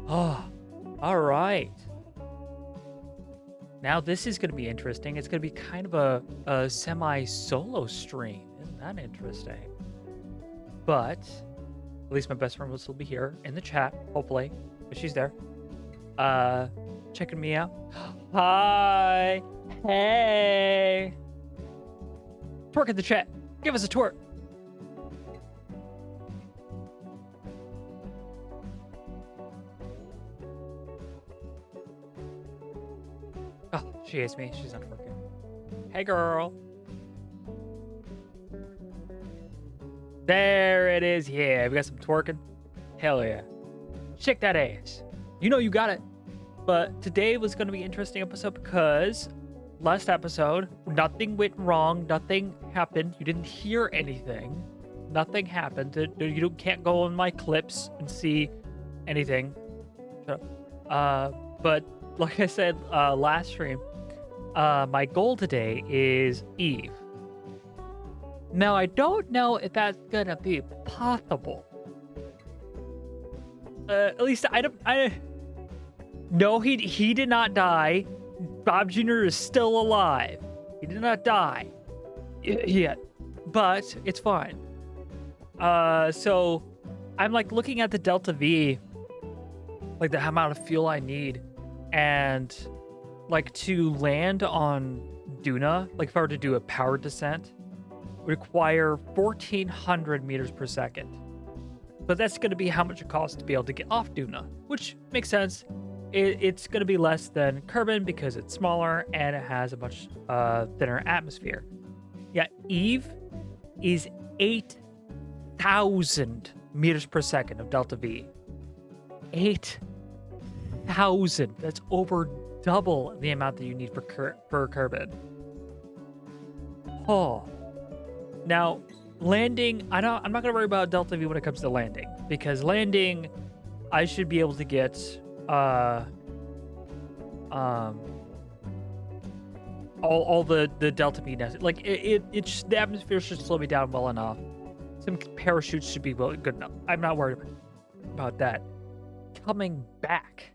Oh, all right. Now this is going to be interesting. It's going to be kind of a semi-solo stream. Isn't that interesting? But at least my best friend will still be here in the chat, hopefully. But she's there. Checking me out. Hi. Hey. Twerk in the chat. Give us a twerk. Oh, she hates me. She's not twerking. Hey, girl. There it is. Yeah, we got some twerking. Hell yeah. Shake that ass. You know you got it. But today was going to be an interesting episode because last episode, nothing went wrong. Nothing happened. You didn't hear anything. Nothing happened. You can't go on my clips and see anything. But like I said last stream, my goal today is Eve. Now, I don't know if that's going to be possible. At least No, he did not die. Bob Jr. is still alive. He did not die yet, but it's fine. So I'm like looking at the Delta V, like the amount of fuel I need, and like to land on Duna, like if I were to do a power descent, require 1,400 meters per second. But that's going to be how much it costs to be able to get off Duna, which makes sense. It's going to be less than Kerbal because it's smaller and it has a much thinner atmosphere. Yeah, Eve is 8,000 meters per second of Delta V. 8,000. That's over double the amount that you need for Kerbal. Oh. Now, landing, I'm not going to worry about Delta V when it comes to landing, because landing, I should be able to get all the Delta V necessary. Like the atmosphere should slow me down well enough. Some parachutes should be good enough. I'm not worried about that. Coming back,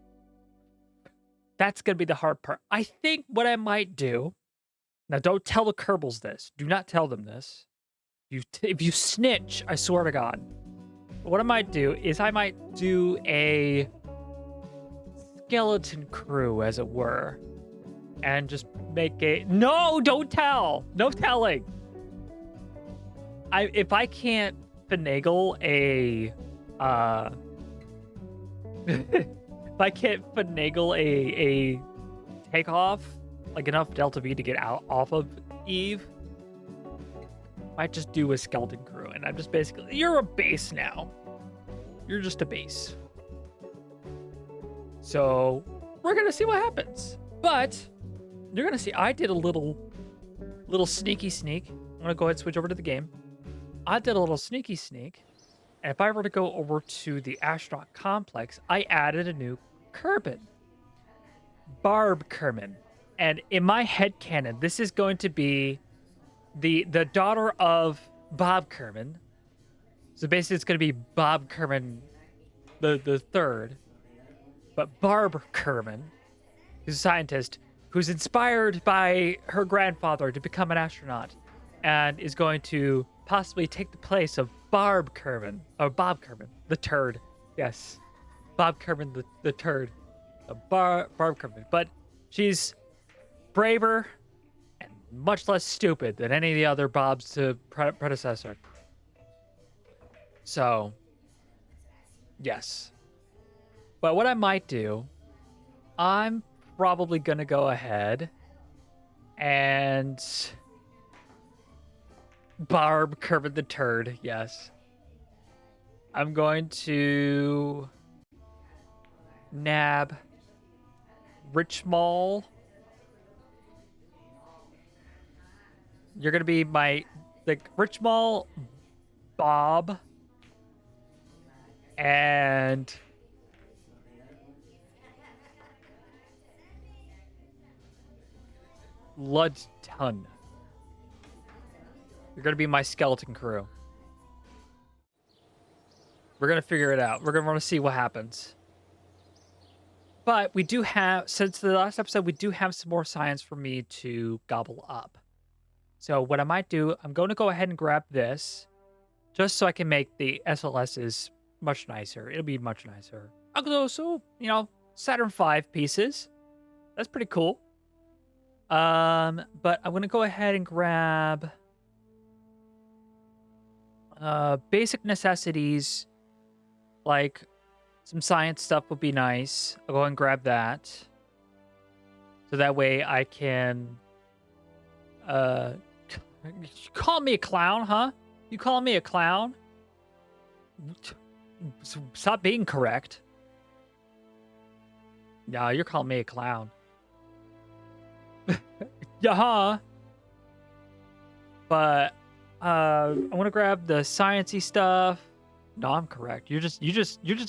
that's gonna be the hard part. I think what I might do. Now, don't tell the Kerbals this. Do not tell them this. If you snitch, I swear to God. What I might do is I might do a skeleton crew, as it were, and just make a... No, don't tell. No telling. If I can't finagle a... if I can't finagle a takeoff, like enough Delta V to get out off of Eve, might just do a skeleton crew, and I'm just basically, you're a base now. You're just a base. So we're gonna see what happens. But you're gonna see I did a little sneaky sneak. I'm gonna go ahead and switch over to the game. I did a little sneaky sneak. And if I were to go over to the astronaut complex, I added a new Kerbal. Barb Kerbal. And in my headcanon, this is going to be the daughter of Bob Kerbal. So basically it's going to be Bob Kerbal the third. But Barb Kerbal, who's a scientist, who's inspired by her grandfather to become an astronaut, and is going to possibly take the place of Barb Kerbal, or Bob Kerbal, the turd. Yes, Bob Kerbal the turd. Barb Kerbal. But she's braver and much less stupid than any of the other Bob's predecessor. So, yes. But what I might do, I'm probably going to go ahead and... Barb Kerbal the turd, yes. I'm going to nab Rich Mall. You're going to be my, Rich Mall, Bob, and Ludton. You're going to be my skeleton crew. We're going to figure it out. We're going to want to see what happens. But we do have, since the last episode, we do have some more science for me to gobble up. So what I might do, I'm going to go ahead and grab this, just so I can make the SLSs much nicer. It'll be much nicer. I'll also, Saturn V pieces. That's pretty cool. But I'm gonna go ahead and grab basic necessities, like some science stuff would be nice. I'll go and grab that. So that way I can you call me a clown, huh? You call me a clown? Stop being correct. No, you're calling me a clown. Yeah. But I want to grab the sciencey stuff. No, I'm correct. You're just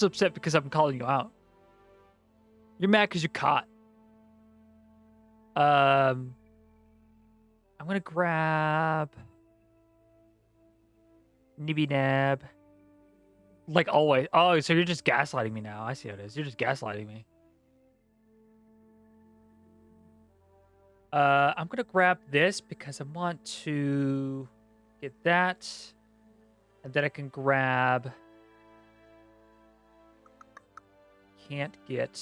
upset because I'm calling you out. You're mad because you're caught. I'm gonna grab Nibby Nab. Like always. Oh, so you're just gaslighting me now. I see how it is. You're just gaslighting me. I'm gonna grab this because I want to get that. And then I can grab... Can't get...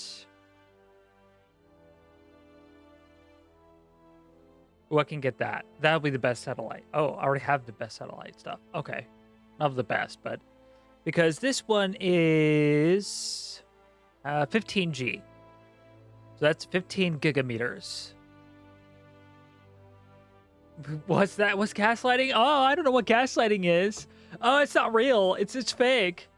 Oh, I can get that. That'll be the best satellite. Oh, I already have the best satellite stuff. Okay. Not the best, but... Because this one is... 15G. So that's 15 gigameters. What's that? What's gaslighting? Oh, I don't know what gaslighting is. Oh, it's not real. It's fake.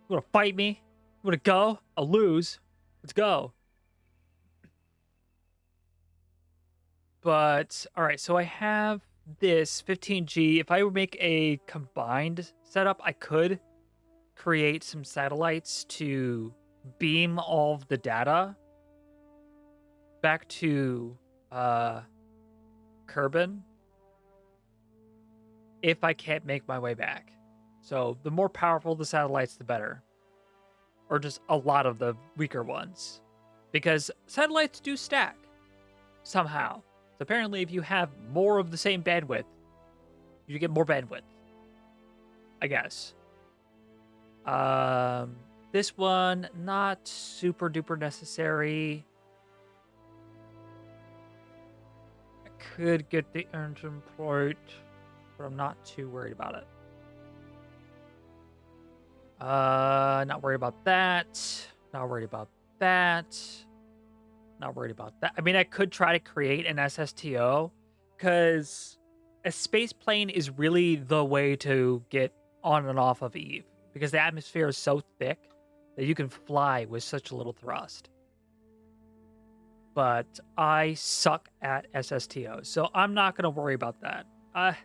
You wanna fight me? You wanna go? I'll lose. Let's go. But, alright, so I have this 15G. If I would make a combined setup, I could create some satellites to beam all of the data back to Kerbal if I can't make my way back. So the more powerful the satellites, the better. Or just a lot of the weaker ones. Because satellites do stack somehow. So apparently if you have more of the same bandwidth, you get more bandwidth. I guess. This one, not super duper necessary. I could get the engine plate, but I'm not too worried about it. Not worried about that. Not worried about that. Not worried about that. I mean, I could try to create an SSTO, because a space plane is really the way to get on and off of Eve, because the atmosphere is so thick that you can fly with such little thrust. But I suck at SSTOs, so I'm not going to worry about that. I'm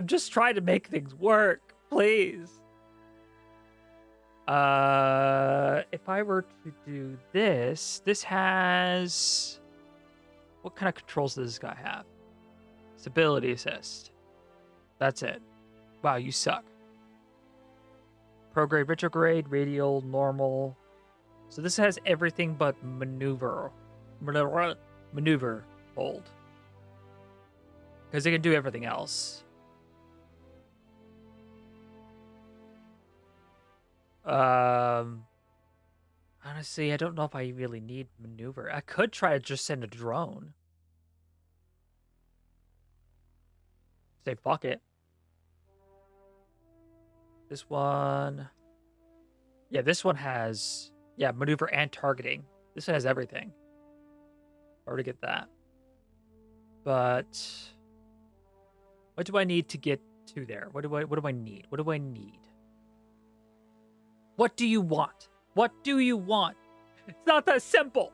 just trying to make things work, please. If I were to do this, this has... What kind of controls does this guy have? Stability assist. That's it. Wow, you suck. Prograde, retrograde, radial, normal. So this has everything but maneuver hold. Because it can do everything else. Honestly, I don't know if I really need maneuver. I could try to just send a drone. Say fuck it. This one... Yeah, this one has... Yeah, maneuver and targeting. This one has everything. I already get that. But... What do I need to get to there? What do I need? What do I need? What do you want? What do you want? It's not that simple.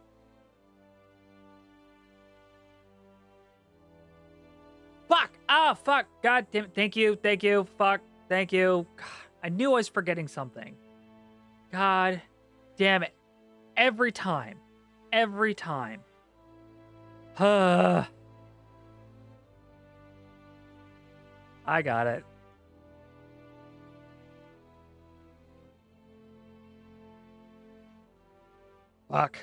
Fuck. Ah, fuck. God damn it. Thank you. Thank you. Fuck. Thank you. God, I knew I was forgetting something. God damn it. Every time. Every time. I got it. Fuck.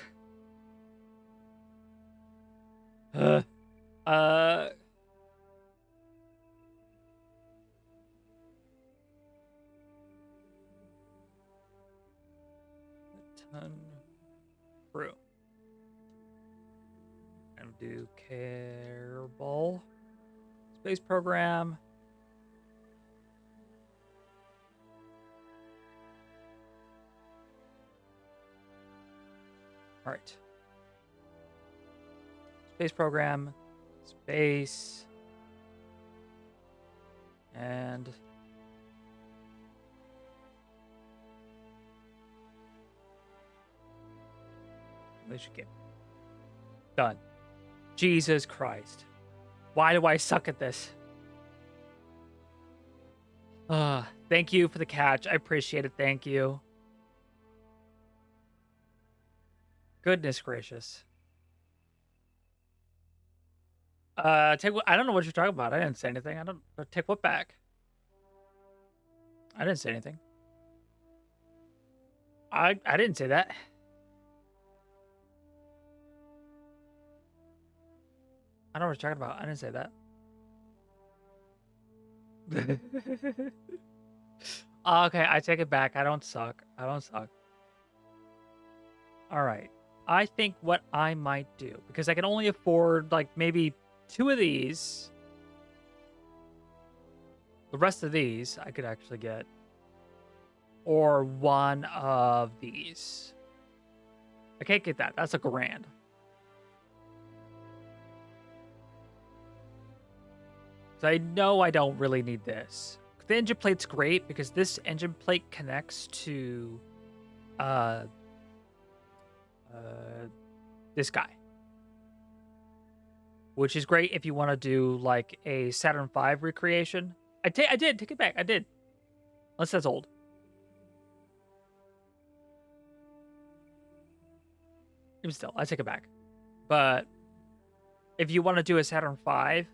Uh. Uh. Ton crew. And do Kerbal. Space program. All right. Space program. Space. And we should get done. Jesus Christ. Why do I suck at this? Thank you for the catch. I appreciate it. Thank you. Goodness gracious. Take what? I don't know what you're talking about. I didn't say anything. I don't take what back. I didn't say anything. I didn't say that. I don't know what you're talking about. I didn't say that. Okay, I take it back. I don't suck. I don't suck. All right. I think what I might do, because I can only afford like maybe 2 of these. The rest of these I could actually get. Or 1 of these. I can't get that. That's a grand. So I know I don't really need this. The engine plate's great because this engine plate connects to this guy. Which is great if you want to do like a Saturn V recreation. I did take it back. I did. Unless that's old. Even still, I take it back. But if you want to do a Saturn V,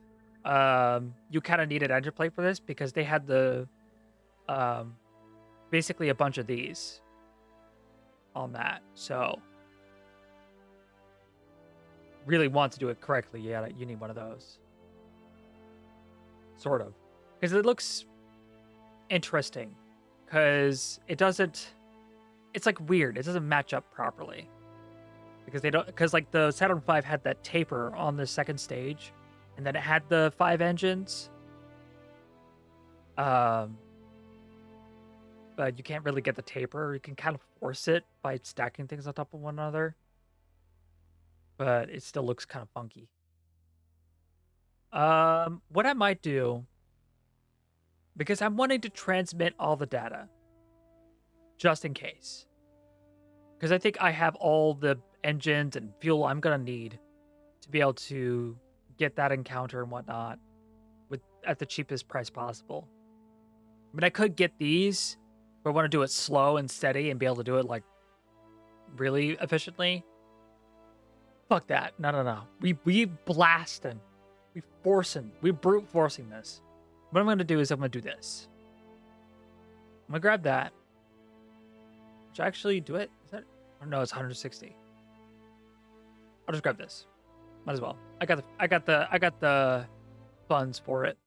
you kind of need an engine plate for this because they had the basically a bunch of these on that. So really want to do it correctly, yeah, you need one of those. Sort of. Because it looks interesting. Because it doesn't... It's like weird. It doesn't match up properly. Because they don't... Because like the Saturn V had that taper on the second stage. And then it had the 5 engines. But you can't really get the taper. You can kind of force it by stacking things on top of one another. But it still looks kind of funky. What I might do, because I'm wanting to transmit all the data, just in case. Because I think I have all the engines and fuel I'm gonna need to be able to get that encounter and whatnot at the cheapest price possible. I mean, I could get these, but I want to do it slow and steady and be able to do it like really efficiently. Fuck that. No. We blasting. We forcing. We brute forcing this. What I'm going to do is I'm going to do this. I'm going to grab that. Which actually do it? Is that? Oh, no, it's 160. I'll just grab this. Might as well. I got the funds for it.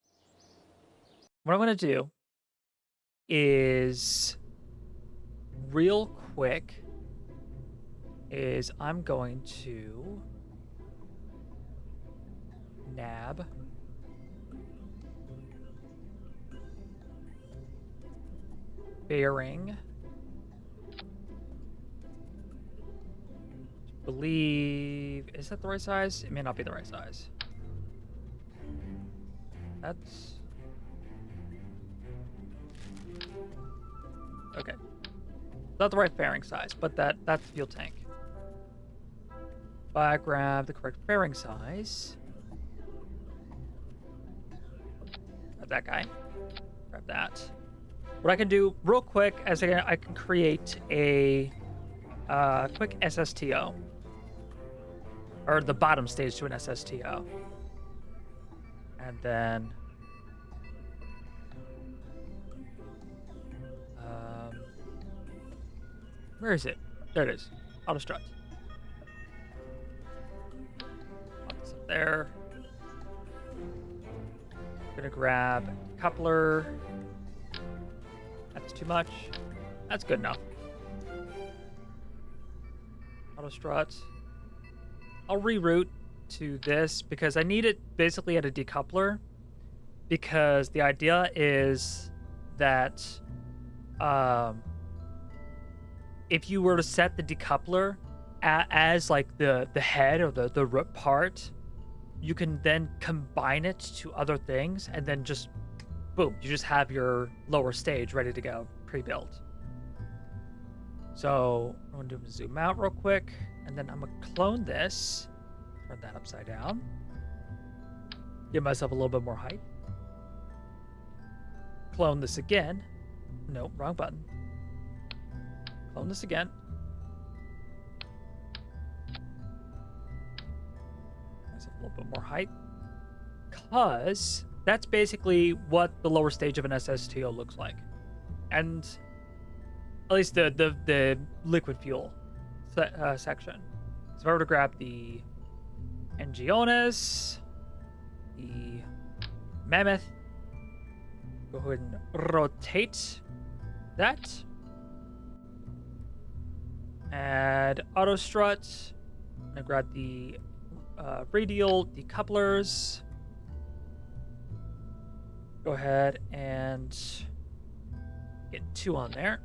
What I'm going to do is real quick is I'm going to nab bearing, believe, is that the right size? It may not be the right size. That's okay. Not the right fairing size, but that's the fuel tank. If I grab the correct fairing size, grab that guy, grab that. What I can do real quick is I can create a quick SSTO, or the bottom stage to an SSTO, and then where is it? There it is. Auto strut. there. Gonna grab coupler. That's too much. That's good enough. Auto strut. I'll reroute to this because I need it basically at a decoupler, because the idea is that if you were to set the decoupler as like the head or the root part, you can then combine it to other things, and then just boom, you just have your lower stage ready to go, pre-built. So I'm going to zoom out real quick, and then I'm going to clone this, turn that upside down, give myself a little bit more height. Clone this again. Nope, wrong button. Clone this again. Myself a little bit more height. Because that's basically what the lower stage of an SSTO looks like. And at least the liquid fuel section. So if I were to grab the Engiones, the Mammoth, go ahead and rotate that. Add auto strut. I'm gonna grab the radial decouplers. Go ahead and get 2 on there.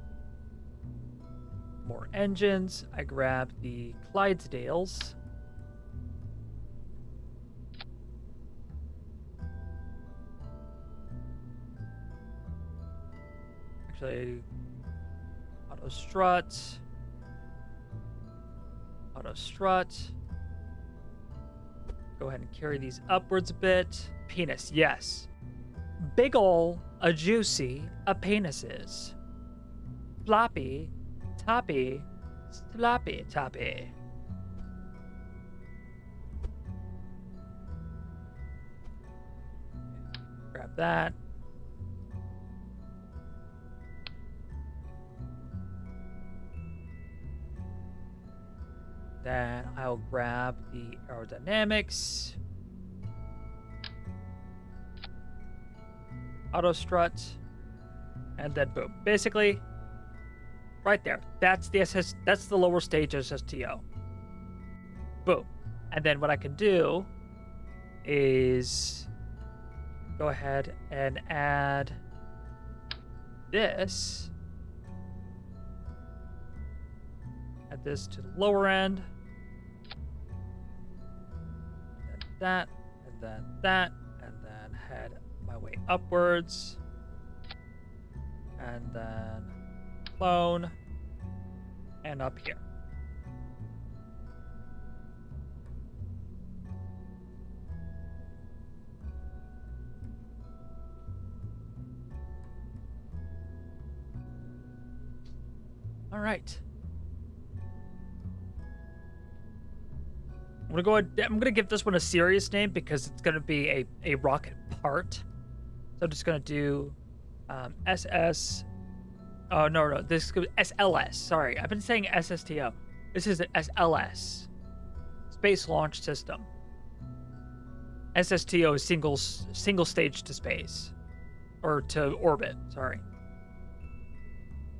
More engines. I grab the Clydesdales. Actually, auto strut. Auto strut. Go ahead and carry these upwards a bit. Penis, yes. Big ol' a juicy a penis is. Floppy, toppy, sloppy toppy. Grab that. Then I'll grab the aerodynamics. Auto strut. And then boom. Basically, right there. That's the lower stage SSTO. Boom. And then what I can do is go ahead and add this. Add this to the lower end. And then that. And then that. And then head my way upwards. And then clone. And up here. All right. I'm gonna give this one a serious name because it's gonna be a rocket part. So I'm just gonna do SS. Oh no, this is SLS. Sorry, I've been saying SSTO. This is an SLS, Space Launch System. SSTO is single stage to space, or to orbit. Sorry.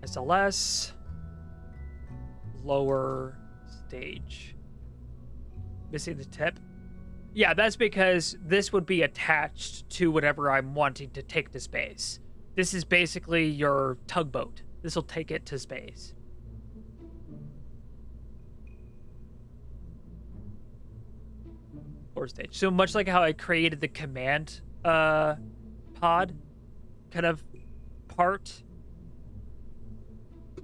SLS, lower stage. Missing the tip. Yeah, that's because this would be attached to whatever I'm wanting to take to space. This is basically your tugboat. This will take it to space. Lower stage. So much like how I created the command pod kind of part.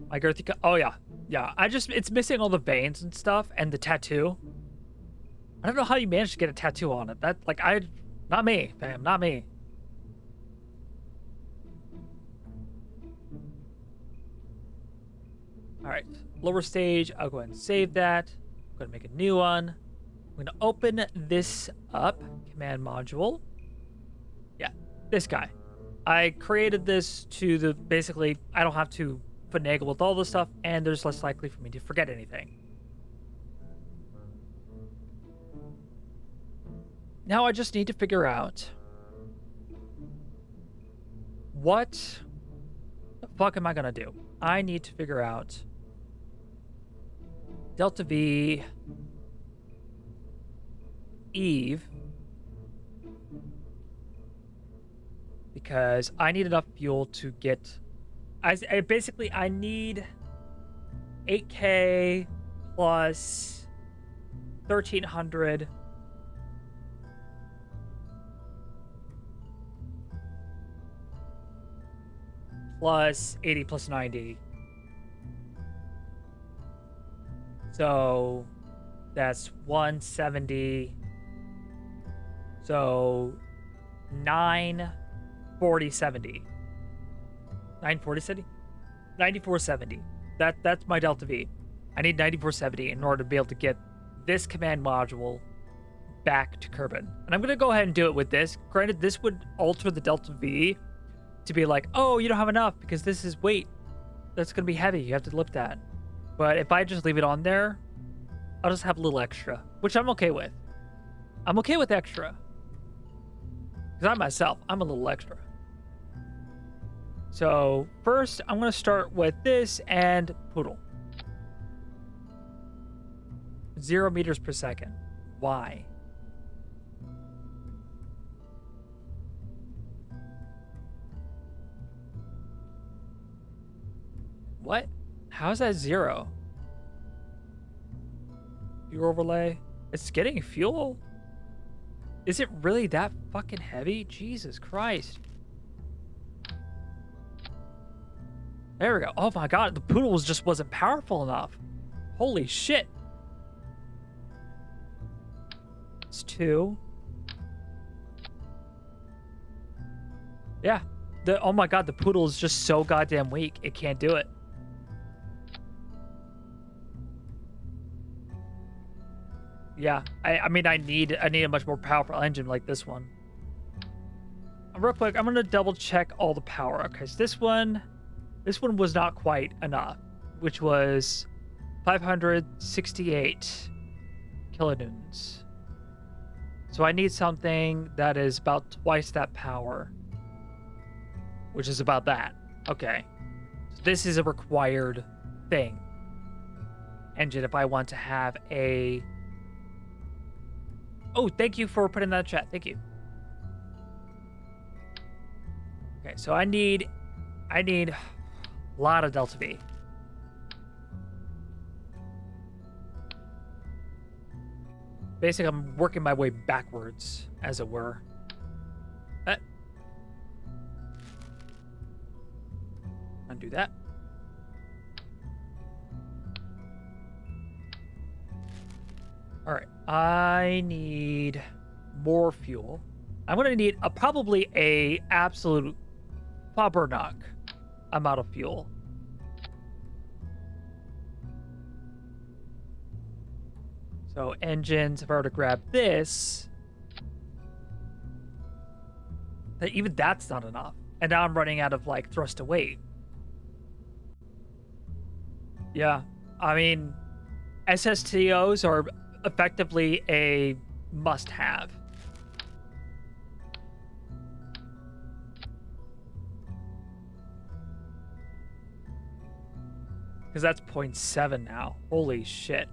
Like oh yeah. Yeah, it's missing all the veins and stuff and the tattoo. I don't know how you managed to get a tattoo on it. Not me, fam, not me. All right, lower stage, I'll go ahead and save that. I'm gonna make a new one. I'm gonna open this up, command module. Yeah, this guy. I created this to basically, I don't have to finagle with all this stuff, and there's less likely for me to forget anything. Now I just need to figure out what the fuck am I gonna do? I need to figure out Delta V Eve, because I need enough fuel to get. I basically I need 8K plus 1300 plus 80 plus 90. So that's 170. So 94070. 94070? 9470. That's my Delta V. I need 9470 in order to be able to get this command module back to Kerbal. And I'm going to go ahead and do it with this. Granted, this would alter the Delta V to be like, oh, you don't have enough because this is weight. That's going to be heavy. You have to lift that. But if I just leave it on there, I'll just have a little extra, which I'm okay with. I'm okay with extra. Because I myself, I'm a little extra. So first, I'm going to start with this and Poodle. 0 meters per second. Why? What? How is that 0? Fuel overlay? It's getting fuel? Is it really that fucking heavy? Jesus Christ. There we go. Oh my god, the Poodle just wasn't powerful enough. Holy shit. It's 2. Yeah. Oh my god, the Poodle is just so goddamn weak. It can't do it. Yeah, I mean, I need a much more powerful engine like this one. Real quick, I'm gonna double check all the power. Okay, so this one was not quite enough, which was 568 kilonewtons. So I need something that is about twice that power, which is about that. Okay, so this is a required thing. Engine, if I want to have a. Oh, thank you for putting that in the chat. Thank you. Okay, so I need a lot of Delta V. Basically, I'm working my way backwards, as it were. Undo that. All right, I need more fuel. I'm gonna need probably a absolute Fabernac amount of fuel. So engines, if I were to grab this, even that's not enough. And now I'm running out of like thrust to weight. Yeah, I mean, SSTOs are effectively a must-have. Because that's 0.7 now. Holy shit.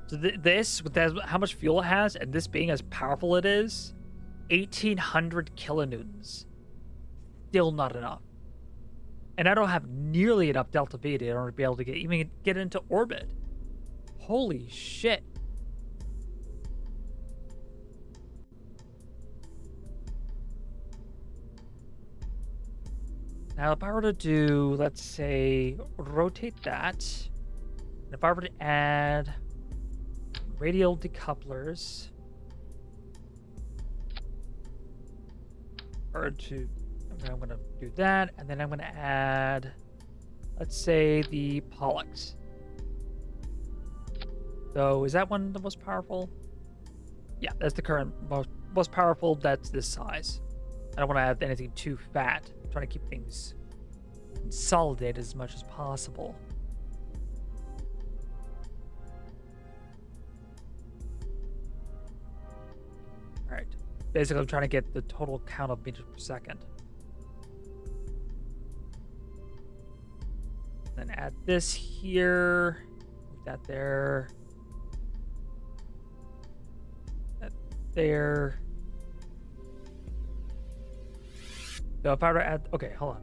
So this, with how much fuel it has, and this being as powerful it is, 1,800 kilonewtons. Still not enough. And I don't have nearly enough Delta V in order to be able to even get into orbit. Holy shit. Now, if I were to do, let's say, rotate that, and if I were to add radial decouplers, I'm going to do that, and then I'm going to add, let's say, the Pollux. So is that one the most powerful? Yeah, that's the current most powerful. That's this size. I don't want to have anything too fat. I'm trying to keep things consolidated as much as possible. Basically, I'm trying to get the total count of meters per second. Then add this here. Move that there. That there. So if I were to add, okay, hold on.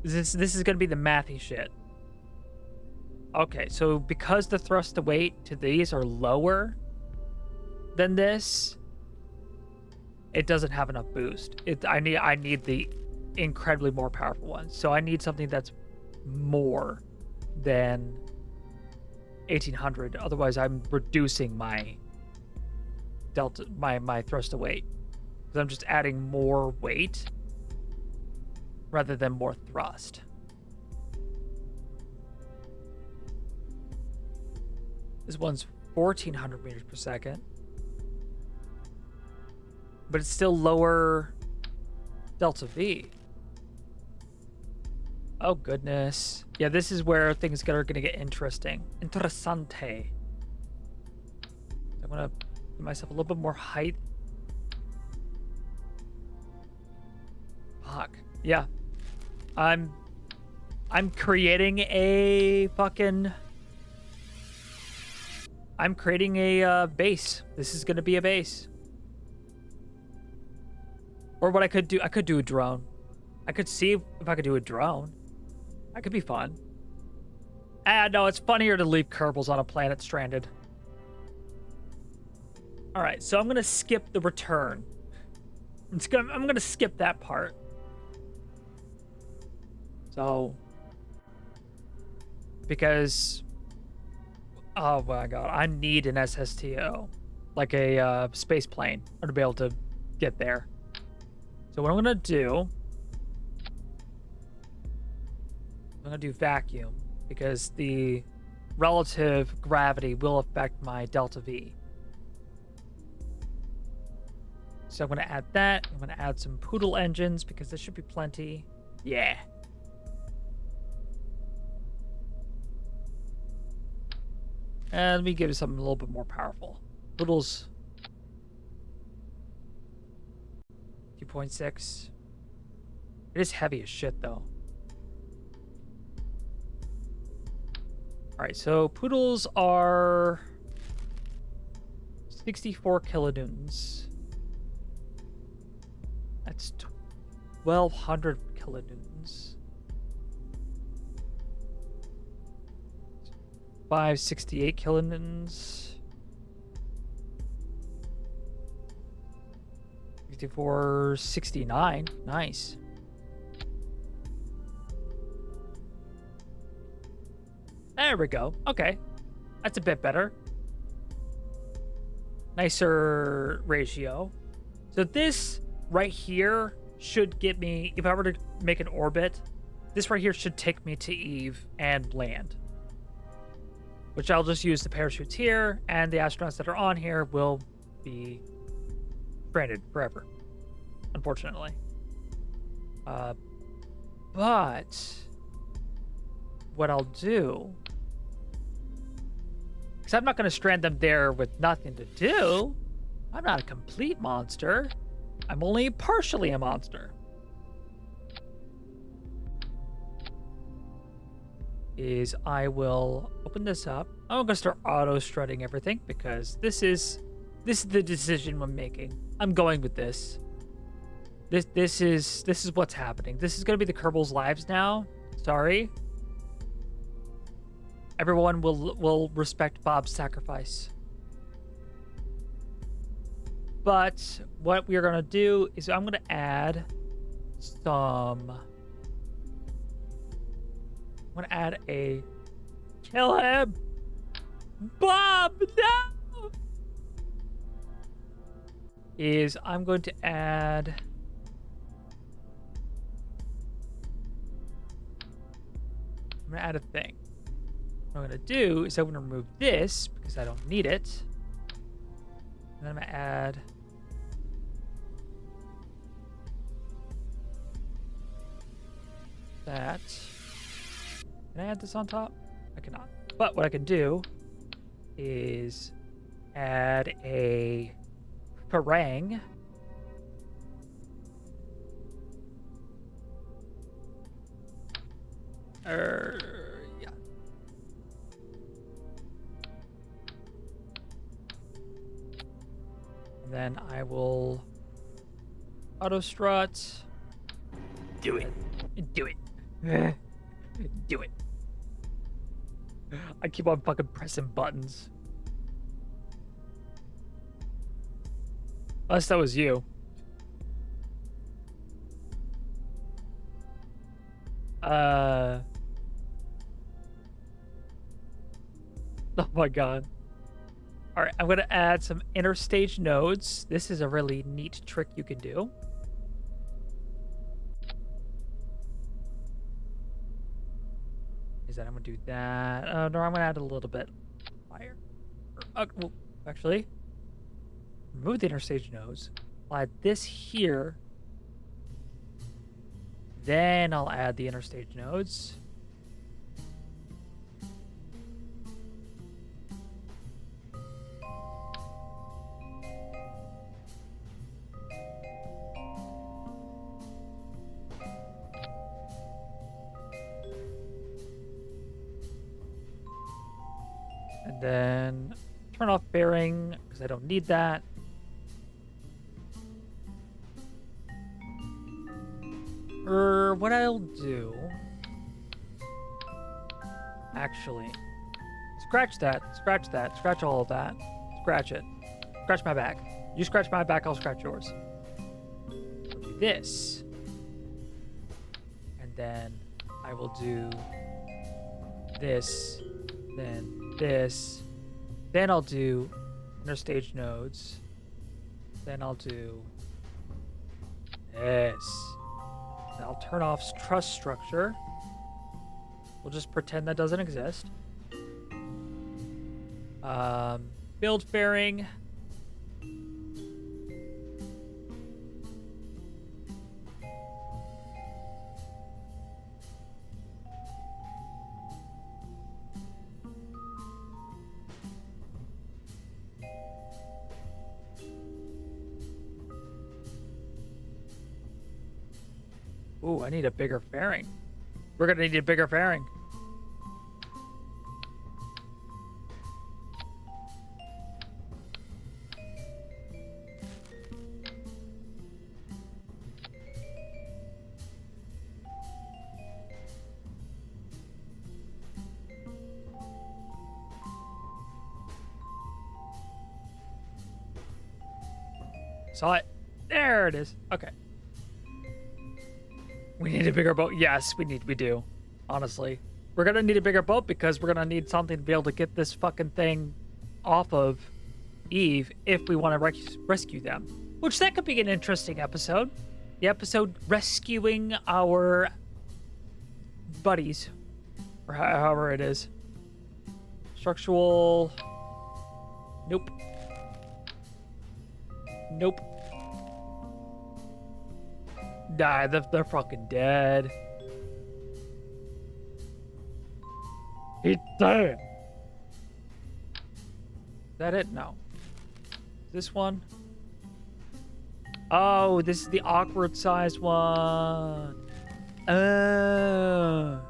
This is gonna be the mathy shit. Okay, so because the thrust to weight to these are lower than this, it doesn't have enough boost. I need the incredibly more powerful one. So I need something that's more than 1800. Otherwise, I'm reducing my delta, my thrust to weight, because I'm just adding more weight rather than more thrust. This one's 1400 meters per second, but it's still lower delta V. Oh goodness. Yeah, this is where things are gonna get interesting. Interessante. I'm gonna give myself a little bit more height. Fuck. Yeah. I'm creating a fucking... I'm creating a base. This is gonna be a base. Or what I could do a drone. I could see if I could do a drone. That could be fun. No, it's funnier to leave Kerbals on a planet stranded. All right, so I'm gonna skip the return. I'm gonna skip that part. So, because, oh my god, I need an SSTO, like a space plane, to be able to get there. So what I'm gonna do, I'm gonna do vacuum, because the relative gravity will affect my delta V. So I'm gonna add that. I'm gonna add some poodle engines, because there should be plenty. Yeah. And let me give you something a little bit more powerful. Poodles. 2.6. It is heavy as shit, though. Alright, so poodles are 64 kilonewtons. That's 1,200 kilonewtons. 568 kilonewtons. 6469. Nice. There we go. Okay. That's a bit better. Nicer ratio. So this right here should get me, if I were to make an orbit, this right here should take me to Eve and land. Which I'll just use the parachutes here, and the astronauts that are on here will be stranded forever, unfortunately. But what I'll do, because I'm not going to strand them there with nothing to do. I'm not a complete monster. I'm only partially a monster. Is I will open this up. I'm going to start auto strutting everything, because this is the decision I'm making. I'm going with this. This is what's happening. This is going to be the Kerbals' lives now. Sorry. Everyone will respect Bob's sacrifice. But what we're going to do is I'm going to add some... I'm going to add a... Kill him! Bob, no! Is I'm going to add... I'm going to add a thing. What I'm going to do is I'm going to remove this, because I don't need it. And then I'm going to add... that. Can I add this on top? I cannot. But what I can do is add a Parang. Yeah. And then I will auto strut. Do it. Do it. Do it. I keep on fucking pressing buttons. Unless that was you. Oh my god. All right, I'm going to add some interstage nodes. This is a really neat trick you can do. Is that I'm going to do that. No, I'm going to add a little bit fire. Well, actually, remove the interstage nodes. I'll add this here. Then I'll add the interstage nodes. And then turn off bearing because I don't need that. Or what I'll do, actually, scratch all of that, scratch it, scratch my back. You scratch my back, I'll scratch yours. I'll do this, and then I will do this, then I'll do interstage nodes, then I'll do this. I'll turn off truss structure. We'll just pretend that doesn't exist. Build fairing. Ooh, I need a bigger fairing. We're gonna need a bigger fairing. Saw it. There it is. Okay. We need a bigger boat. Yes, we do. Honestly. We're going to need a bigger boat because we're going to need something to be able to get this fucking thing off of Eve if we want to rescue them. Which that could be an interesting episode. The episode rescuing our buddies. Or however it is. Structural. Nope. Nope. Die, they're fucking dead. He's dead. Is that it? No. This one? Oh, this is the awkward sized one. Oh.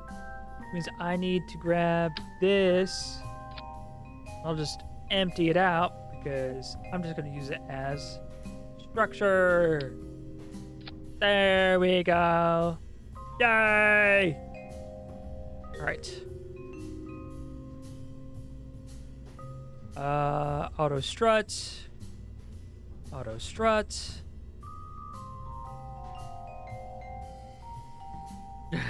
Means I need to grab this. I'll just empty it out because I'm just going to use it as structure. There we go. Yay! All right. Auto strut. Auto strut. All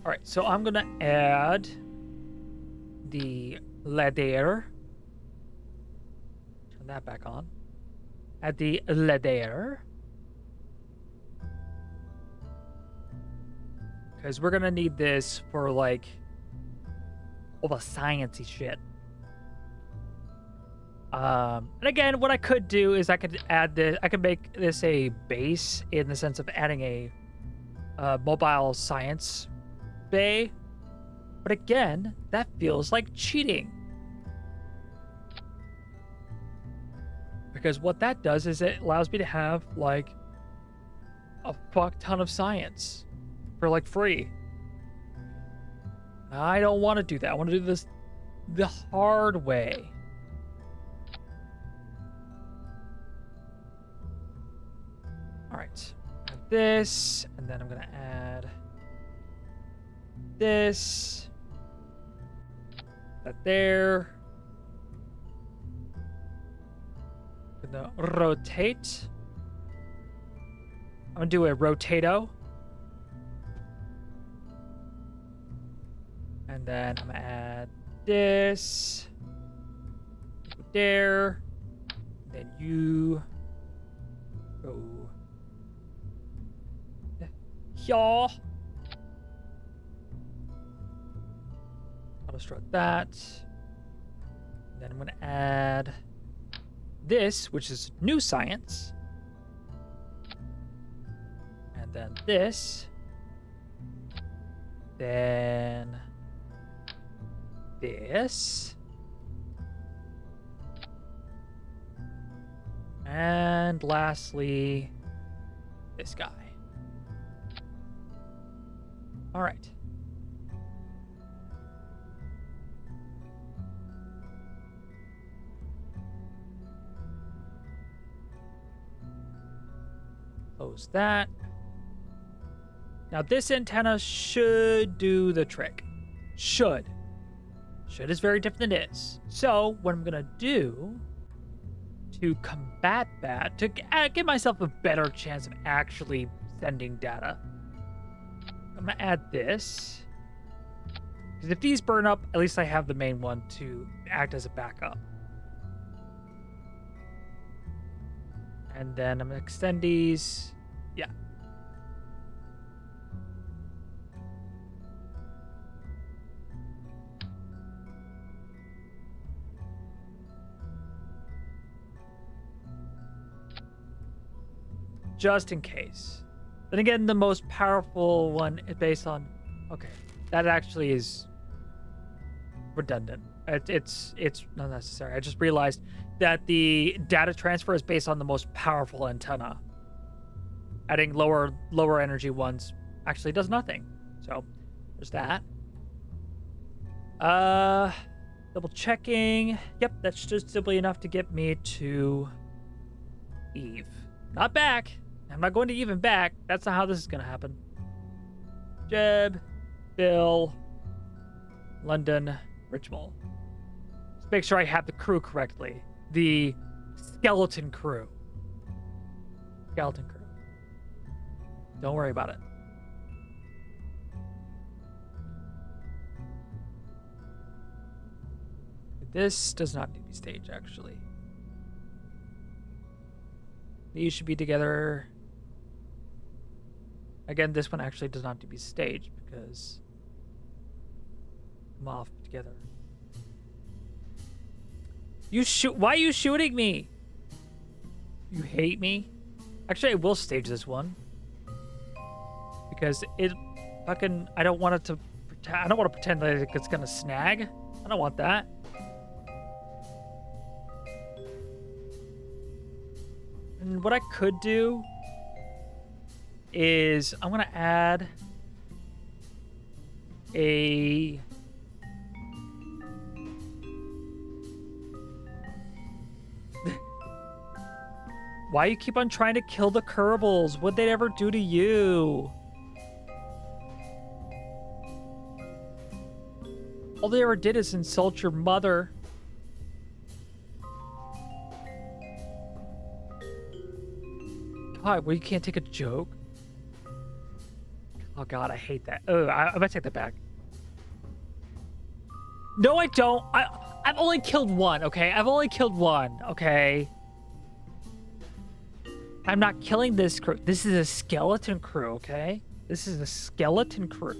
right, so I'm gonna add the ladder. Turn that back on. Add the ladder. Because we're going to need this for, like, all the sciencey shit. And again, what I could do is I could add this. I could make this a base in the sense of adding a mobile science bay. But again, that feels like cheating. Because what that does is it allows me to have, like, a fuck ton of science for, like, free. I don't want to do that. I want to do this the hard way. All right. Add this, and then I'm going to add this. That there. Gonna rotate. I'm gonna do a rotato. And then I'm gonna add this. There. Then you go. Yeah. I'll destroy that. And then I'm gonna add this, which is new science. And then this. Then this. And lastly, this guy. All right. Close that. Now this antenna should do the trick. Should. Should is very different than is. So what I'm gonna do to combat that, to give myself a better chance of actually sending data, I'm gonna add this. Because if these burn up, at least I have the main one to act as a backup. And then I'm gonna extend these. Yeah. Just in case. Then again, the most powerful one is based on... Okay, that actually is redundant. It's not necessary. I just realized that the data transfer is based on the most powerful antenna. Adding lower energy ones actually does nothing. So there's that. Double checking. Yep, that's just simply enough to get me to Eve. Not back. I'm not going to even back. That's not how this is going to happen. Jeb, Bill, London, Richmond. Let's make sure I have the crew correctly. The skeleton crew. Skeleton crew. Don't worry about it. This does not need to be staged, actually. These should be together. Again, this one actually does not need to be staged because I'm off together. You shoot. Why are you shooting me? You hate me? Actually, I will stage this one because it fucking. I don't want it to. I don't want to pretend that it's gonna snag. I don't want that. And what I could do is I'm going to add a... Why you keep on trying to kill the Kerbals? What'd they ever do to you? All they ever did is insult your mother. God, well, you can't take a joke. Oh God, I hate that. Oh, I'm gonna take that back. No, I don't. I've only killed one. Okay, I've only killed one. Okay. I'm not killing this crew. This is a skeleton crew. Okay, this is a skeleton crew.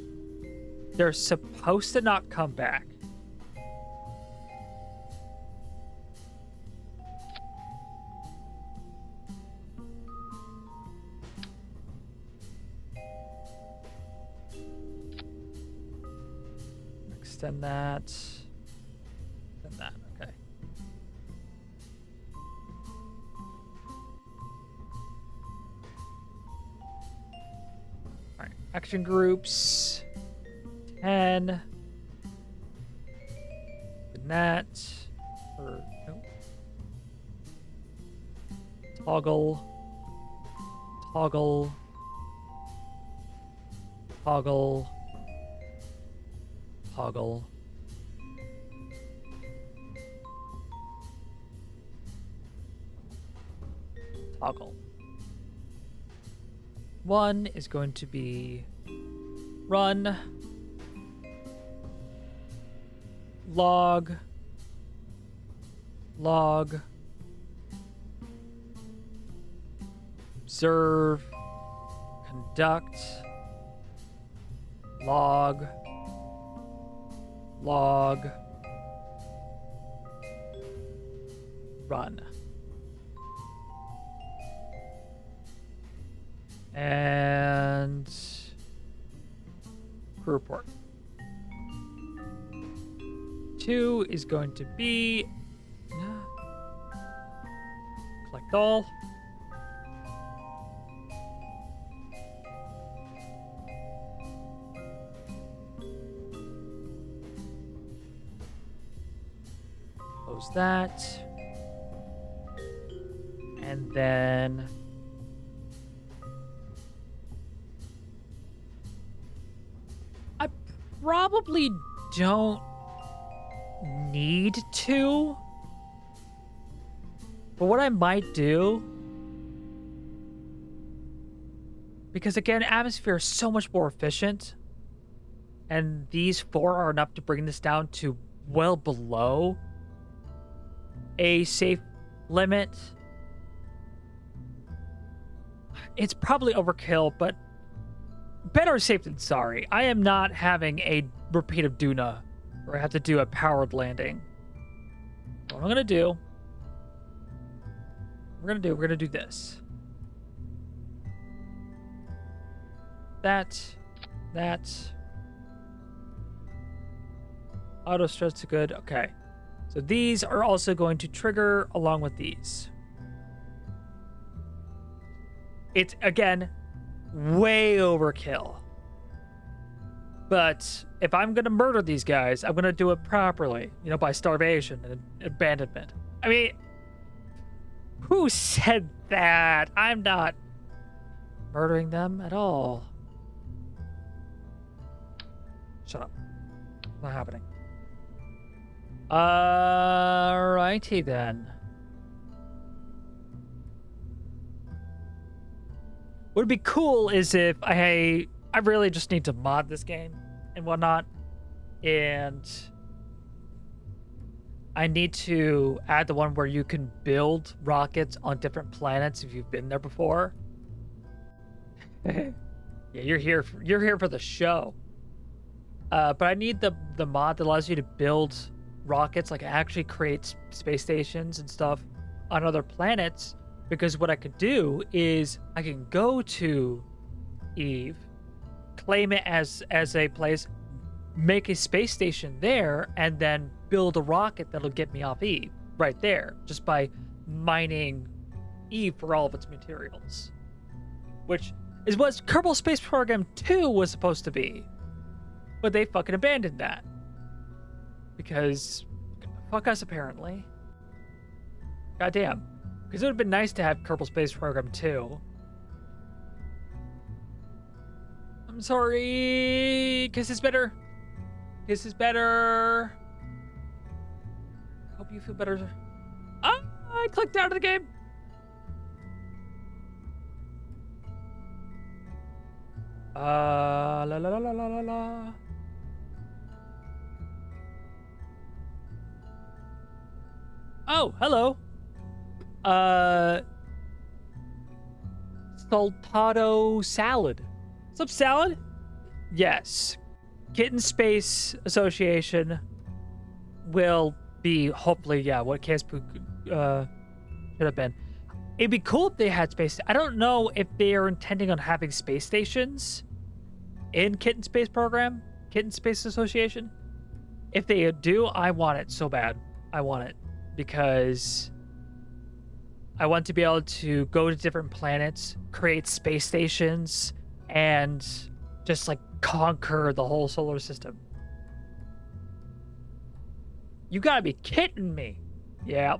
They're supposed to not come back. Extend that. Extend that. Okay. Action groups. 10. That. Or, no. Toggle. Toggle. Toggle. Toggle. Toggle. 1 is going to be run. Log. Log. Observe. Conduct. Log. Log. Run. And crew report. 2 is going to be collect all. Close that. And then I probably don't need to, but what I might do, because again, atmosphere is so much more efficient, and these 4 are enough to bring this down to well below a safe limit. It's probably overkill, but better safe than sorry. I am not having a repeat of Duna where I have to do a powered landing. What I'm gonna do, we're gonna do this. That. Auto stress to good. Okay. So these are also going to trigger along with these. It's, again, way overkill. But if I'm going to murder these guys, I'm going to do it properly, you know, by starvation and abandonment. I mean, who said that? I'm not murdering them at all. Shut up. Not happening. Alrighty then. What would be cool is if I really just need to mod this game and whatnot, and I need to add the one where you can build rockets on different planets if you've been there before. Yeah, you're here for the show. But I need the mod that allows you to build rockets, like actually create space stations and stuff on other planets, because what I could do is I can go to Eve, claim it as a place, make a space station there, and then build a rocket that'll get me off Eve right there, just by mining Eve for all of its materials, which is what Kerbal Space Program 2 was supposed to be. But they fucking abandoned that. Because, fuck us, apparently. Goddamn. Because it would have been nice to have Kerbal Space Program 2. I'm sorry. Kiss is better. Kiss is better. Hope you feel better. Ah, I clicked out of the game. La la la la la la la. Oh, hello. Saltado salad. What's up, salad? Yes. Kitten Space Association will be, hopefully, yeah, what KSP should have been. It'd be cool if they had space. I don't know if they are intending on having space stations in Kitten Space Program, Kitten Space Association. If they do, I want it so bad. I want it because I want to be able to go to different planets, create space stations, and just like conquer the whole solar system. You gotta be kidding me. Yep.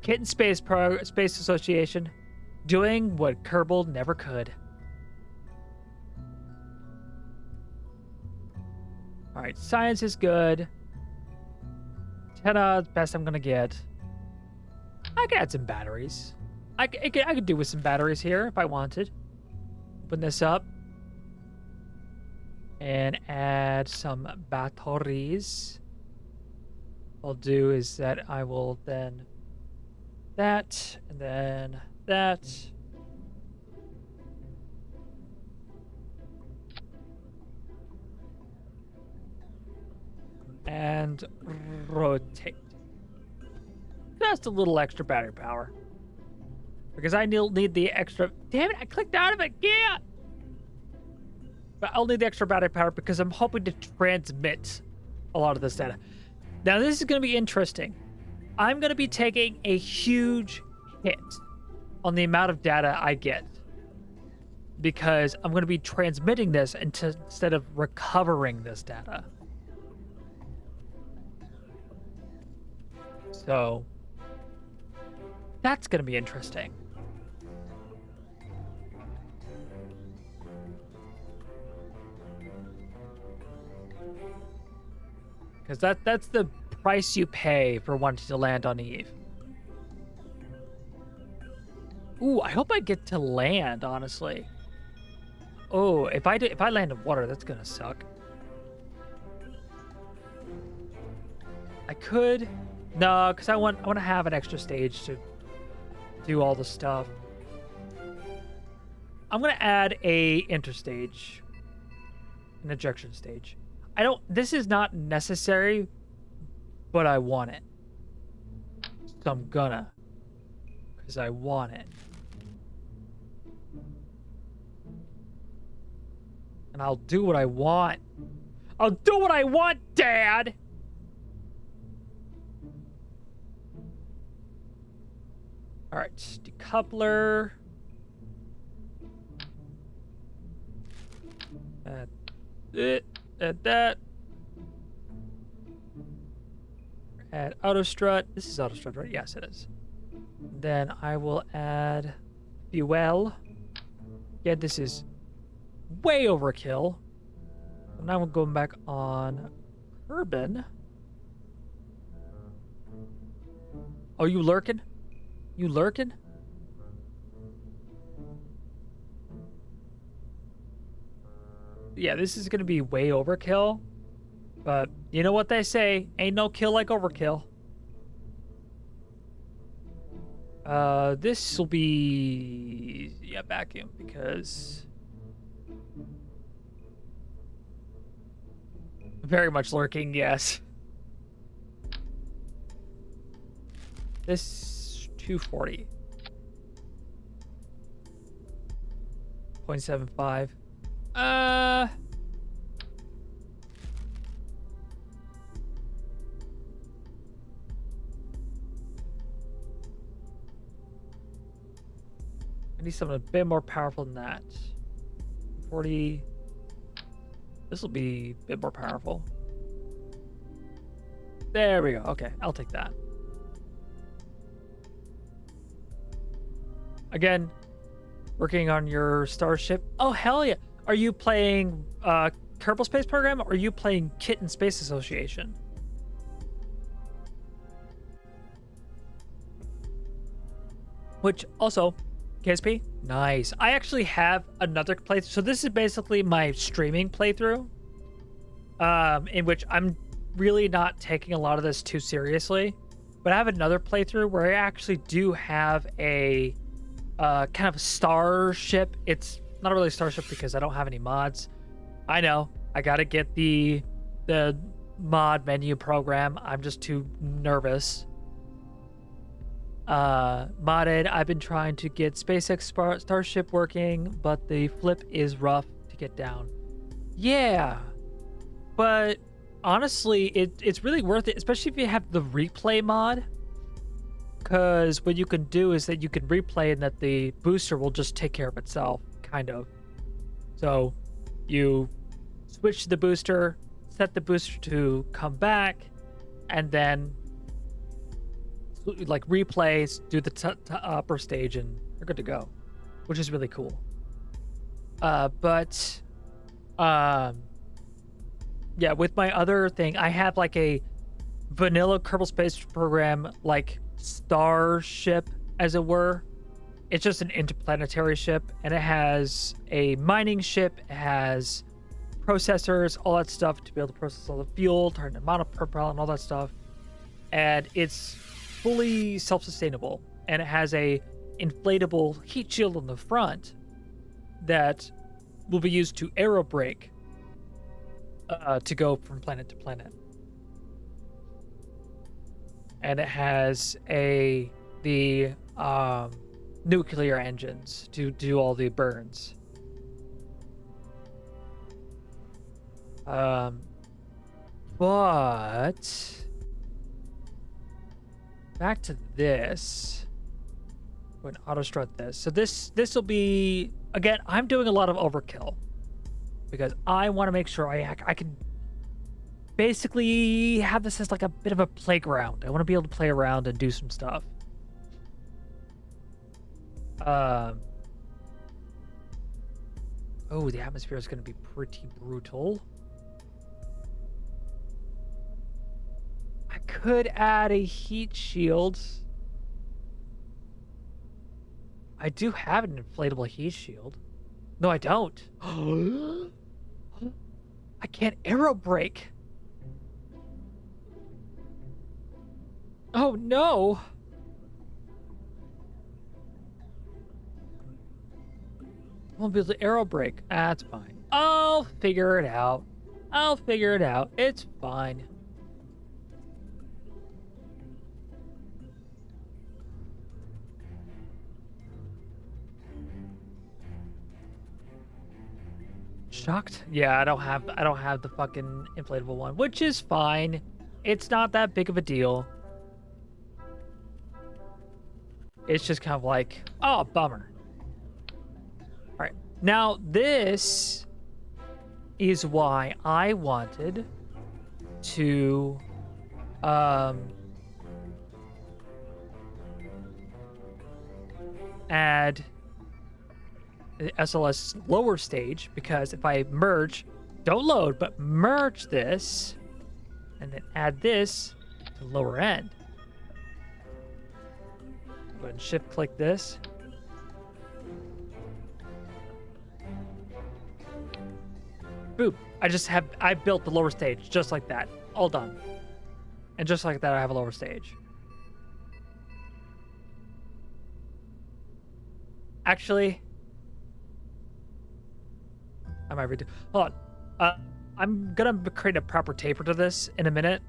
Kitten Space Association doing what Kerbal never could. All right, science is good. 10 odds, best I'm gonna get. I could add some batteries. I could do with some batteries here if I wanted. Open this up and add some batteries. What I'll do is that I will then that and then that. And rotate. Just a little extra battery power. Because I need the extra... Damn it, I clicked out of it. Yeah! But I'll need the extra battery power because I'm hoping to transmit a lot of this data. Now, this is going to be interesting. I'm going to be taking a huge hit on the amount of data I get. Because I'm going to be transmitting this instead of recovering this data. So, that's going to be interesting. Because that's the price you pay for wanting to land on Eve. Ooh, I hope I get to land, honestly. Oh, if I land in water, that's gonna suck. I could, no, because I want to have an extra stage to do all the stuff. I'm gonna add a interstage, an ejection stage. This is not necessary, but I want it. So I'm gonna, because I want it. And I'll do what I want. I'll do what I want, Dad! Alright, decoupler. Add it. Add that. Add auto strut. This is auto strut, right? Yes, it is. Then I will add fuel. Yeah, this is way overkill. Now we're going back on Kerbal. Oh, you lurking? You lurking? Yeah, this is going to be way overkill. But you know what they say, ain't no kill like overkill. This will be... yeah, vacuum, because... very much lurking, yes. This 240. 0.75. I need something a bit more powerful than that. 40. This will be a bit more powerful. There we go. Okay, I'll take that. Again, working on your starship. Oh, hell yeah. Are you playing Kerbal Space Program or are you playing Kitten Space Association? Which also, KSP, nice. I actually have another playthrough. So this is basically my streaming playthrough, in which I'm really not taking a lot of this too seriously. But I have another playthrough where I actually do have a kind of a starship. It's not really a starship because I don't have any mods. I know. I gotta get the mod menu program. I'm just too nervous. Modded. I've been trying to get SpaceX Starship working, but the flip is rough to get down. Yeah, but honestly, it's really worth it, especially if you have the replay mod. Because what you can do is that you can replay and that the booster will just take care of itself, kind of. So you switch the booster, set the booster to come back, and then like replays, do the upper stage, and you're good to go, which is really cool. But yeah, with my other thing, I have like a vanilla Kerbal Space Program, like starship, as it were. It's just an interplanetary ship, and it has a mining ship. It has processors, all that stuff to be able to process all the fuel, turn the monopropellant, and all that stuff. And it's fully self-sustainable, and it has a inflatable heat shield on the front that will be used to aerobrake to go from planet to planet. And it has the nuclear engines to do all the burns. But back to this. Go ahead and auto strut this. So this will be, again, I'm doing a lot of overkill because I want to make sure I can basically have this as like a bit of a playground. I want to be able to play around and do some stuff. Oh, the atmosphere is going to be pretty brutal. I could add a heat shield. I do have an inflatable heat shield. No, I don't. I can't aerobrake. Oh, no. I won't be able to aerobrake. That's fine. I'll figure it out. It's fine. Shocked? Yeah, I don't have the fucking inflatable one, which is fine. It's not that big of a deal. It's just kind of like, oh, bummer. All right. Now, this is why I wanted to add the SLS lower stage, because if I merge, don't load, but merge this, and then add this to lower end. Go ahead and shift click this. Boom. I built the lower stage just like that. All done. And just like that, I have a lower stage. Actually, I might redo. Hold on. I'm gonna create a proper taper to this in a minute.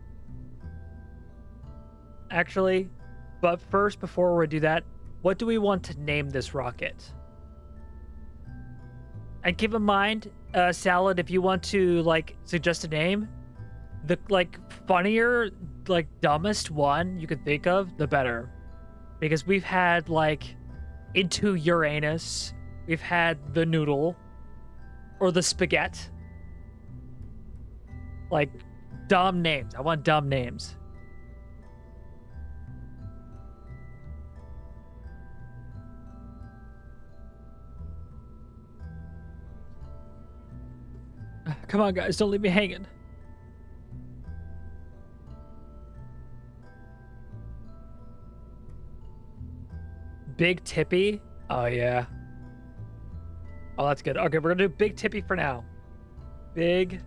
Actually, but first, before we do that, what do we want to name this rocket? And keep in mind, Salad, if you want to like suggest a name, the like funnier, like dumbest one you could think of, the better. Because we've had like Into Uranus, we've had the Noodle, or the Spaghetti. Like dumb names. I want dumb names. Come on, guys, don't leave me hanging. Big Tippy? Oh, yeah. Oh, that's good. Okay, we're gonna do Big Tippy for now. Big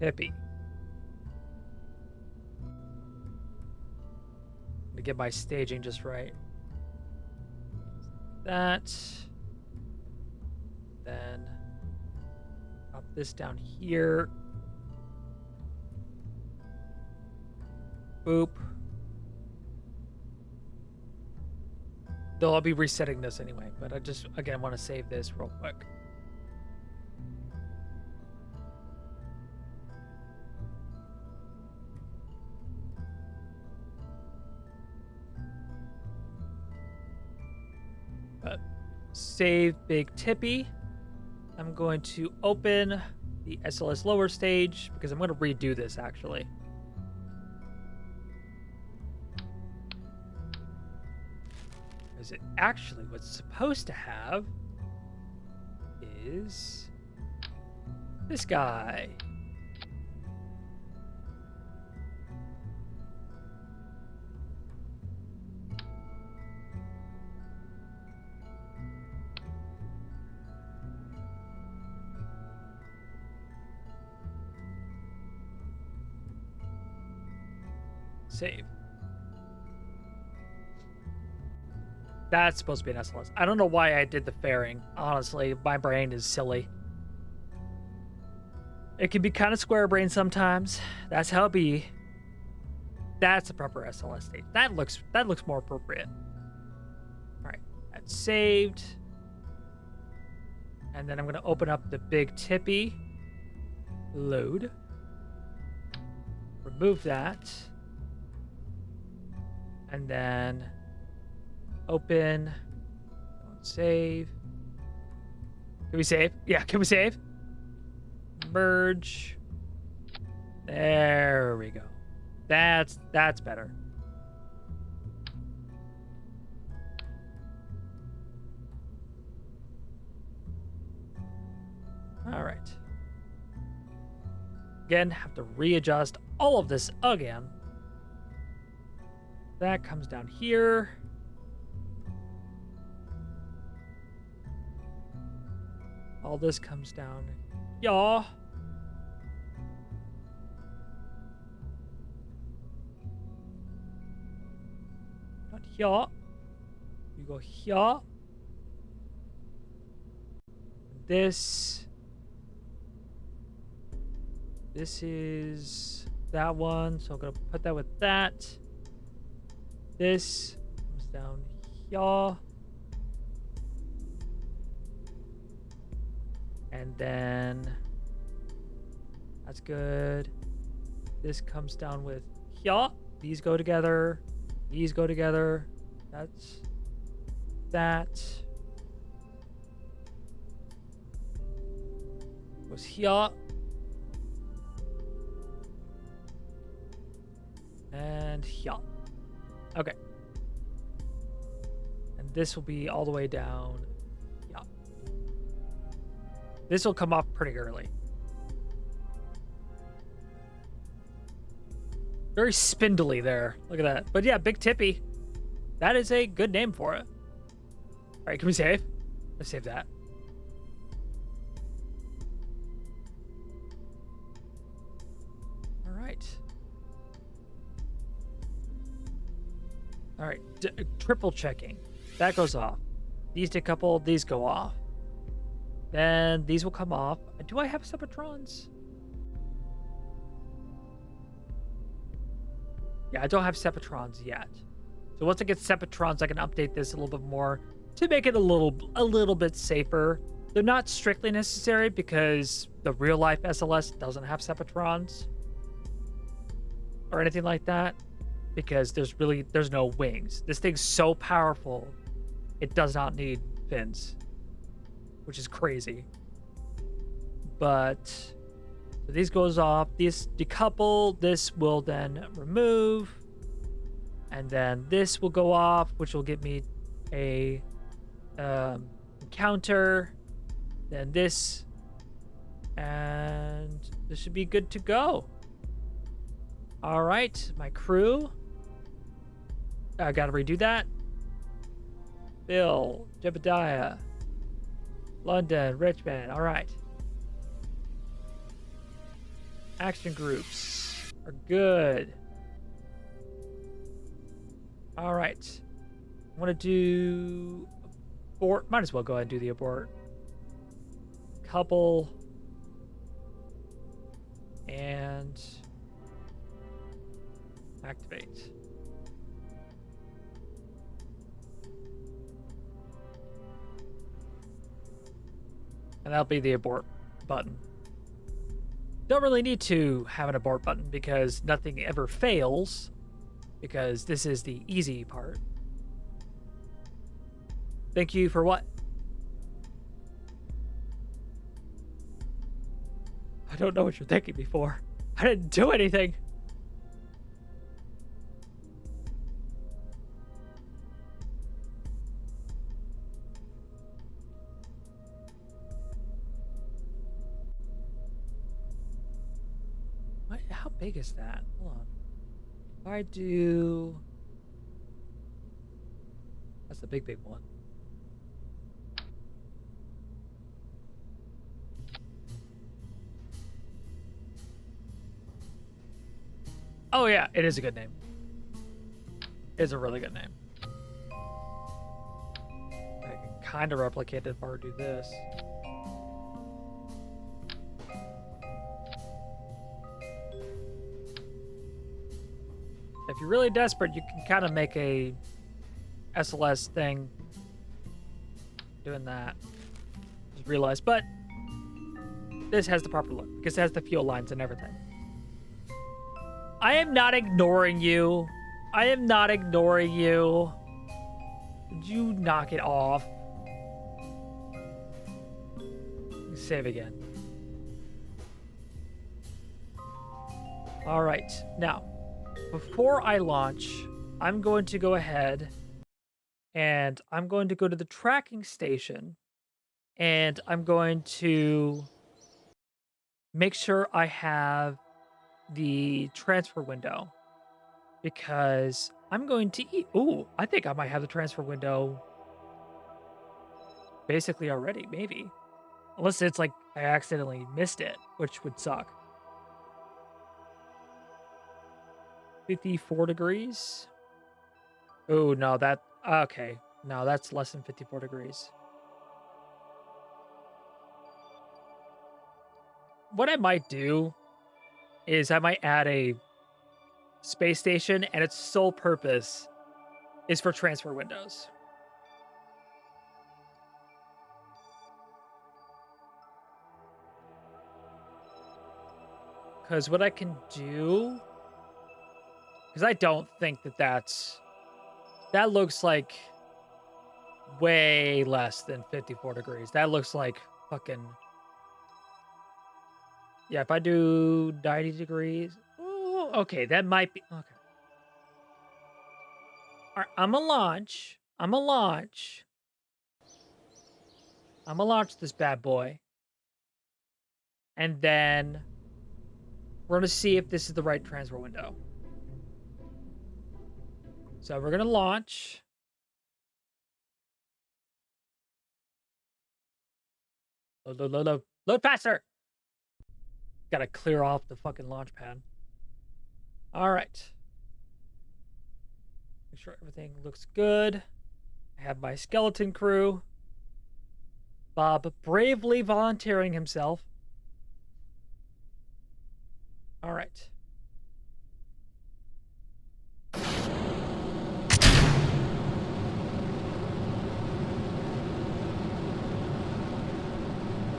Tippy. To get my staging just right. That. Then drop this down here. Boop. Though I'll be resetting this anyway, but I just, again, want to save this real quick. save Big Tippy. I'm going to open the SLS lower stage because I'm going to redo this actually. Because it actually, what's supposed to have is this guy. Save. That's supposed to be an SLS. I don't know why I did the fairing. Honestly, my brain is silly. It can be kind of square brain sometimes. That's how it be. That's a proper SLS state. That looks more appropriate. All right, that's saved. And then I'm going to open up the Big Tippy. Load. Remove that. And then open. Don't save. Can we save? Yeah, can we save? Merge. There we go. That's better. All right. Again, have to readjust all of this again. That comes down here. All this comes down. Yeah. Not here. You go here. This is that one, so I'm gonna put that with that. This comes down here. And then that's good. This comes down with here. These go together. These go together. That's that. Goes here. And here. Okay. And this will be all the way down. Yeah. This will come off pretty early. Very spindly there. Look at that. But yeah, Big Tippy. That is a good name for it. All right, can we save? Let's save that. All right. All right, triple checking. That goes off. These decouple, these go off. Then these will come off. Do I have Separatrons? Yeah, I don't have Separatrons yet. So once I get Separatrons, I can update this a little bit more to make it a little bit safer. They're not strictly necessary because the real life SLS doesn't have Separatrons or anything like that. Because there's no wings. This thing's so powerful, it does not need fins, which is crazy. But so these goes off. These decouple. This will then remove, and then this will go off, which will give me a counter. Then this, and this should be good to go. All right, my crew. I gotta redo that. Bill, Jebediah, London, Richmond. All right. Action groups are good. All right. I want to do abort. Might as well go ahead and do the abort. Couple. And activate. And that'll be the abort button. Don't really need to have an abort button because nothing ever fails, because this is the easy part. Thank you for what? don't know what you're thanking me for. I didn't do anything. What? How big is that? Hold on. If I do... That's the big one. Oh yeah, it is a good name. It's a really good name. I can kind of replicate it if I were to do this. If you're really desperate, you can kind of make a SLS thing doing that. Just realized, but this has the proper look because it has the fuel lines and everything. I am not ignoring you. I am not ignoring you. Did you knock it off? Save again. All right. Now, before I launch, I'm going to go ahead and I'm going to go to the tracking station and I'm going to make sure I have the transfer window because I'm going to eat. Ooh, I think I might have the transfer window basically already, maybe. Unless it's like I accidentally missed it, which would suck. 54 degrees. Oh, no, that... Okay. No, that's less than 54 degrees. What I might do is I might add a space station, and its sole purpose is for transfer windows. Because what I can do... Because I don't think that that's... That looks like way less than 54 degrees. That looks like fucking... Yeah, if I do 90 degrees... Ooh, okay, that might be... Okay. All right, I'm gonna launch. I'm gonna launch this bad boy. And then we're gonna see if this is the right transfer window. So we're gonna launch. Load faster! Gotta clear off the fucking launch pad. All right. Make sure everything looks good. I have my skeleton crew. Bob bravely volunteering himself. All right.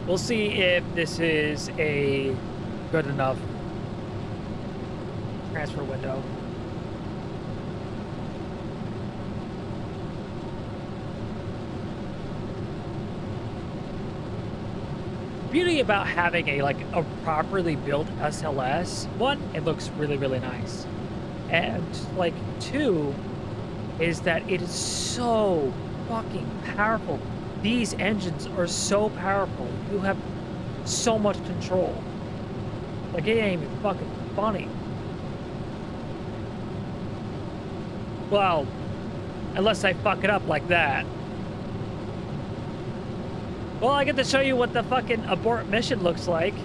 We'll see if this is a good enough transfer window. Beauty about having a properly built SLS, one, it looks really, really nice. And like two, is that it is so fucking powerful. These engines are so powerful. You have so much control. Like, it ain't even fucking funny. Well, unless I fuck it up like that. Well, I get to show you what the fucking abort mission looks like.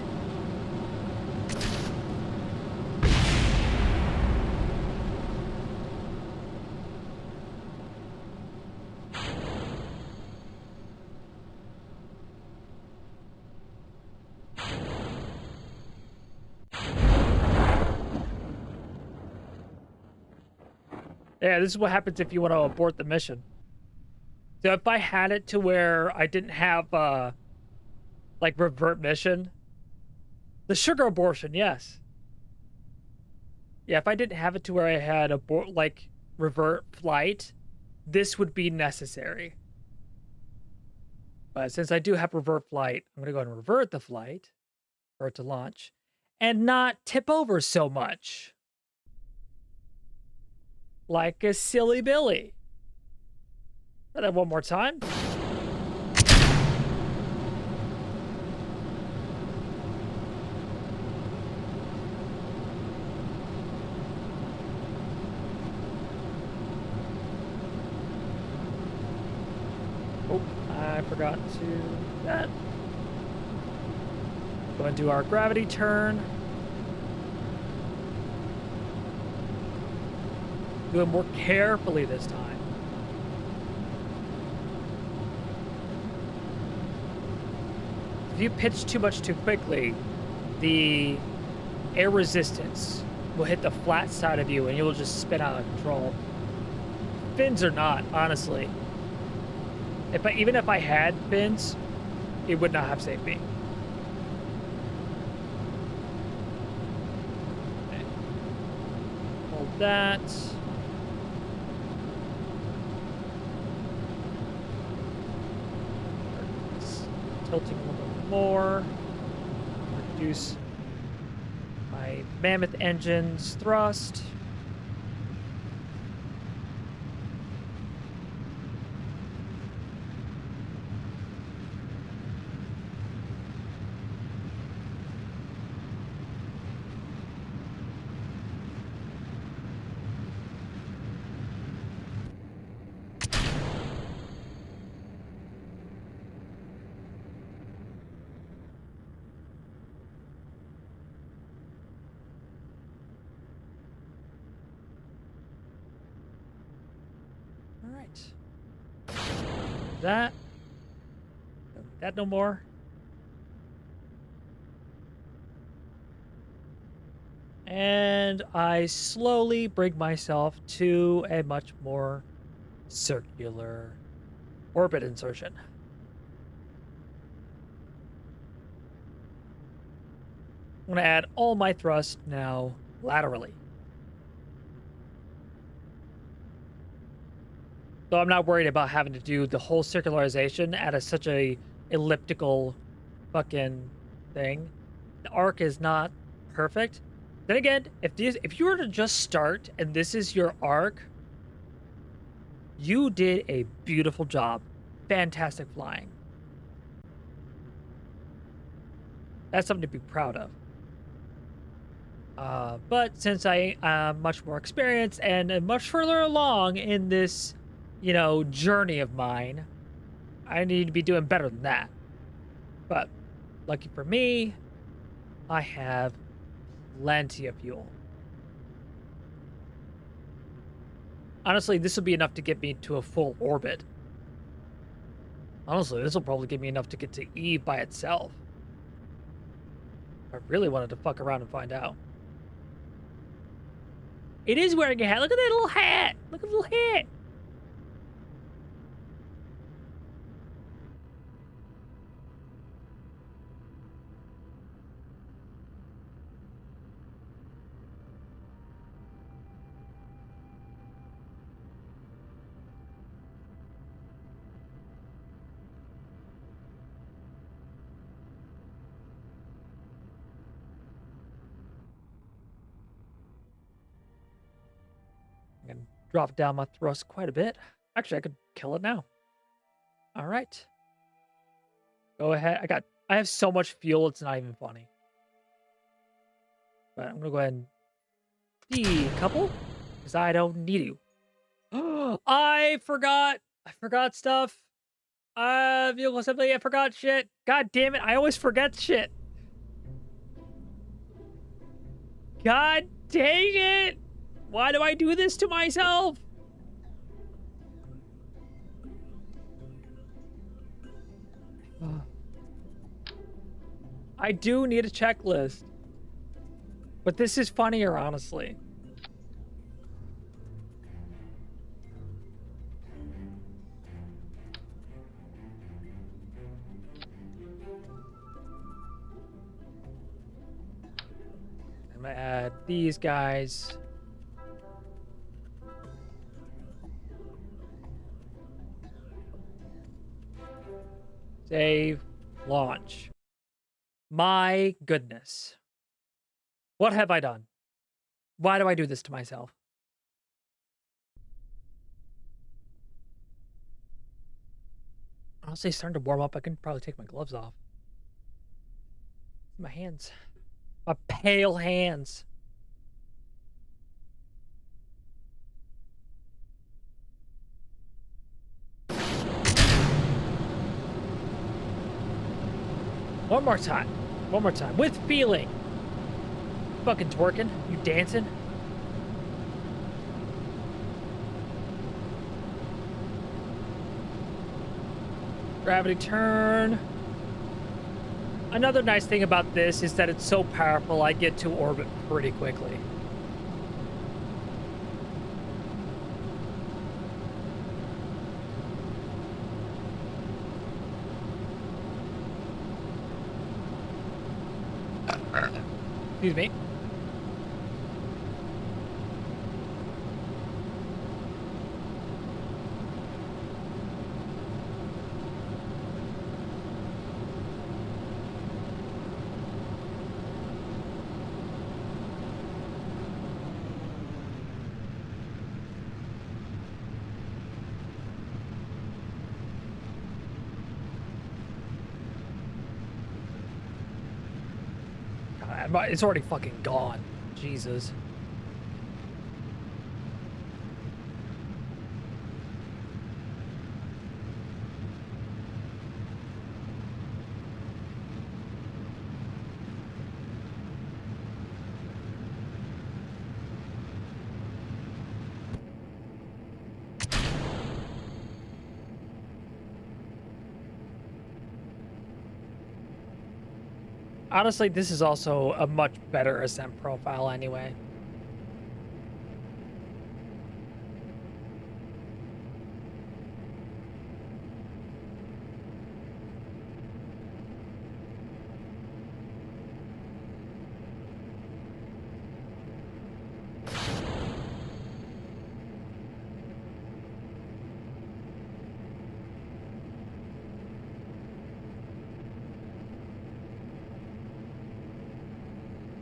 Yeah, this is what happens if you want to abort the mission. So if I had it to where I didn't have, like, revert mission. The sugar abortion, yes. Yeah, if I didn't have it to where I had revert flight, this would be necessary. But since I do have revert flight, I'm going to go ahead and revert the flight. for it to launch and not tip over so much. Like a silly Billy. Try that one more time. Oh, I forgot to do that. Go and do our gravity turn. Do it more carefully this time. If you pitch too much too quickly, the air resistance will hit the flat side of you and you'll just spin out of control. Fins or not, honestly. Even if I had fins, it would not have saved me. Okay. Hold that. Tilting a little bit more. Reduce my mammoth engine's thrust. All right. That. Don't need that no more. And I slowly bring myself to a much more circular orbit insertion. I'm going to add all my thrust now laterally. So I'm not worried about having to do the whole circularization at such a elliptical fucking thing. The arc is not perfect. Then again, if you were to just start and this is your arc, you did a beautiful job. Fantastic flying. That's something to be proud of. But since I am much more experienced and much further along in this, journey of mine, I need to be doing better than that. But lucky for me, I have plenty of fuel. Honestly, this will be enough to get me to a full orbit. Honestly, this will probably give me enough to get to Eve by itself. I really wanted to fuck around and find out. It is wearing a hat. Look at that little hat. Look at the little hat. I can drop down my thrust quite a bit. Actually, I could kill it now. All right. Go ahead. I have so much fuel, it's not even funny. But I'm going to go ahead and decouple because I don't need to. I forgot stuff. Vehicle assembly, I forgot shit. God damn it, I always forget shit. God dang it! Why do I do this to myself? I do need a checklist. But this is funnier, honestly. I'm gonna add these guys. Save. Launch. My goodness. What have I done? Why do I do this to myself? Honestly, it's starting to warm up. I can probably take my gloves off. My hands. My pale hands. One more time. One more time. With feeling. Fucking twerking. You dancing? Gravity turn. Another nice thing about this is that it's so powerful, I get to orbit pretty quickly. Excuse me. God, it's already fucking gone. Jesus. Honestly, this is also a much better ascent profile anyway.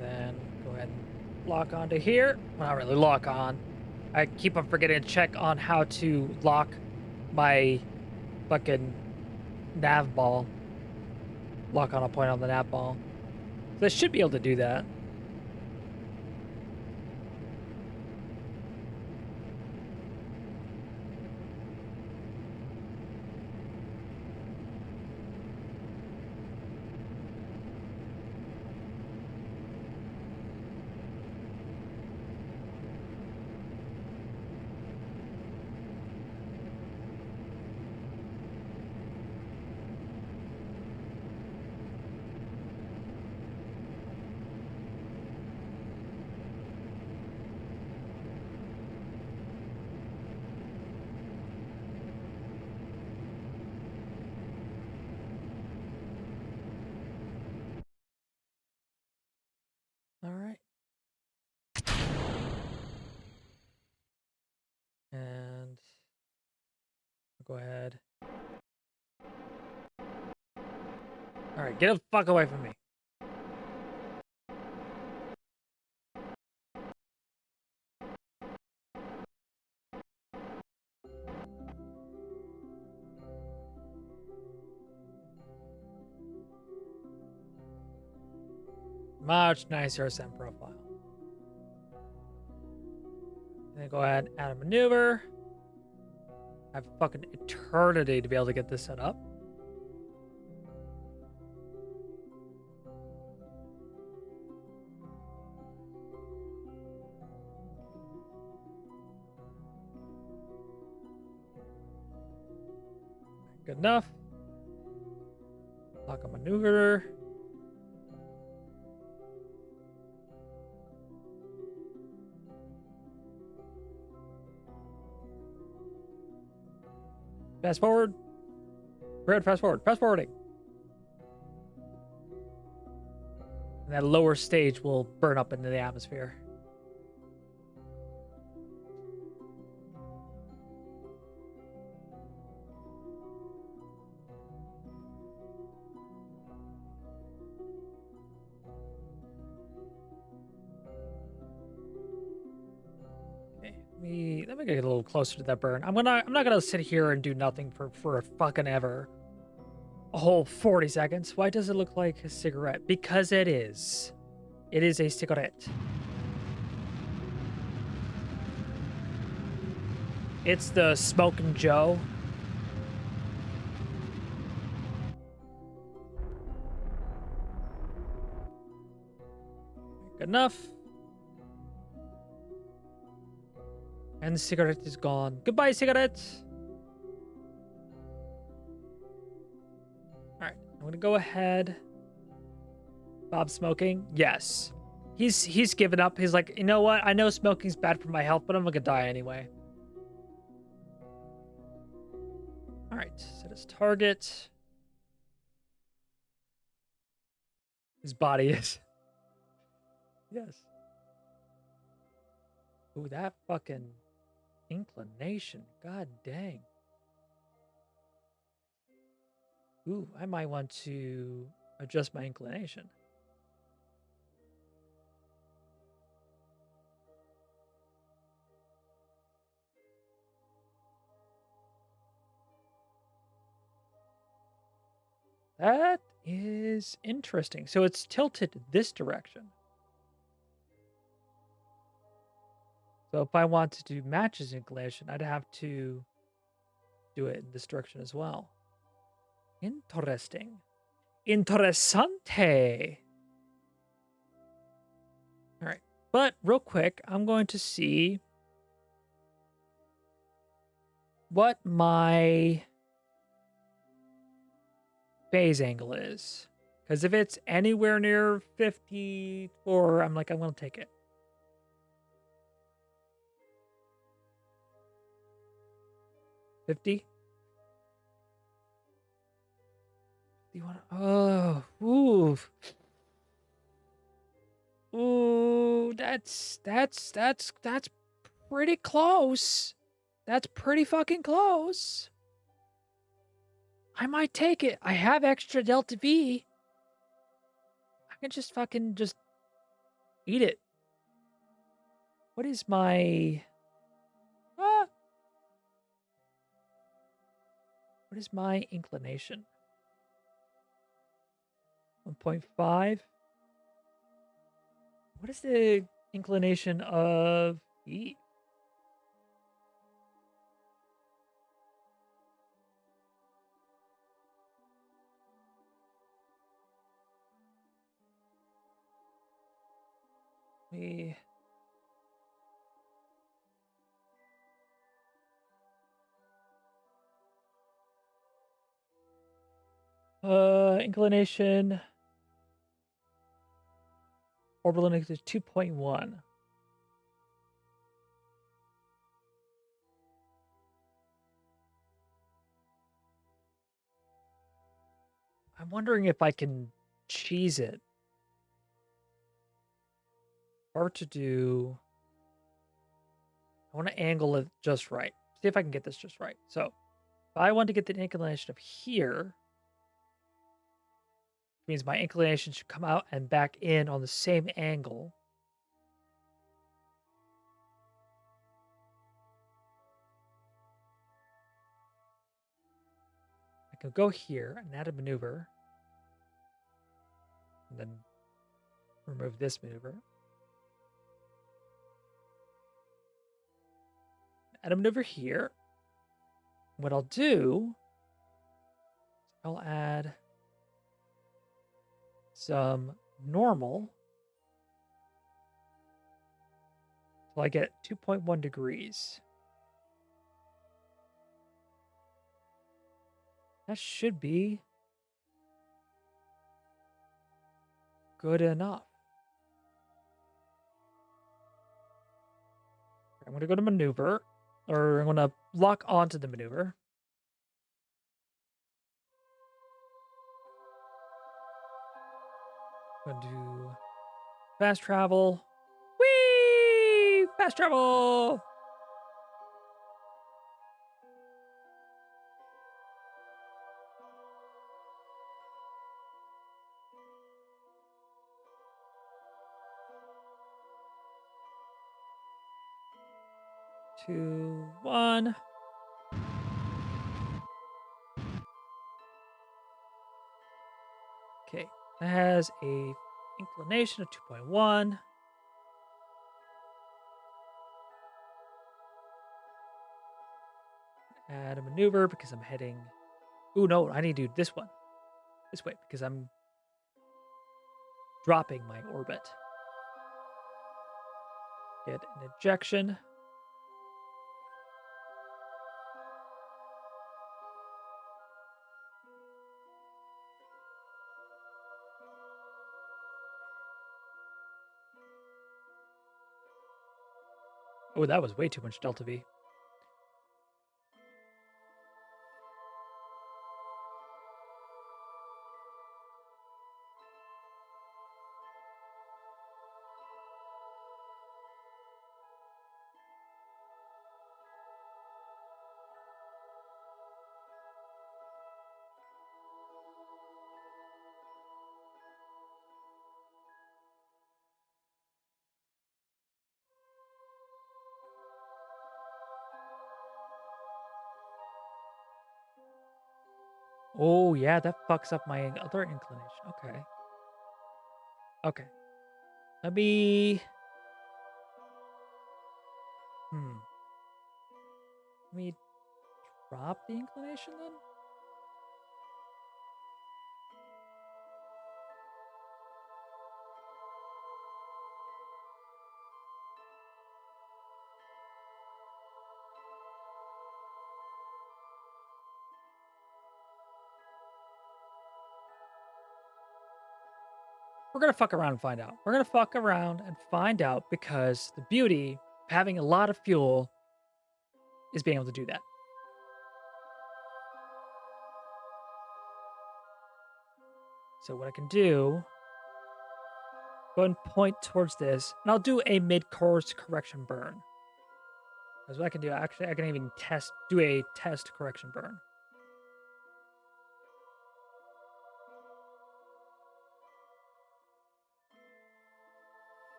Then go ahead and lock onto here. Well, not really lock on. I keep on forgetting to check on how to lock my fucking nav ball. Lock on a point on the nav ball. So I should be able to do that. All right. And go ahead. All right, get the fuck away from me. Much nicer ascent profile. And then go ahead and add a maneuver. I have fucking eternity to be able to get this set up. Good enough. Lock a maneuver. Fast forward. Brad, fast forward. Fast forwarding. And that lower stage will burn up into the atmosphere. Let me get a little closer to that burn. I'm not gonna sit here and do nothing for a fucking ever. A whole 40 seconds. Why does it look like a cigarette? Because it is. It is a cigarette. It's the Smokin' Joe. Good enough. And the cigarette is gone. Goodbye, cigarette. Alright, I'm gonna go ahead. Bob smoking? Yes. He's given up. He's like, you know what? I know smoking's bad for my health, but I'm gonna die anyway. Alright, set his target. His body is. Yes. Ooh, that fucking inclination. God dang. Ooh, I might want to adjust my inclination. That is interesting. So it's tilted this direction. So if I want to do matches inclination, I'd have to do it in this direction as well. Interesting. Interessante. All right. But real quick, I'm going to see what my phase angle is. Because if it's anywhere near 54, I'm like, I'm going to take it. $50? You want to? Oh, ooh. Ooh, that's pretty close. That's pretty fucking close. I might take it. I have extra Delta V. I can just fucking just eat it. What is my... What is my inclination? 1.5. What is the inclination of E? We... inclination... Orbital inclination 2.1. I'm wondering if I can cheese it. Or to do... I want to angle it just right. See if I can get this just right. So, if I want to get the inclination of here, which means my inclination should come out and back in on the same angle. I can go here and add a maneuver. And then remove this maneuver. Add a maneuver here. What I'll do, I'll add some normal. So I get 2.1 degrees. That should be good enough. I'm going to go to maneuver, or I'm going to lock onto the maneuver. I'm going to do fast travel. Whee! Fast travel! 2, 1. Okay, that has a inclination of 2.1. Add a maneuver because I'm heading. Ooh, no, I need to do this one. This way because I'm dropping my orbit. Get an ejection. Oh, that was way too much delta V. Oh, yeah, that fucks up my other inclination. Okay. Okay. Let me... Let me drop the inclination then? We're going to fuck around and find out. We're going to fuck around and find out because the beauty of having a lot of fuel is being able to do that. So what I can do, go ahead and point towards this, and I'll do a mid-course correction burn. Because what I can do, actually, I can even do a test correction burn.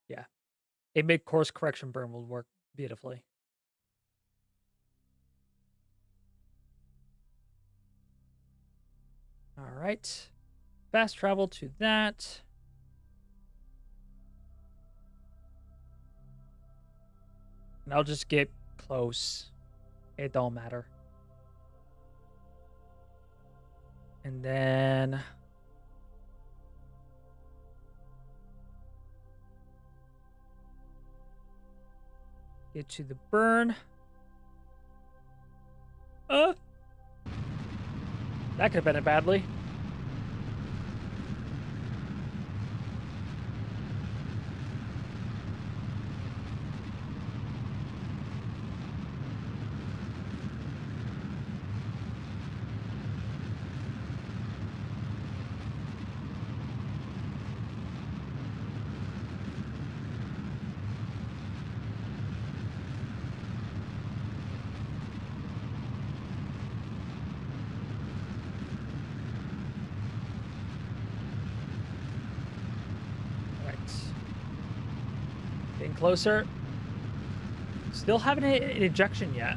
Yeah. A mid-course correction burn will work beautifully. All right. Fast travel to that. And I'll just get close. It don't matter. And then... get to the burn. That could have been it badly. Getting closer. Still haven't hit an ejection yet.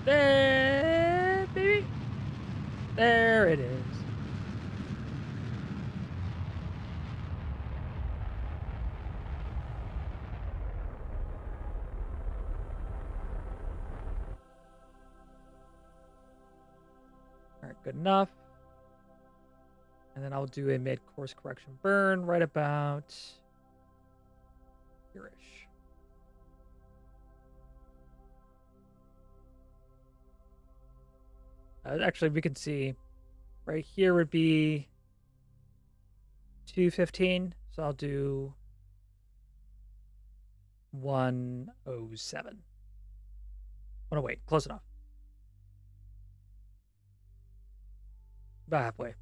There, baby. There it is. All right, good enough. And then I'll do a mid-course correction burn right about here-ish. Actually, we can see right here would be 215. So I'll do 107. Oh, no, wait, close enough. About halfway.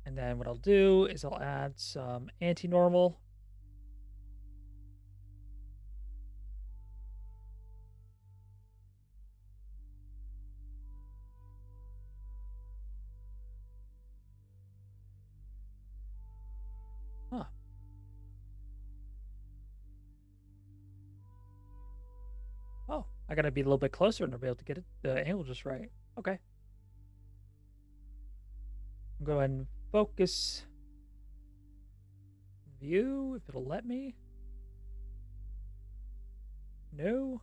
And then what I'll do is I'll add some anti-normal. Huh. Oh, I gotta be a little bit closer to be able to get it, the angle just right. Okay. I'm going to focus view if it'll let me. No.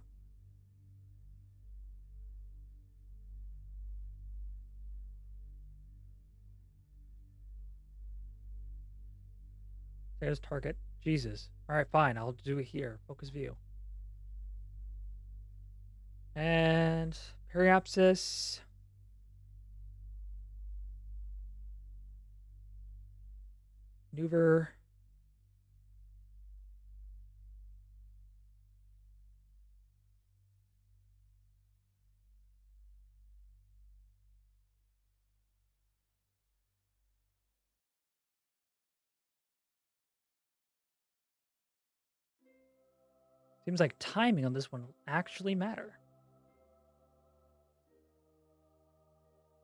There's target. Jesus. All right, fine. I'll do it here. Focus view. And periapsis. Maneuver. Seems like timing on this one will actually matter.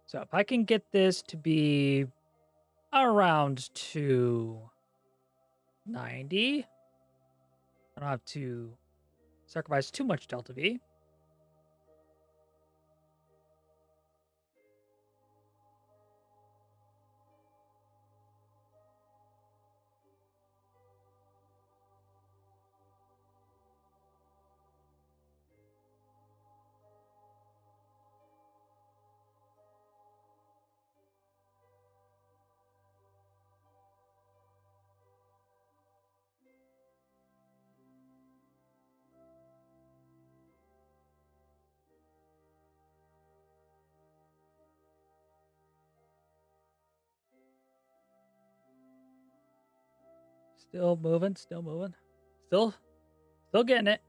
So if I can get this to be around 290, I don't have to sacrifice too much delta V. Still moving, still moving. Still getting it.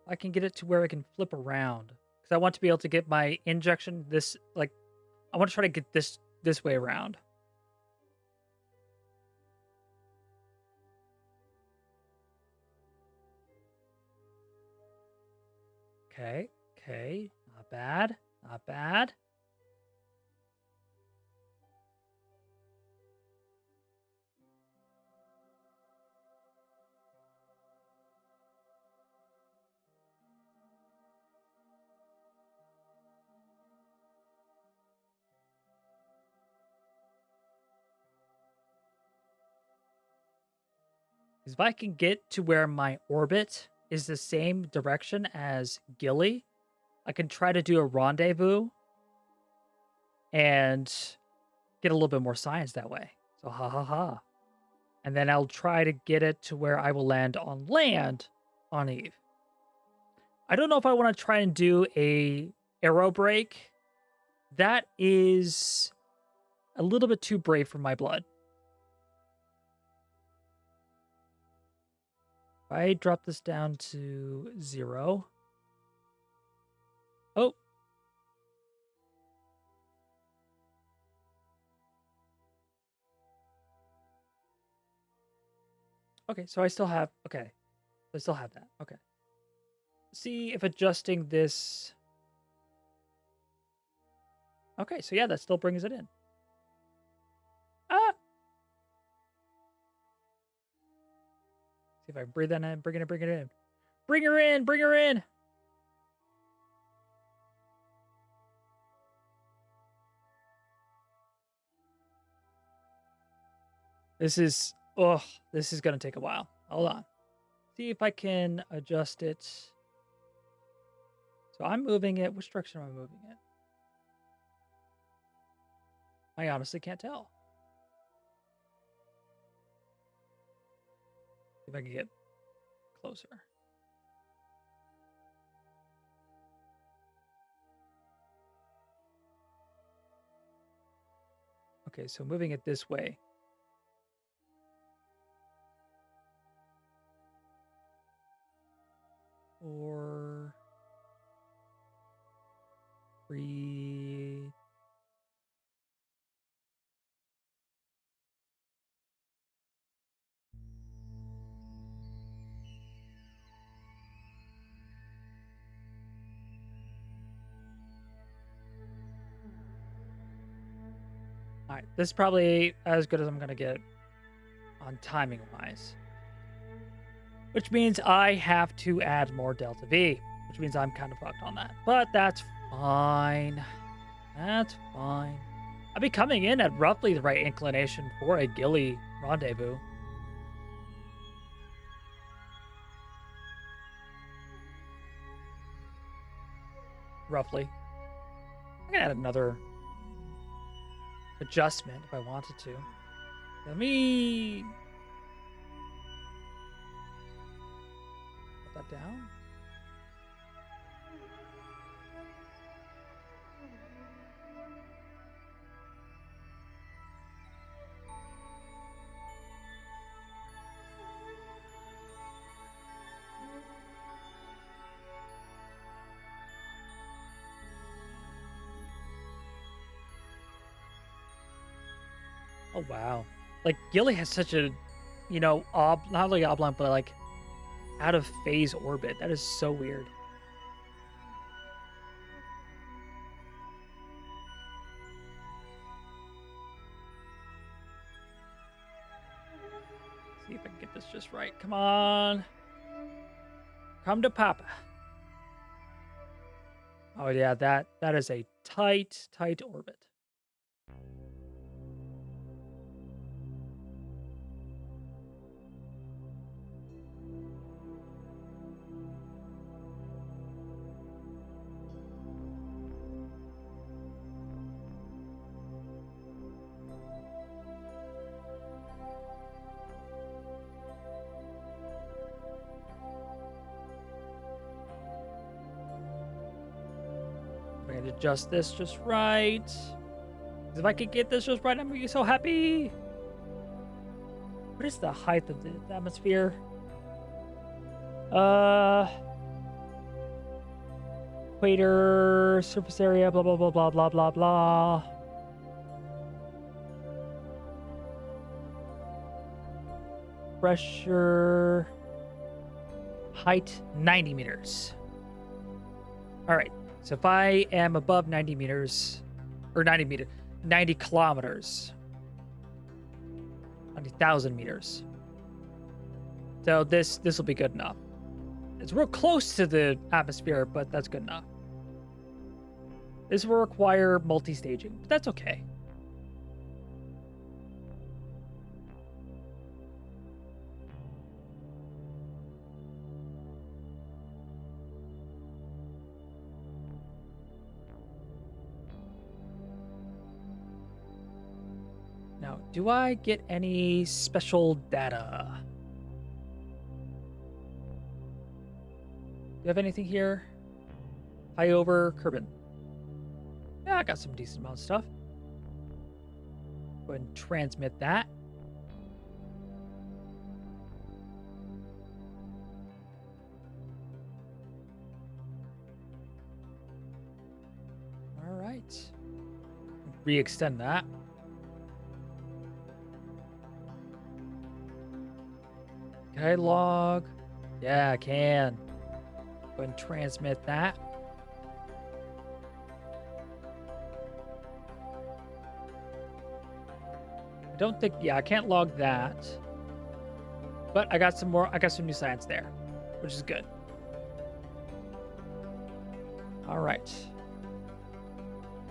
I can get it to where I can flip around. Because I want to be able to get my injection this, like, I want to try to get this way around. Okay, okay. Not bad, not bad. Because if I can get to where my orbit is the same direction as Gilly, I can try to do a rendezvous and get a little bit more science that way. So ha ha ha. And then I'll try to get it to where I will land on Eve. I don't know if I want to try and do a arrow break. That is a little bit too brave for my blood. If I drop this down to 0. Oh. Okay, so I still have, okay. I still have that. Okay. See if adjusting this. Okay, so yeah, that still brings it in. Ah! See if I breathe that in, bring it in, bring it in. Bring her in, bring her in. This is going to take a while. Hold on. See if I can adjust it. So I'm moving it. Which direction am I moving it? I honestly can't tell. See if I can get closer. Okay, so moving it this way. Four, 3, right, this is probably as good as I'm gonna get on timing wise. Which means I have to add more delta V, which means I'm kind of fucked on that. But that's fine. That's fine. I'll be coming in at roughly the right inclination for a Gilly rendezvous. Roughly. I can add another adjustment if I wanted to. Let me put that down. Oh wow. Like Gilly has such a, not only oblong, but like out of phase orbit. That is so weird. See if I can get this just right. Come on. Come to Papa. Oh yeah, that is a tight orbit. I'm gonna adjust this just right. 'Cause if I could get this just right, I'm gonna be so happy. What is the height of the atmosphere? Equator, surface area, blah blah blah blah blah blah blah. Pressure, height 90 meters. All right. So if I am above 90 meters, or 90 kilometers, 90,000 meters. So this will be good enough. It's real close to the atmosphere, but that's good enough. This will require multi-staging, but that's okay. Now, do I get any special data? Do you have anything here? High over Kerbal. Yeah, I got some decent amount of stuff. Go ahead and transmit that. All right. Re-extend that. Can I log? Yeah, I can. Go ahead and transmit that. I don't think, yeah, I can't log that. But I got some new science there, which is good. All right.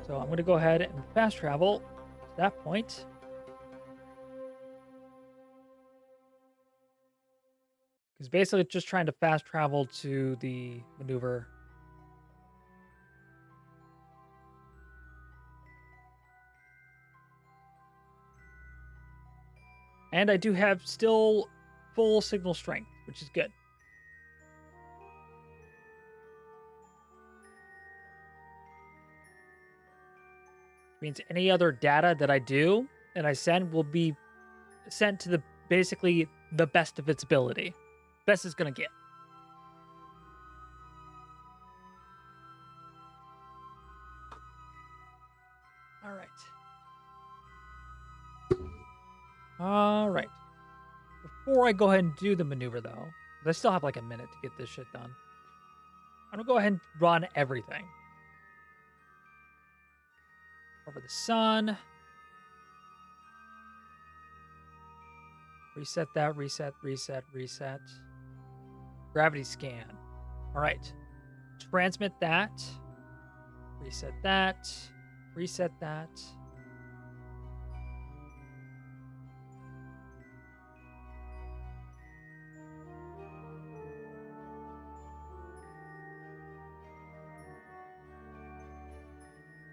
So I'm going to go ahead and fast travel to that point. Because basically just trying to fast travel to the maneuver. And I do have still full signal strength, which is good. Means any other data that I do and I send will be sent to basically the best of its ability. Best it's gonna get. All right. All right. Before I go ahead and do the maneuver, though, 'cause I still have like a minute to get this shit done, I'm gonna go ahead and run everything over the sun. Reset that, reset, reset, reset. Gravity scan. All right. Transmit that. Reset that. Reset that.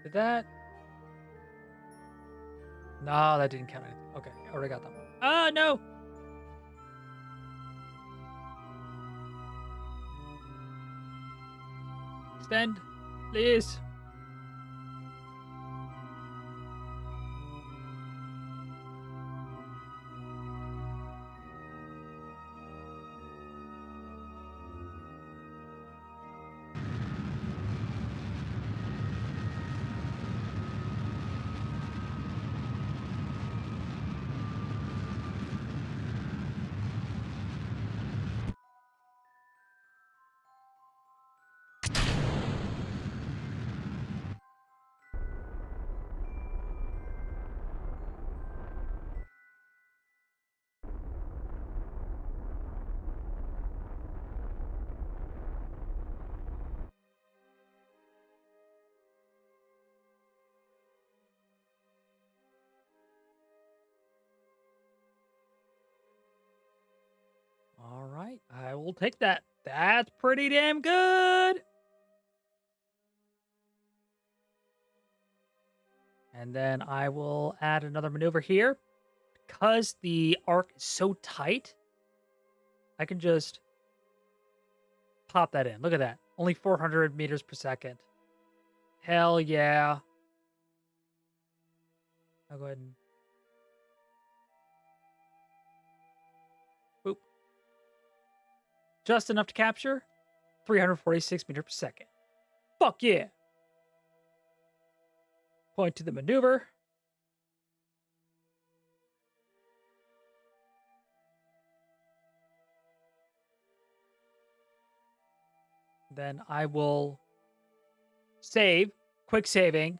Did that? No, that didn't count anything. Okay, I already got that one. Ah, no! Extend, please. All right, I will take that. That's pretty damn good. And then I will add another maneuver here. Because the arc is so tight, I can just pop that in. Look at that. Only 400 meters per second. Hell yeah. I'll go ahead and boop. Just enough to capture 346 meters per second. Fuck yeah. Point to the maneuver. Then I will save, quick saving,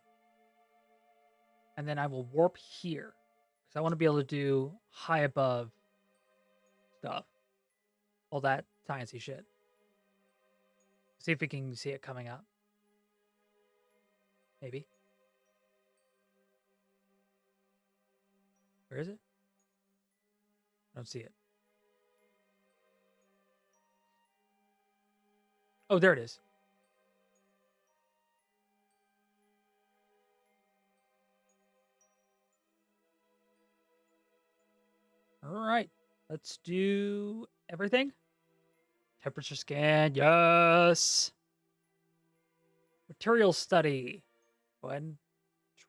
and then I will warp here because I want to be able to do high above stuff, all that sciencey shit. See if we can see it coming up. Maybe. Where is it? I don't see it. Oh, there it is. All right. Let's do everything. Temperature scan. Yes. Material study. Go ahead and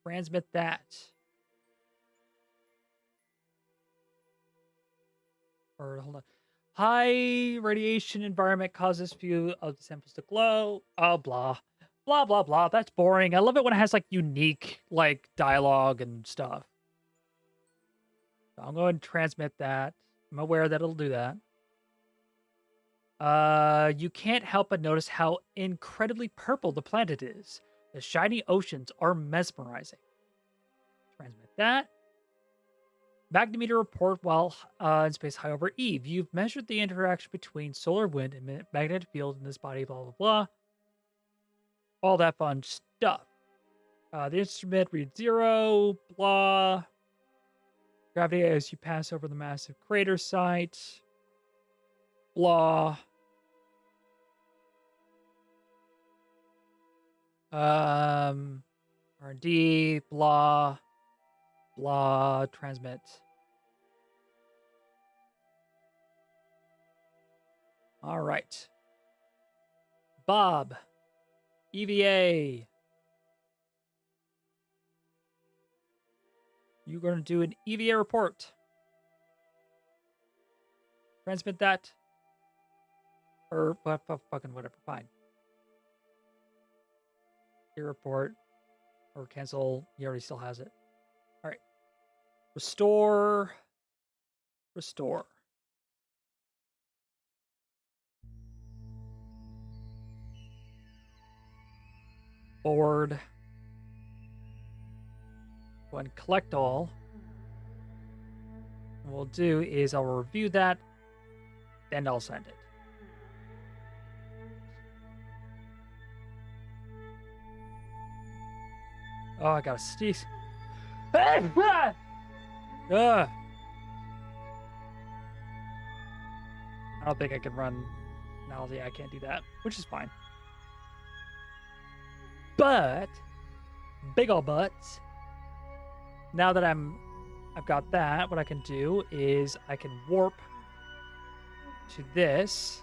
transmit that. Or hold on. High radiation environment causes few of the samples to glow. Oh, blah. Blah, blah, blah. That's boring. I love it when it has like unique like dialogue and stuff. So I'm going to transmit that. I'm aware that it'll do that. You can't help but notice how incredibly purple the planet is. The shiny oceans are mesmerizing. Transmit that. Magnemeter report while in space high over Eve. You've measured the interaction between solar wind and magnetic field in this body, blah, blah, blah. All that fun stuff. The instrument reads 0, blah. Gravity as you pass over the massive crater site, blah. R&D, blah, blah, transmit. All right. Bob, EVA. You're going to do an EVA report. Transmit that. Or fucking whatever, fine. Your report. Or cancel. He already still has it. All right. Restore. Restore. Forward. Go ahead and collect all. we'll do is I'll review that, then I'll send it. Oh, I gotta sneeze. Ugh. I don't think I can run. No, yeah, I can't do that, which is fine. But big ol' butts. Now that I've got that, what I can do is I can warp to this.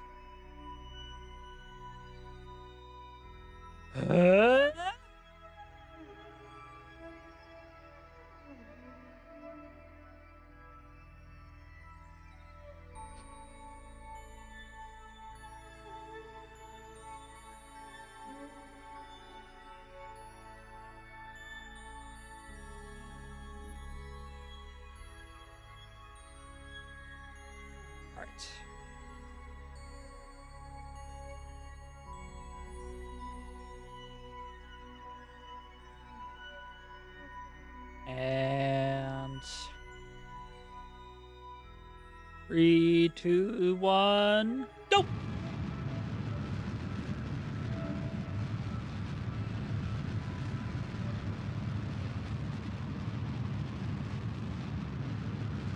Alright. And 3, 2, 1, go!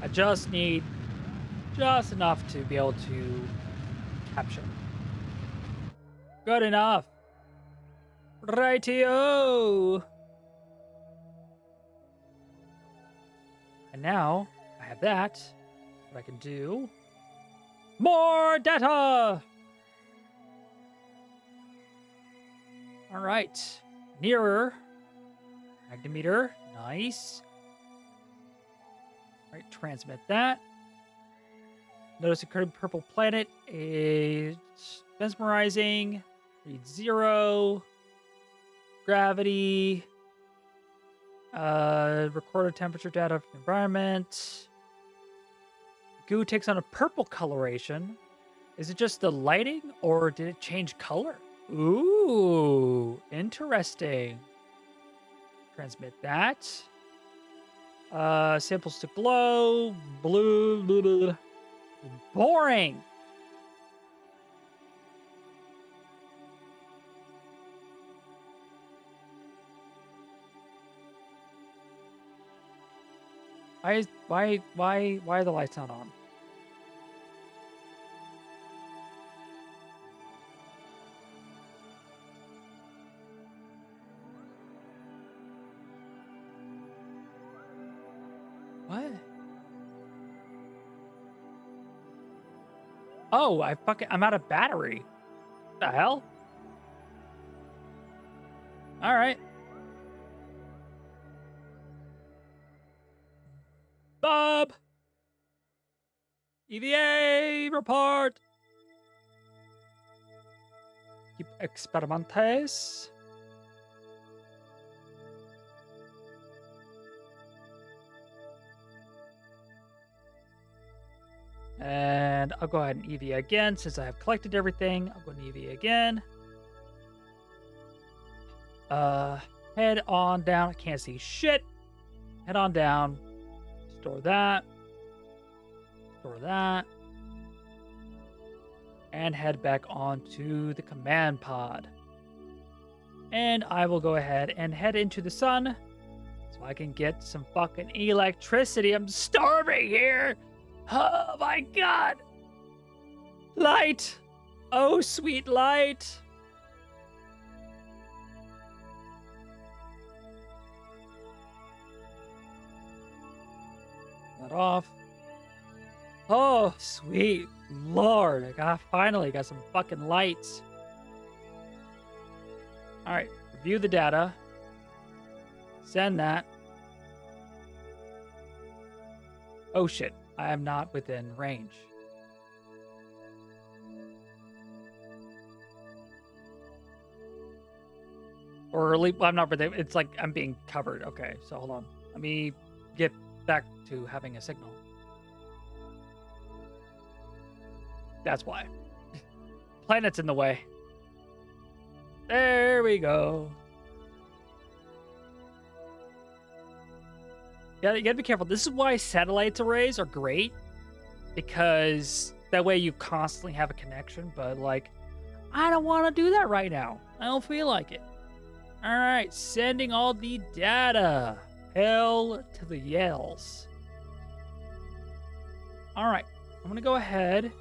I just need just enough to be able to capture. Good enough. Rightio. And now I have that. What I can do. More data. All right. Nearer. Magnemeter. Nice. All right. Transmit that. Notice a curved purple planet is mesmerizing. Read 0. Gravity. Recorded temperature data from the environment. Goo takes on a purple coloration. Is it just the lighting or did it change color? Ooh, interesting. Transmit that. Samples to glow. Blue. Blah, blah, blah. Boring. Why are the lights not on? What? Oh, I'm out of battery. What the hell? All right. Bob. EVA report. Keep experimentes. And I'll go ahead and EV again since I have collected everything. I'll go and EV again. Head on down. I can't see shit. Head on down. Store that. Store that. And head back onto the command pod. And I will go ahead and head into the sun so I can get some fucking electricity. I'm starving here. Oh my god! Light! Oh, sweet light! That off. Oh, sweet lord. Finally got some fucking lights. Alright, review the data. Send that. Oh shit. I am not within range. Or at least, well, I'm not within, it's like I'm being covered. Okay, so hold on. Let me get back to having a signal. That's why. Planet's in the way. There we go. You gotta be careful. This is why satellite arrays are great, because that way you constantly have a connection. But like, I don't want to do that right now. I don't feel like it. All right, sending all the data. Hell to the yells. All right, I'm gonna go ahead.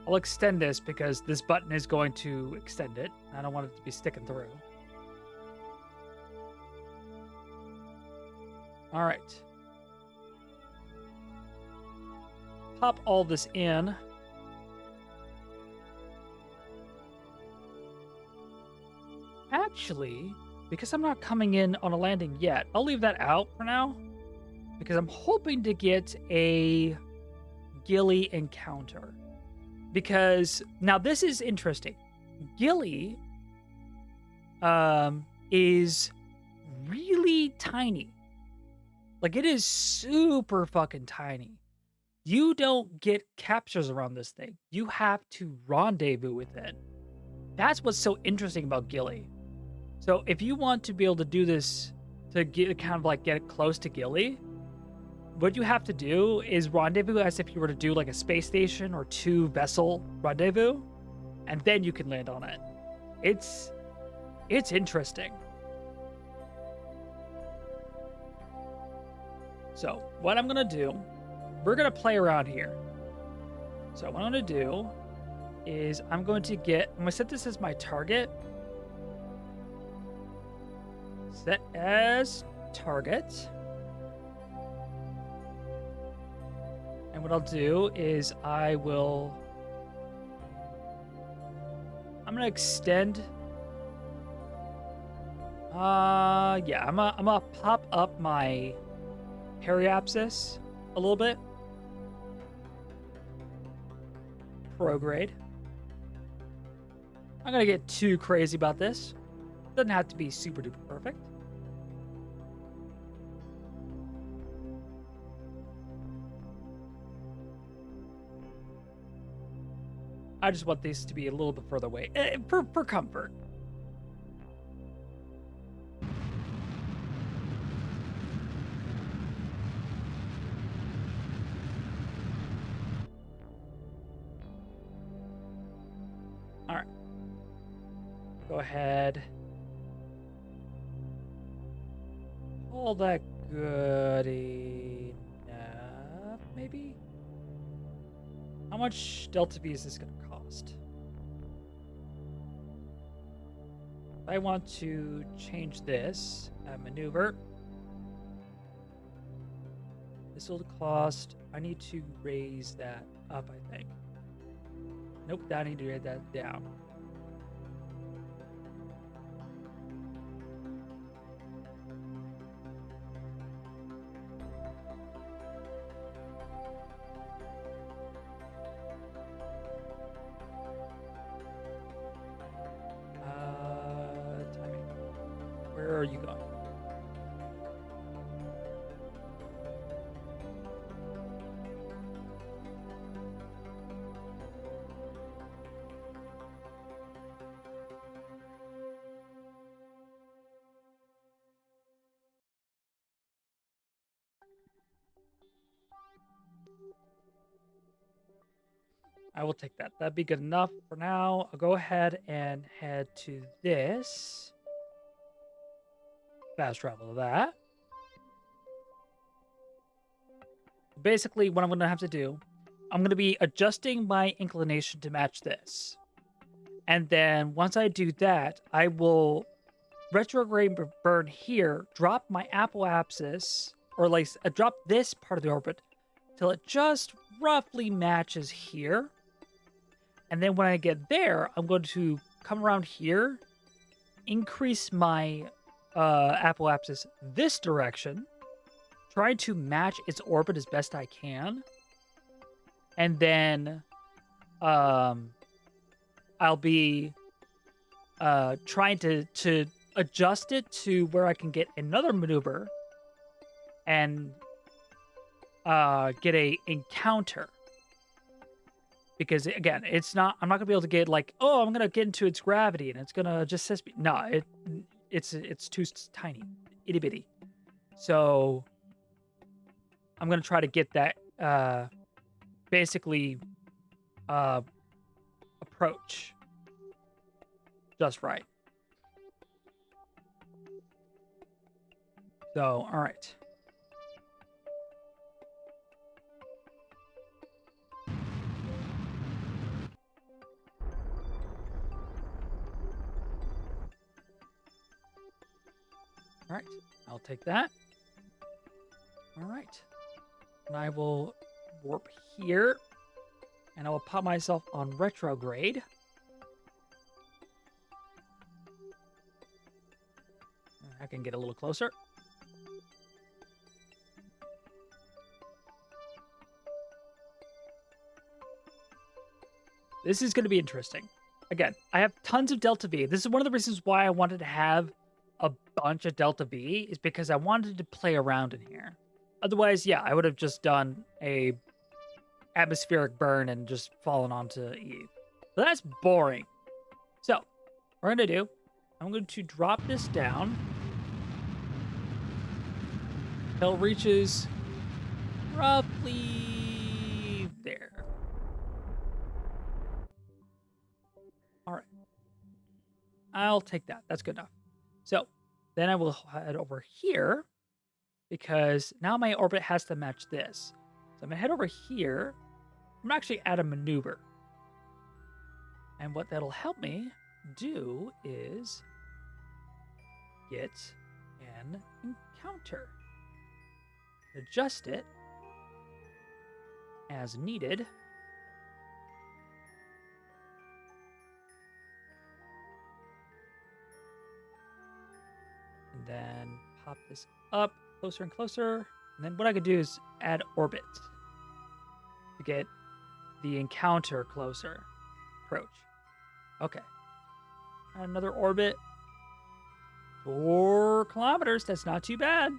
I'll extend this because this button is going to extend it. I don't want it to be sticking through. All right. Pop all this in. Actually, because I'm not coming in on a landing yet, I'll leave that out for now. Because I'm hoping to get a Gilly encounter. Because now this is interesting. Gilly is really tiny. Like, it is super fucking tiny. You don't get captures around this thing. You have to rendezvous with it. That's what's so interesting about Gilly. So if you want to be able to do this to get kind of like get close to Gilly, what you have to do is rendezvous as if you were to do like a space station or 2 vessel rendezvous, and then you can land on it. It's interesting. So what I'm gonna do, we're gonna play around here. So what I'm gonna do is I'm gonna set this as my target. Set as target. And what I'll do is I'm gonna extend. Yeah, I'm gonna pop up my periapsis a little bit. Prograde. I'm gonna get too crazy about this. Doesn't have to be super duper perfect. I just want these to be a little bit further away for comfort. All right. Go ahead. All that good enough, maybe? How much Delta V is this going to cost? If I want to change this, maneuver. This will cost, I need to raise that up, I think. Nope, I need to raise that down. Timing. Where are you going? I will take that. That'd be good enough for now. I'll go ahead and head to this. Fast travel to that. Basically, what I'm going to have to do, I'm going to be adjusting my inclination to match this. And then once I do that, I will retrograde burn here, drop my apoapsis, or like drop this part of the orbit till it just roughly matches here. And then when I get there, I'm going to come around here, increase my apoapsis this direction, try to match its orbit as best I can, and then I'll be trying to adjust it to where I can get another maneuver and get a encounter. Because again, I'm not gonna be able to get like, oh, I'm gonna get into its gravity and it's gonna just assist me. No, it's too tiny, itty bitty. So I'm going to try to get that basically approach just right. So, all right. All right, I'll take that. All right. And I will warp here. And I will pop myself on retrograde. I can get a little closer. This is going to be interesting. Again, I have tons of Delta V. This is one of the reasons why I wanted to have a bunch of Delta V, is because I wanted to play around in here. Otherwise, yeah, I would have just done a atmospheric burn and just fallen onto Eve. But that's boring. So, what we're going to do, I'm going to drop this down until it reaches roughly there. All right. I'll take that. That's good enough. So, then I will head over here, because now my orbit has to match this. So I'm going to head over here. I'm going to actually add a maneuver. And what that'll help me do is get an encounter. Adjust it as needed. And then pop this up closer and closer. And then what I could do is add orbit to get the encounter closer. Approach. Okay. Add another orbit. 4 kilometers. That's not too bad.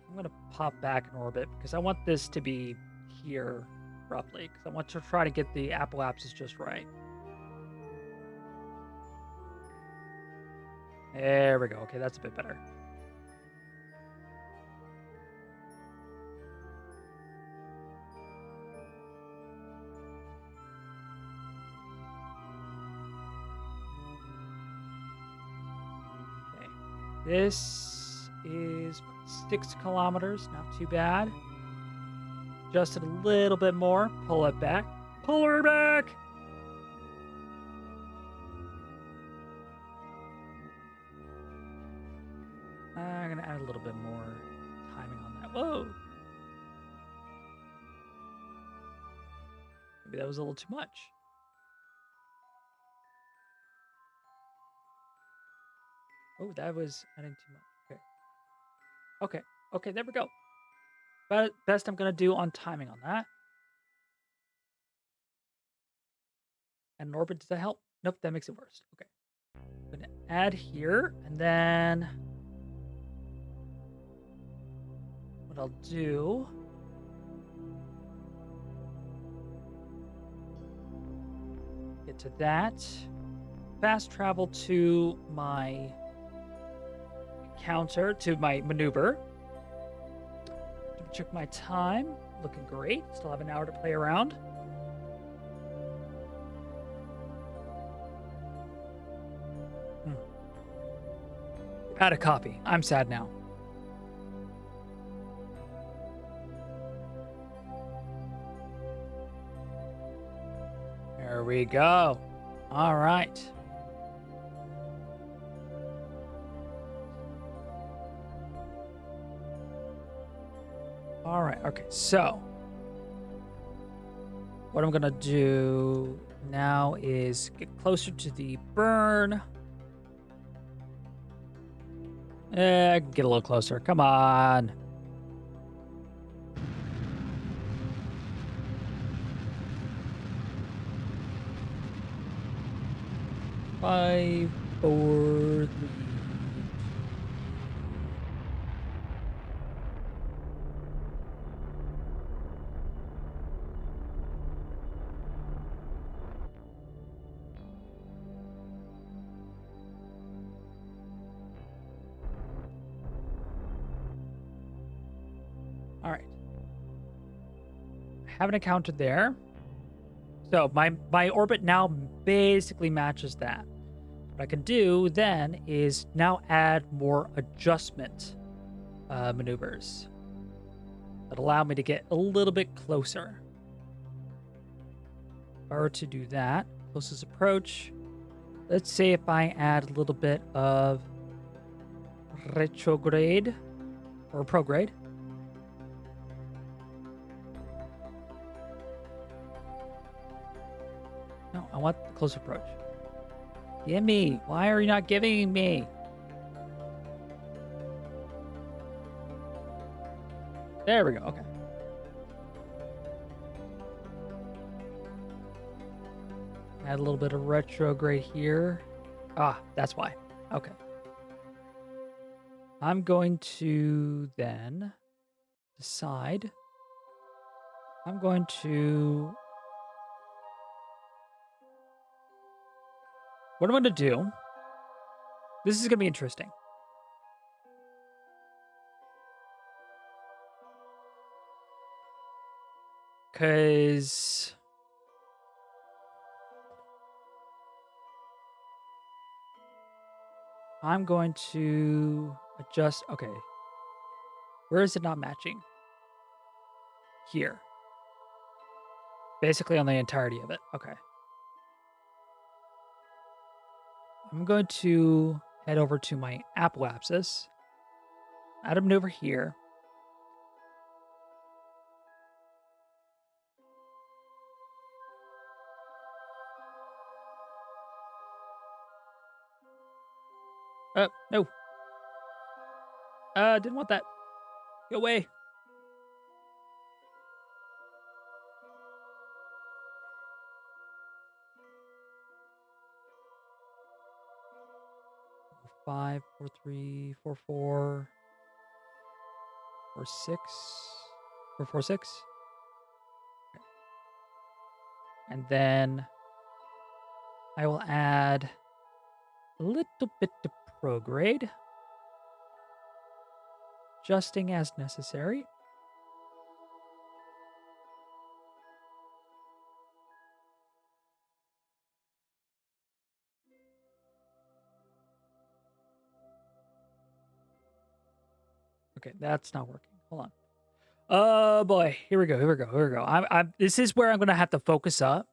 I'm going to pop back in orbit because I want this to be here roughly, because I want to try to get the apoapsis just right. There we go. Okay, that's a bit better. Okay. This is 6 kilometers. Not too bad. Adjust it a little bit more. Pull it back. Pull her back! I'm going to add a little bit more timing on that. Whoa! Maybe that was a little too much. Oh, that was adding too much. Okay. Okay, there we go. But best I'm going to do on timing on that. And an orbit, does that help? Nope, that makes it worse. Okay. I'm going to add here, and then what I'll do, get to that, fast travel to my counter, to my maneuver. Check my time. Looking great. Still have an hour to play around. Out of copy. I'm sad now. There we go. All right. All right. Okay. So what I'm going to do now is get closer to the burn. I can get a little closer. Come on. 5, 4, 3. All right. Haven't encountered there. So my orbit now basically matches that. What I can do then is now add more adjustment maneuvers that allow me to get a little bit closer. If I were to do that, closest approach, let's say if I add a little bit of retrograde or prograde. No, I want the close approach. Give me. Why are you not giving me? There we go. Okay. Add a little bit of retrograde here. Ah, that's why. Okay. I'm going to then decide. I'm going to. What I'm going to do. This is going to be interesting. Because I'm going to adjust. Okay. Where is it not matching? Here. Basically on the entirety of it. Okay. I'm going to head over to my apoapsis. Add a maneuver here. No. Didn't want that. Go away. Five, 4, 3, 4, 4, 4, 6, 4, 4, 6. Okay. And then I will add a little bit of prograde, adjusting as necessary. Okay, that's not working. Hold on. Oh boy, here we go. This is where I'm gonna have to focus up.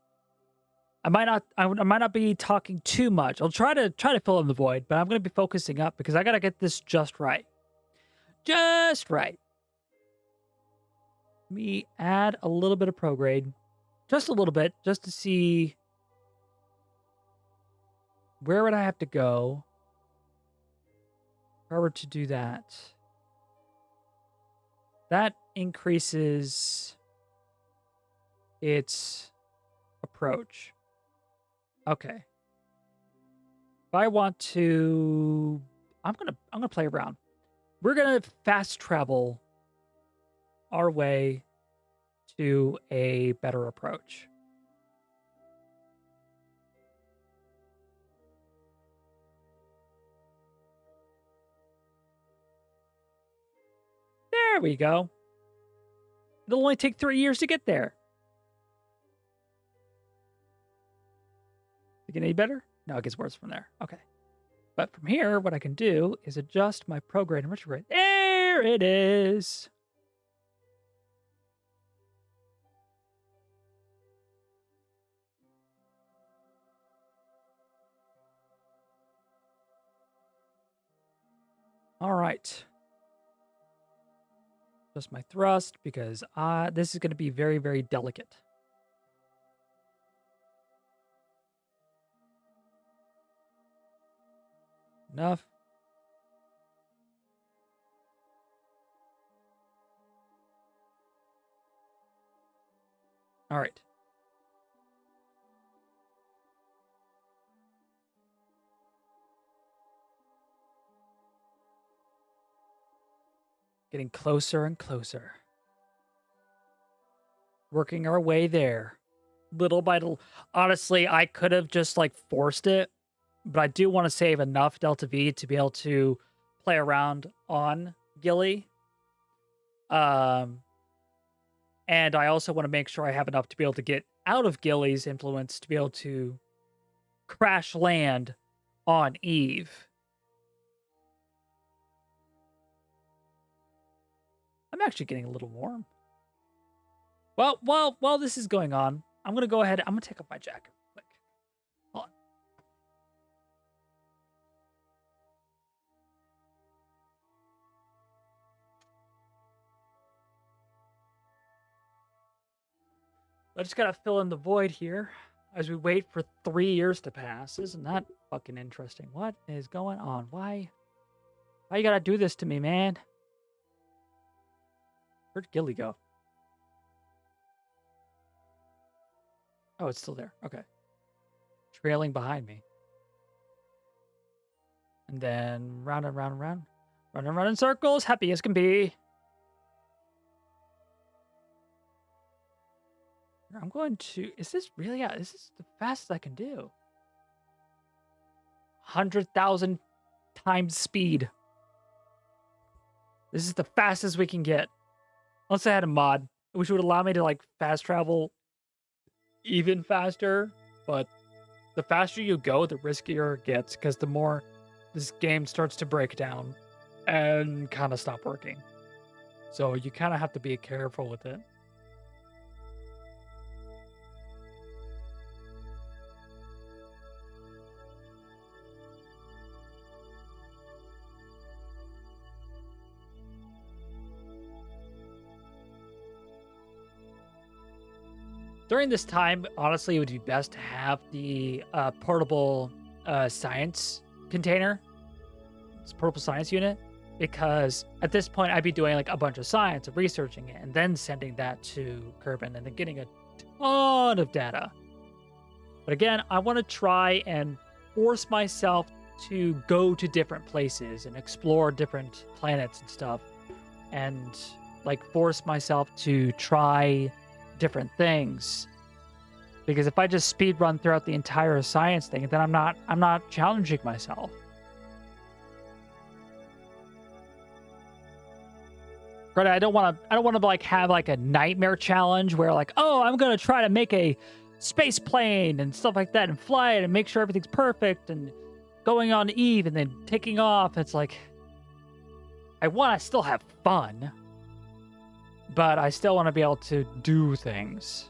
I might not be talking too much. I'll try to fill in the void, but I'm gonna be focusing up because I gotta get this just right. Just right. Let me add a little bit of prograde. Just a little bit, just to see where would I have to go if I were to do that. That increases its approach. Okay. If I want to, I'm gonna play around. We're gonna fast travel our way to a better approach. There we go. It'll only take 3 years to get there. Is it get any better? No, it gets worse from there. Okay. But from here, what I can do is adjust my prograde and retrograde. There it is. All right. Just my thrust because this is going to be very, very delicate. Enough. All right. Getting closer and closer. Working our way there. Little by little. Honestly, I could have just like forced it, but I do want to save enough Delta V to be able to play around on Gilly. And I also want to make sure I have enough to be able to get out of Gilly's influence to be able to crash land on Eve. I'm actually getting a little warm. Well, while this is going on, I'm going to go ahead. I'm going to take off my jacket real quick. Hold on. I just got to fill in the void here as we wait for 3 years to pass. Isn't that fucking interesting? What is going on? Why you got to do this to me, man? Where'd Gilly go? Oh, it's still there. Okay. Trailing behind me. And then round and round and round. Run and run in circles, happy as can be. I'm going to... Is this really... Yeah, this is the fastest I can do. 100,000 times speed. This is the fastest we can get. Unless I had a mod, which would allow me to, like, fast travel even faster. But the faster you go, the riskier it gets, because the more this game starts to break down and kind of stop working. So you kind of have to be careful with it. During this time, honestly, it would be best to have the portable science container. It's portable science unit. Because at this point, I'd be doing like a bunch of science and researching it and then sending that to Kerbal and then getting a ton of data. But again, I want to try and force myself to go to different places and explore different planets and stuff. And like force myself to try different things. Because if I just speed run throughout the entire science thing, then I'm not challenging myself. Right, I don't want to like have like a nightmare challenge where like, oh, I'm going to try to make a space plane and stuff like that and fly it and make sure everything's perfect and going on Eve and then taking off. It's like, I want to still have fun, but I still want to be able to do things.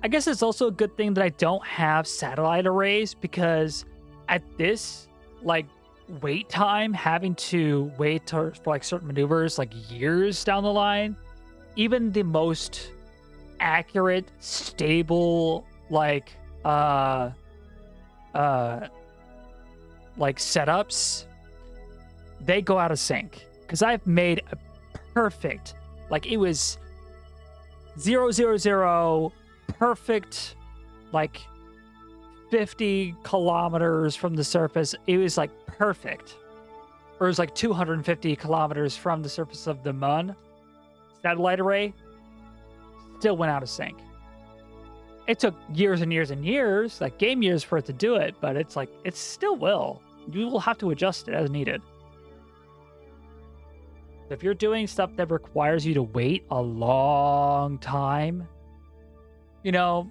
I guess it's also a good thing that I don't have satellite arrays, because at this, like, wait time, having to wait for like certain maneuvers like years down the line, even the most accurate, stable, like setups, they go out of sync. Because I've made a perfect, like, it was 000 perfect, like 50 kilometers from the surface. It was like perfect. Or it was like 250 kilometers from the surface of the moon. Satellite array still went out of sync. It took years and years and years, like game years, for it to do it, but it's like, it still will. You will have to adjust it as needed. If you're doing stuff that requires you to wait a long time, you know,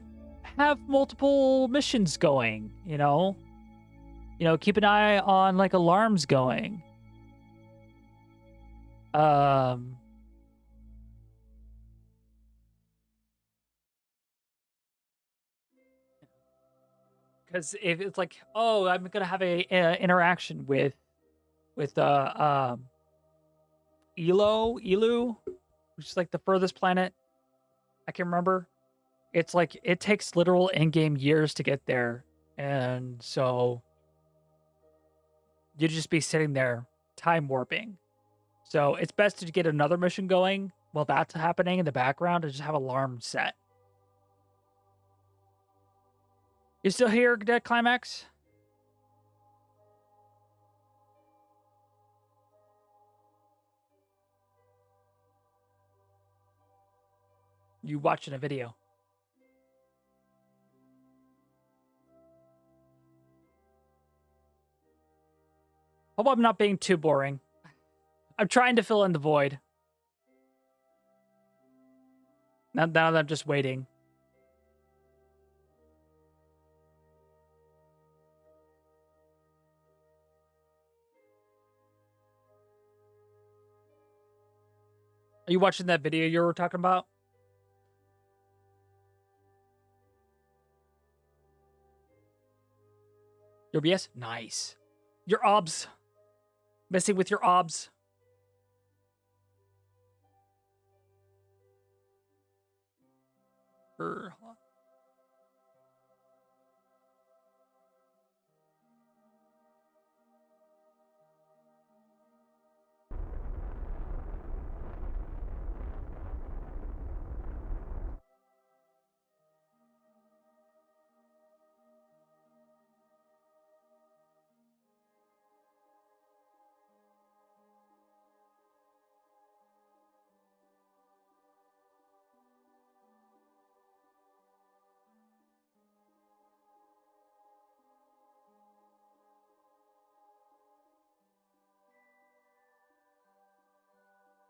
have multiple missions going, you know, keep an eye on like alarms going. Because if it's like, oh, I'm gonna have a interaction with Elu, which is like the furthest planet I can remember. It's like, it takes literal in-game years to get there. And so you'd just be sitting there time warping. So it's best to get another mission going while that's happening in the background and just have alarm set. You still here, Dead Climax? You watching a video. Hope I'm not being too boring. I'm trying to fill in the void. Now that I'm just waiting. Are you watching that video you were talking about? Your OBS? Nice. Your obs. Messing with your obs. Hold on.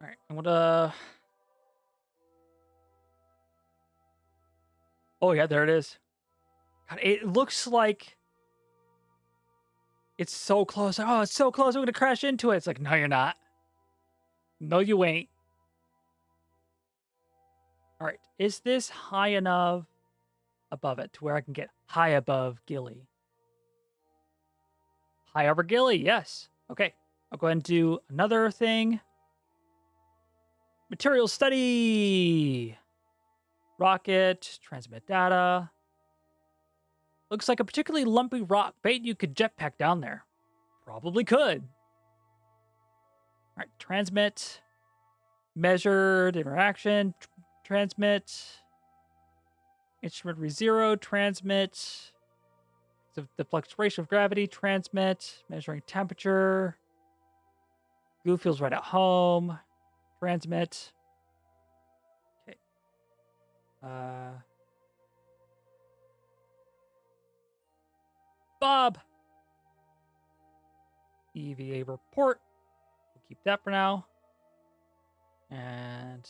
All right, I'm gonna. Oh yeah, there it is. God, it looks like it's so close. Oh, it's so close. I'm gonna crash into it. It's like, no, you're not. No, you ain't. All right, is this high enough above it to where I can get high above Gilly? High over Gilly, yes. Okay, I'll go ahead and do another thing. Material study. Rocket, transmit data. Looks like a particularly lumpy rock. Bet you could jetpack down there. Probably could. All right, transmit. Measured interaction. Transmit. Instrument re-zero. Transmit. The fluctuation of gravity. Transmit. Measuring temperature. Goo feels right at home. Transmit. Okay. Bob. EVA report. We'll keep that for now. And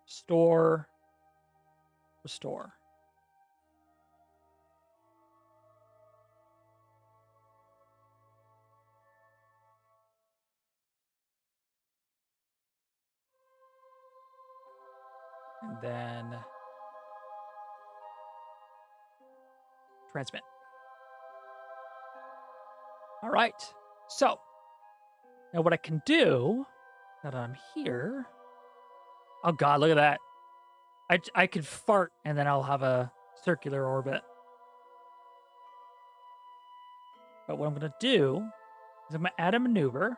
store. Restore. And then transmit. All right. So now what I can do now that I'm here. Oh God, look at that. I could fart and then I'll have a circular orbit. But what I'm gonna do is I'm gonna add a maneuver.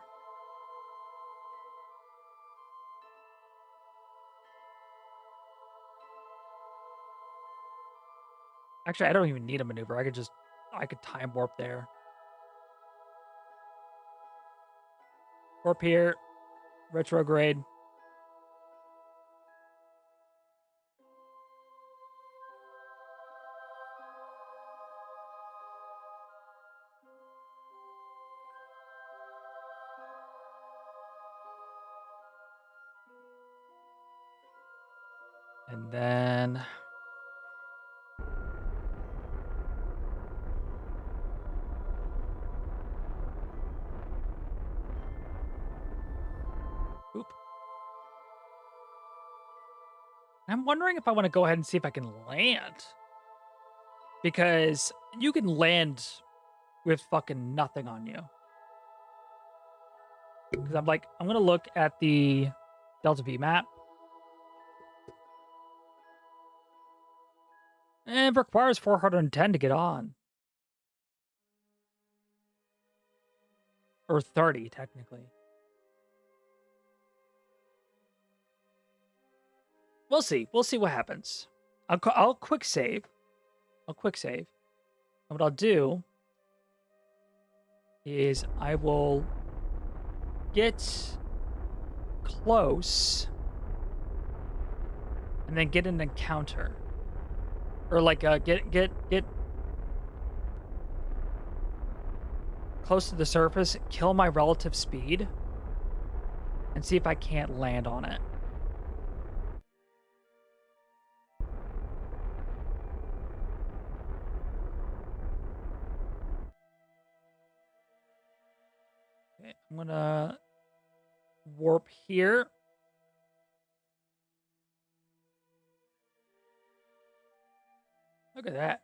Actually, I don't even need a maneuver. I could time warp there. Warp here. Retrograde. And then oop. I'm wondering if I want to go ahead and see if I can land. Because you can land with fucking nothing on you. Because I'm going to look at the Delta V map. And it requires 410 to get on. Or 30, technically. We'll see. We'll see what happens. I'll quick save. And what I'll do is I will get close and then get an encounter. Or like get close to the surface, kill my relative speed, and see if I can't land on it. Okay, I'm gonna warp here. Look at that.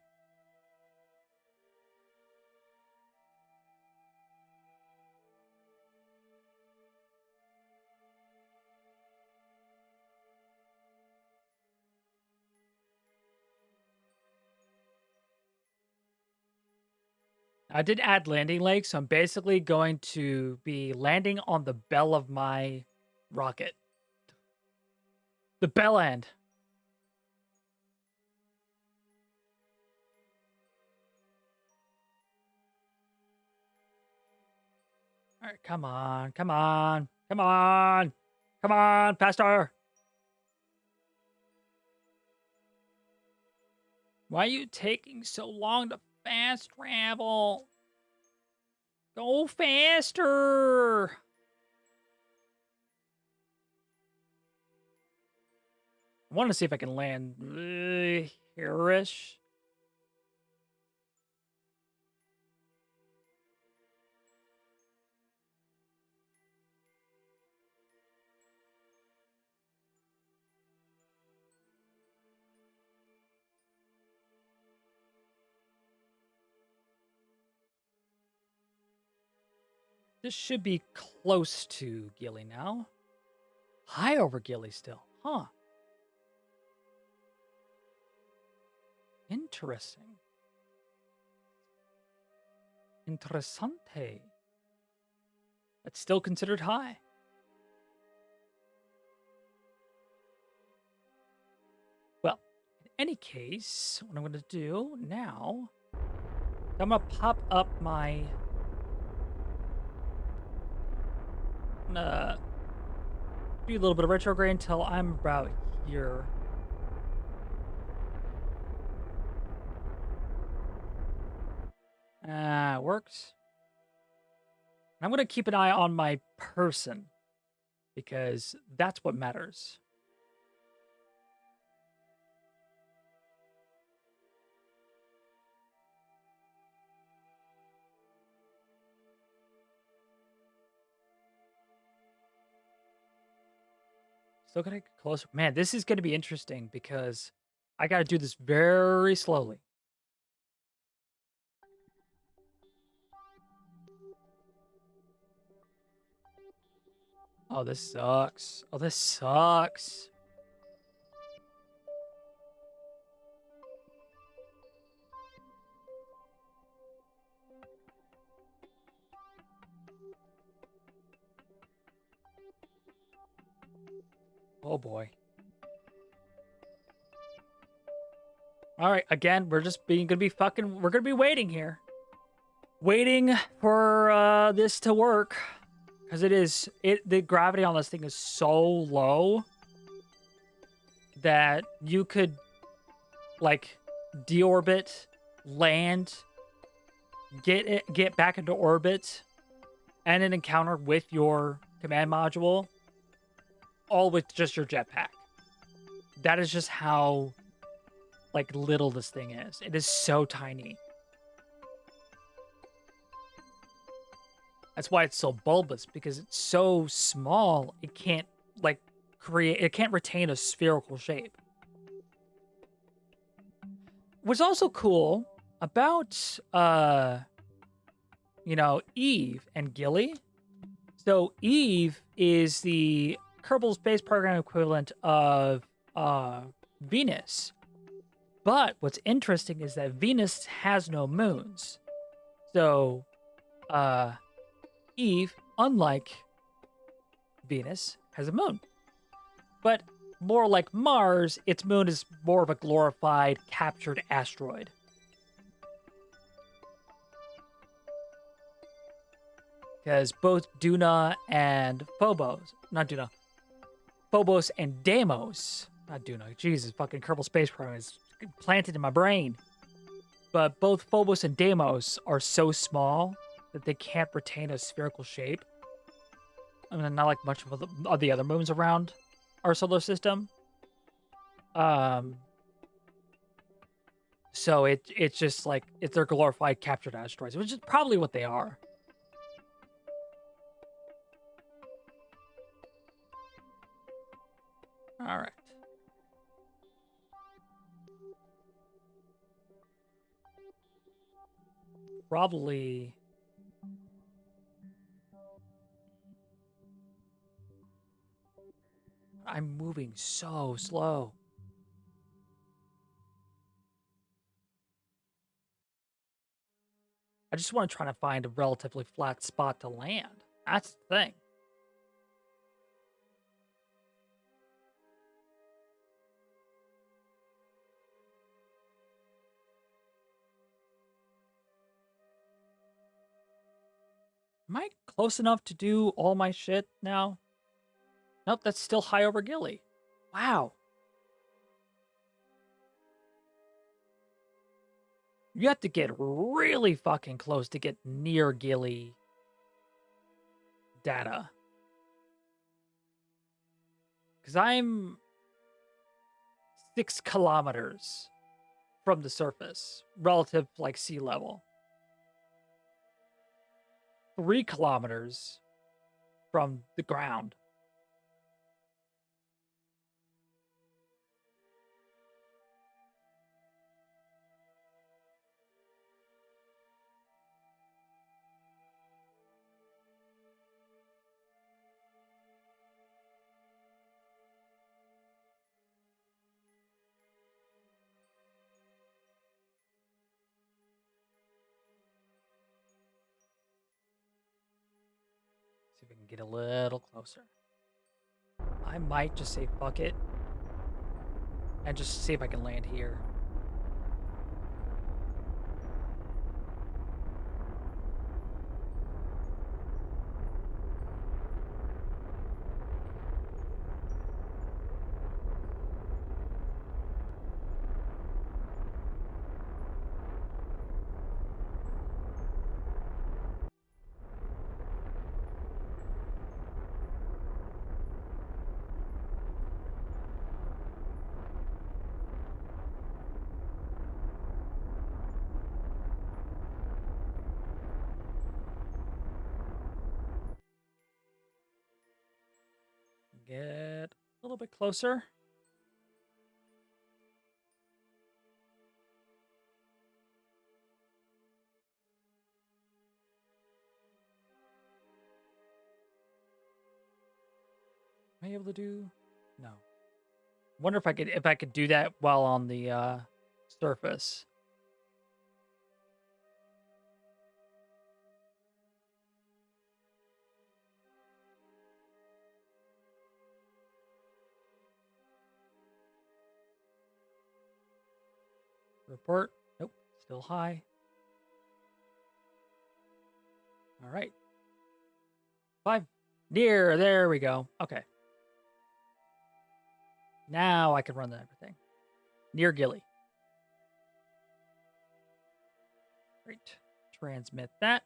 I did add landing legs, so I'm basically going to be landing on the bell of my rocket. The bell end. All right, come on, come on, come on, come on, faster. Why are you taking so long to fast travel? Go faster. I want to see if I can land here-ish. This should be close to Gilly now. High over Gilly still. Huh. Interesting. Interessante. That's still considered high. Well, in any case, what I'm going to do now, I'm going to pop up my... I'm going to do a little bit of retrograde until I'm about here. Works. I'm going to keep an eye on my person because that's what matters. Still gotta get closer. Man, this is gonna be interesting because I gotta do this very slowly. Oh, this sucks. Oh, this sucks. Oh boy. All right, again, we're just gonna be waiting here. Waiting for this to work. Because the gravity on this thing is so low that you could like deorbit, land, get back into orbit, and an encounter with your command module, all with just your jetpack. That is just how like little this thing is. It is so tiny. That's why it's so bulbous, because it's so small, it can't like it can't retain a spherical shape. What's also cool about Eve and Gilly. So Eve is the Kerbal Space Program equivalent of Venus. But what's interesting is that Venus has no moons. So Eve, unlike Venus, has a moon. But more like Mars, its moon is more of a glorified, captured asteroid. Because both Duna and Phobos, not Duna, Phobos and Deimos I do know. Jesus, fucking Kerbal Space Program is planted in my brain. But both Phobos and Deimos are so small that they can't retain a spherical shape. I mean, not like much of the other moons around our solar system. Um, so it's just like they're glorified captured asteroids, which is probably what they are. All right. Probably. I'm moving so slow. I just want to try to find a relatively flat spot to land. That's the thing. Am I close enough to do all my shit now? Nope, that's still high over Gilly. Wow. You have to get really fucking close to get near Gilly data. Because I'm 6 kilometers from the surface relative to like sea level. 3 kilometers from the ground. See if we can get a little closer. I might just say fuck it and just see if I can land here. Get a little bit closer. Am I able to do? No. Wonder if I could do that while on the surface. Report. Nope. Still high. All right. 5. Near. There we go. Okay. Now I can run everything. Near Gilly. Great. Transmit that.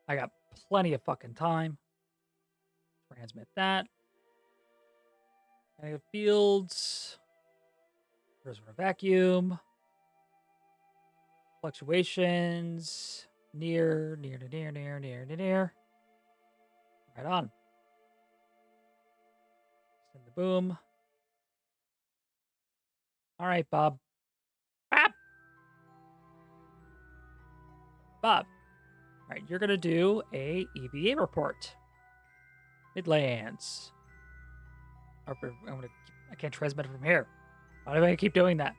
I got plenty of fucking time. Transmit that. Negative fields. Reservoir vacuum. Fluctuations. Near. Right on. Send the boom. All right, Bob. Bob. All right, you're going to do a EVA report. Midlands. I can't transmit it from here. Why do I keep doing that?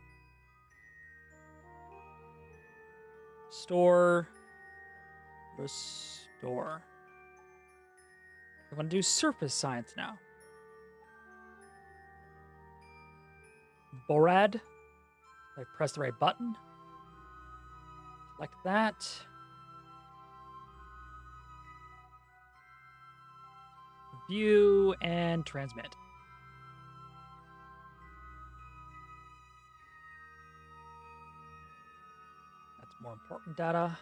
Restore. I want to do surface science now. Borad. I press the right button. Select that. View and transmit. More important data.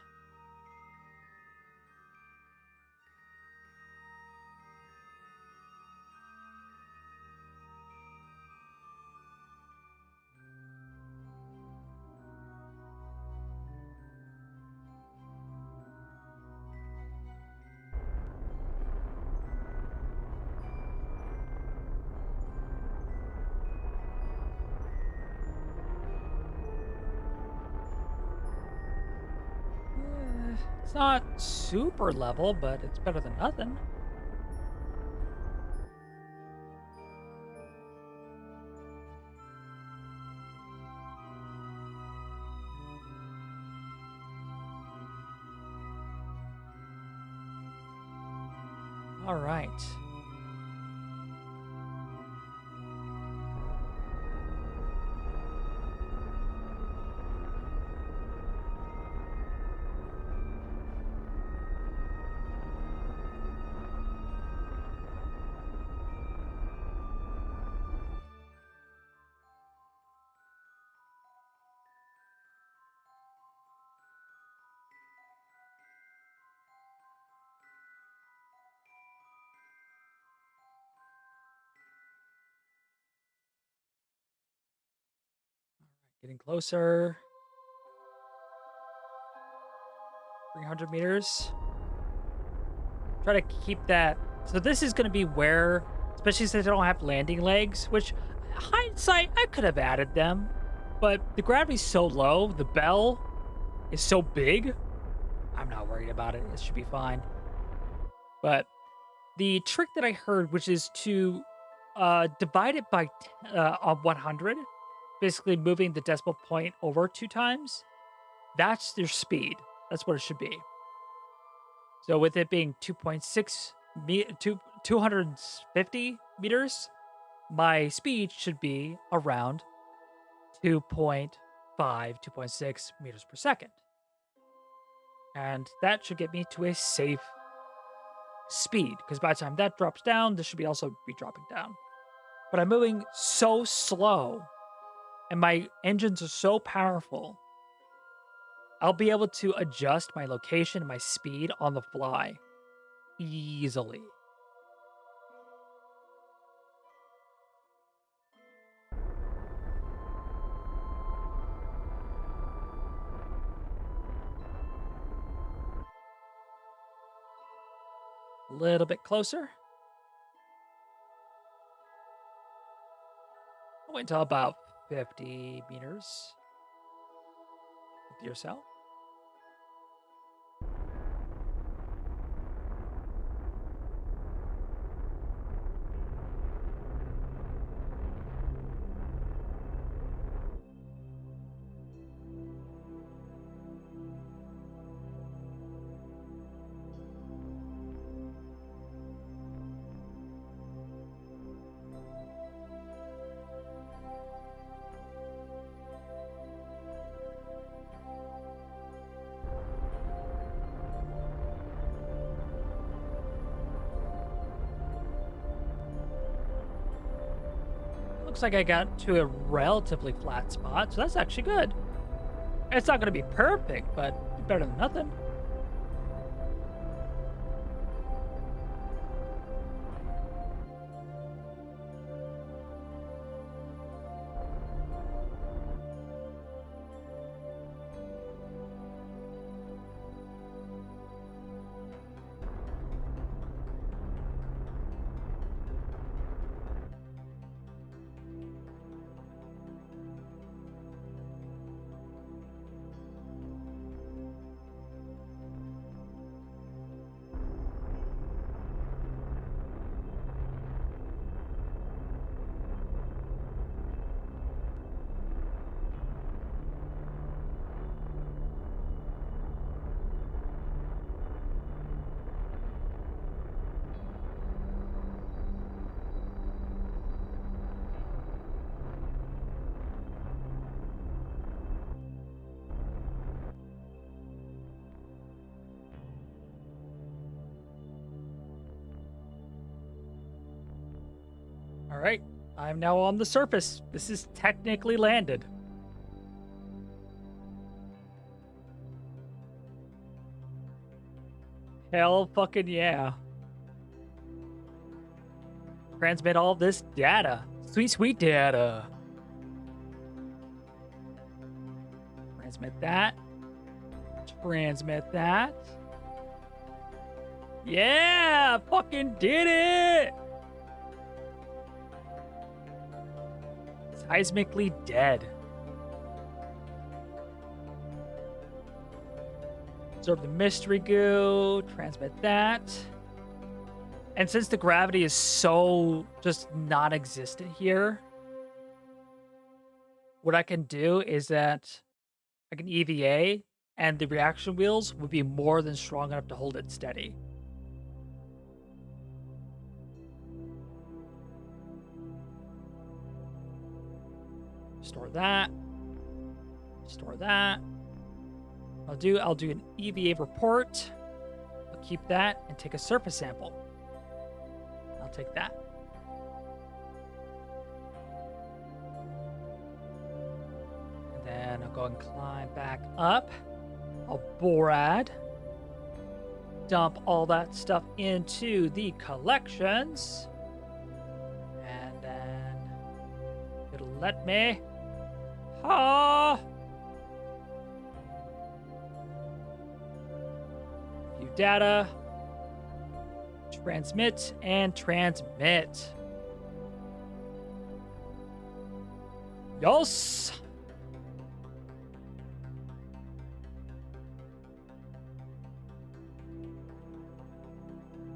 It's not super level, but it's better than nothing. All right. Getting closer. 300 meters. Try to keep that. So this is going to be where, especially since I don't have landing legs, which hindsight, I could have added them. But the gravity's so low, the bell is so big, I'm not worried about it. It should be fine. But the trick that I heard, which is to divide it by 100, basically moving the decimal point over 2 times, that's your speed. That's what it should be. So with it being 250 meters, my speed should be around 2.5, 2.6 meters per second. And that should get me to a safe speed, because by the time that drops down, this should be also be dropping down. But I'm moving so slow, and my engines are so powerful, I'll be able to adjust my location and my speed on the fly easily. A little bit closer. I'll wait until about 50 meters. 50 or so. Looks like I got to a relatively flat spot, so that's actually good. It's not going to be perfect, but better than nothing. All right, I'm now on the surface. This is technically landed. Hell fucking yeah. Transmit all this data. Sweet, sweet data. Transmit that. Transmit that. Yeah! Fucking did it! Seismically dead. Absorb the mystery goo. Transmit that. And since the gravity is so just non-existent here, what I can do is that I can EVA, and the reaction wheels would be more than strong enough to hold it steady. Store that. Store that. I'll do an EVA report. I'll keep that and take a surface sample. I'll take that. And then I'll go and climb back up. I'll BORAD. Dump all that stuff into the collections. And then it'll let me. View data. Transmit and transmit. Yes.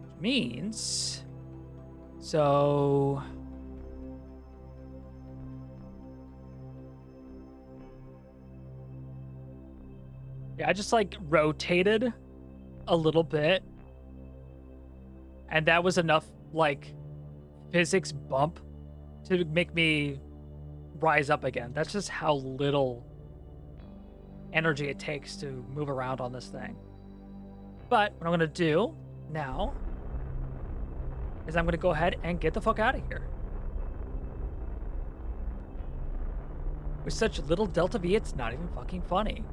Which means so yeah, I just like rotated a little bit. And that was enough, like, physics bump to make me rise up again. That's just how little energy it takes to move around on this thing. But what I'm going to do now is I'm going to go ahead and get the fuck out of here. With such little delta V, it's not even fucking funny.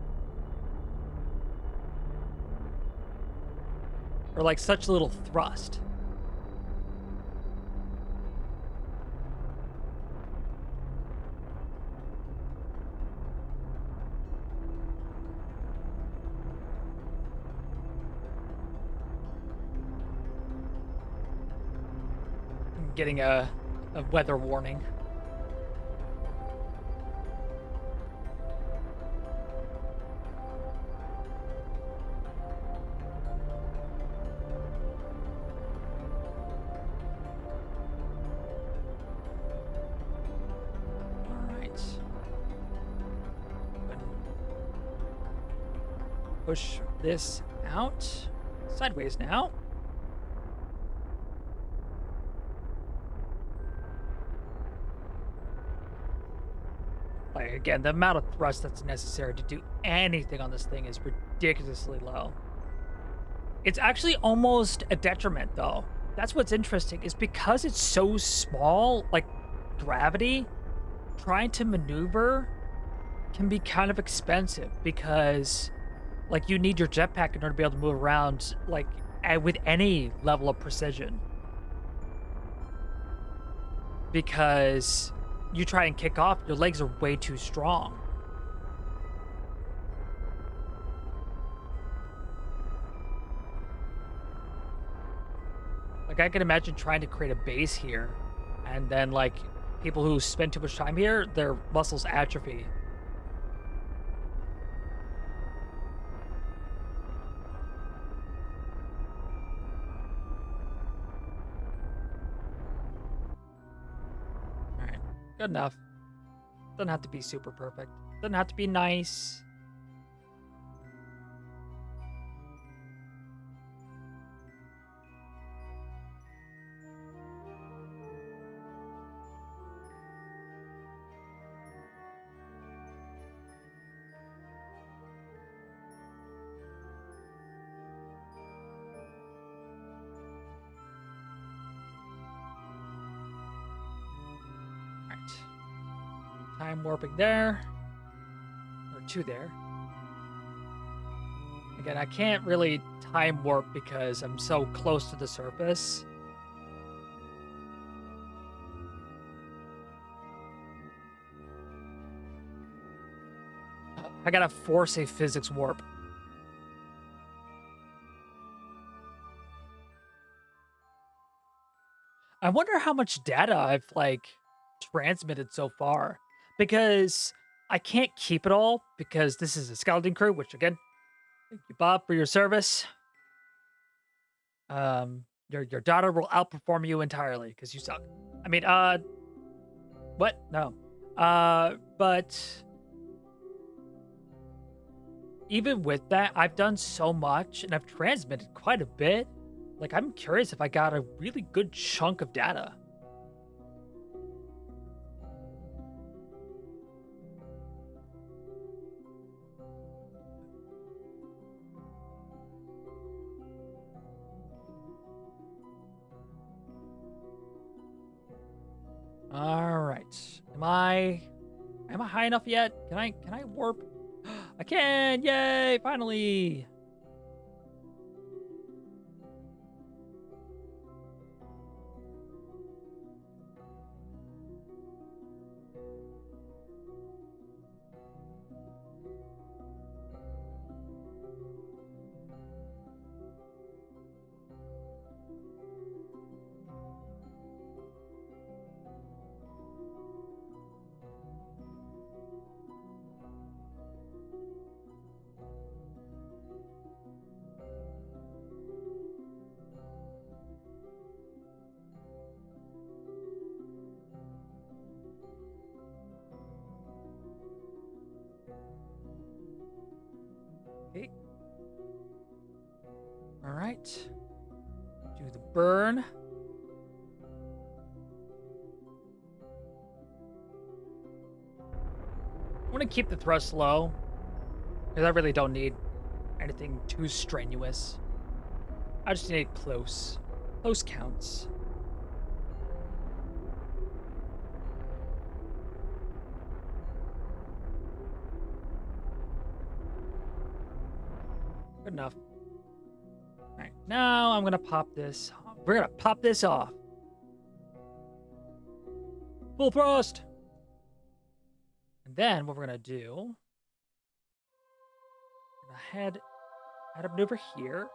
Or like such little thrust. I'm getting a weather warning. Push this out sideways now. Like, again, the amount of thrust that's necessary to do anything on this thing is ridiculously low. It's actually almost a detriment, though. That's what's interesting, is because it's so small, like gravity, trying to maneuver can be kind of expensive because like you need your jetpack in order to be able to move around like with any level of precision. Because you try and kick off, your legs are way too strong. Like I can imagine trying to create a base here and then like people who spend too much time here, their muscles atrophy. Good enough. Doesn't have to be super perfect. Doesn't have to be nice. Time warping there. Or to there. Again, I can't really time warp because I'm so close to the surface. I gotta force a physics warp. I wonder how much data I've, like, transmitted so far. Because I can't keep it all because this is a skeleton crew, which, again, thank you, Bob, for your service. Your daughter will outperform you entirely because you suck. I mean, what? No. But even with that, I've done so much and I've transmitted quite a bit. Like, I'm curious if I got a really good chunk of data. All right. Am I high enough yet? Can I warp? I can. Yay, finally. Okay. All right. Do the burn. I want to keep the thrust low because I really don't need anything too strenuous. I just need close. Close counts. Good enough. All right, now I'm gonna pop this. We're gonna pop this off. Full thrust. And then what we're gonna do? We're gonna head up and over here.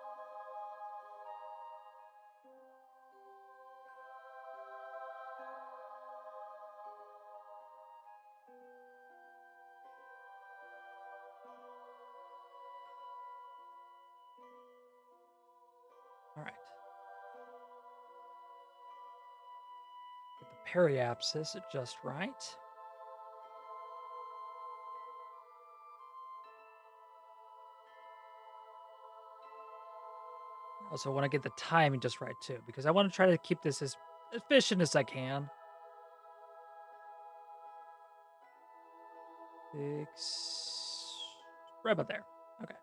All right. Get the periapsis just right. Also, want to get the timing just right too, because I want to try to keep this as efficient as I can. 6, right about there. Okay.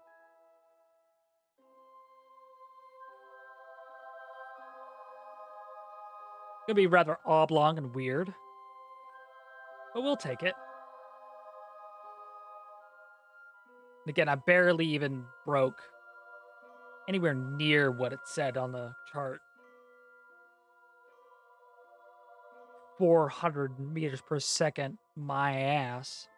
Gonna be rather oblong and weird, but we'll take it. And again, I barely even broke anywhere near what it said on the chart. 400 meters per second, my ass.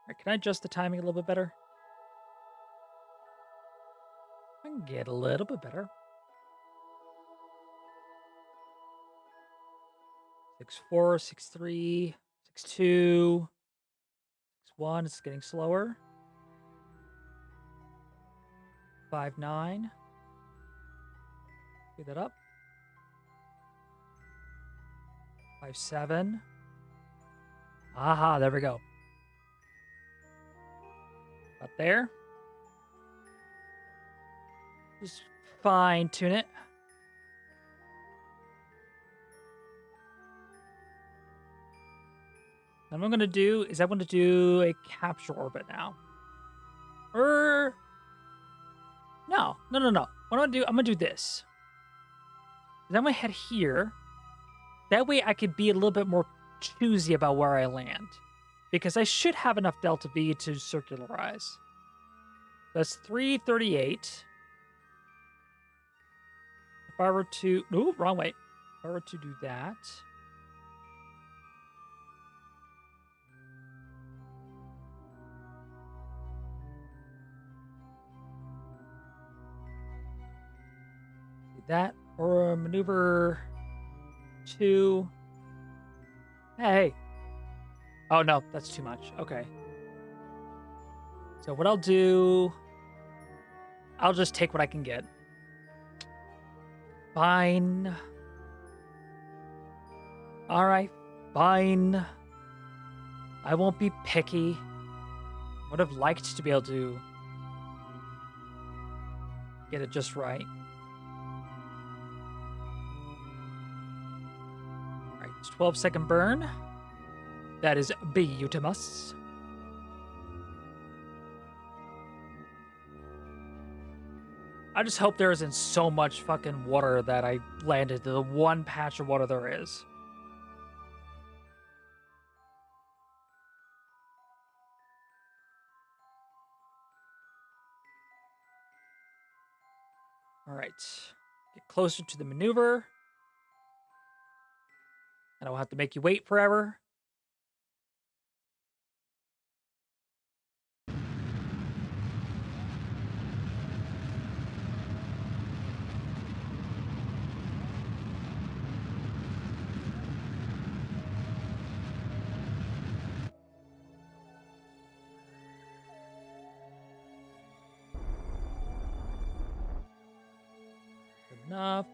All right, can I adjust the timing a little bit better? I can get a little bit better. 6-4, 6-3, 6-2, 6-1. It's getting slower. 5-9. Speed that up. 5-7. Aha, there we go. Up there. Just fine tune it. And what I'm going to do is I want to do a capture orbit now. No. What I'm going to do, I'm going to do this. Then I'm going to head here. That way I could be a little bit more choosy about where I land. Because I should have enough delta V to circularize. That's 338. If I were to... Ooh, wrong way. If I were to do that... That or maneuver 2. Hey. Oh, no, that's too much. Okay. So what I'll do... I'll just take what I can get. Fine. Alright, fine. I won't be picky. Would have liked to be able to get it just right. Alright, 12-second burn. That is beautimous. I just hope there isn't so much fucking water that I landed to the one patch of water there is. All right. Get closer to the maneuver. I don't have to make you wait forever. Enough.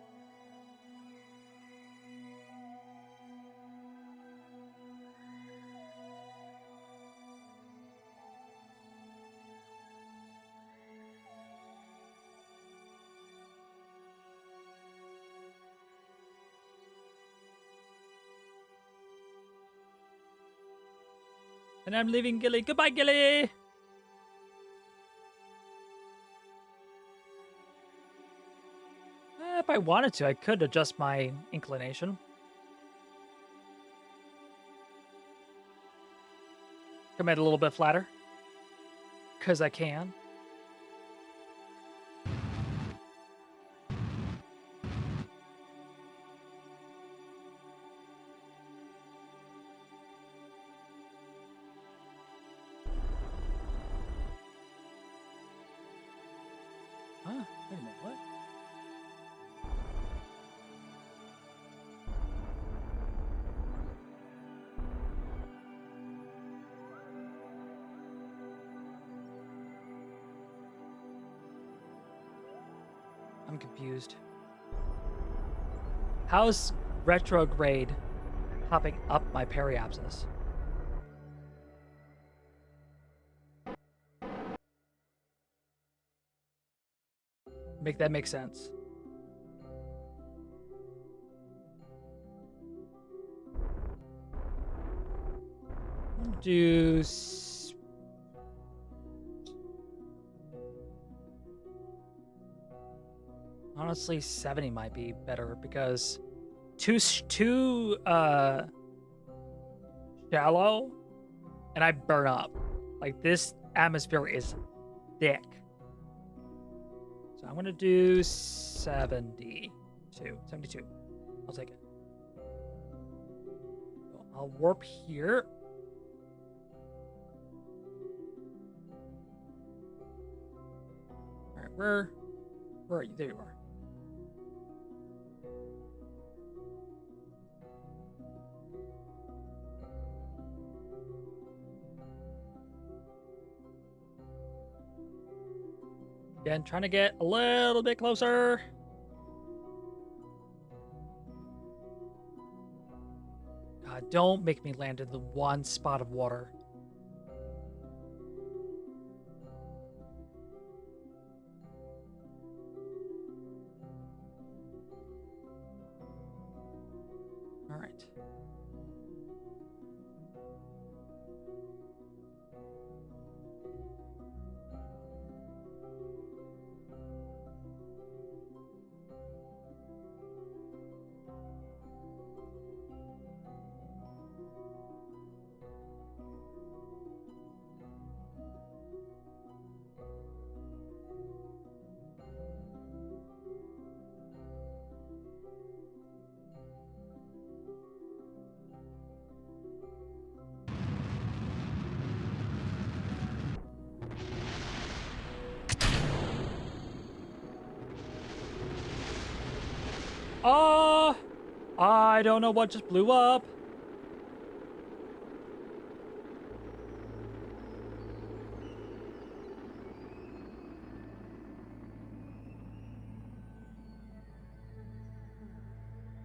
And I'm leaving Gilly. Goodbye, Gilly! If I wanted to, I could adjust my inclination. Come in a little bit flatter. Because I can. Huh? Wait a minute, what? I'm confused. How's retrograde popping up my periapsis? Make that make sense. Do honestly 70 might be better because too shallow and I burn up. Like this atmosphere is thick. So I'm gonna do 72. I'll take it. So I'll warp here. All right, where are you? There you are. Again, trying to get a little bit closer. God, don't make me land in the one spot of water. All right. I don't know what just blew up.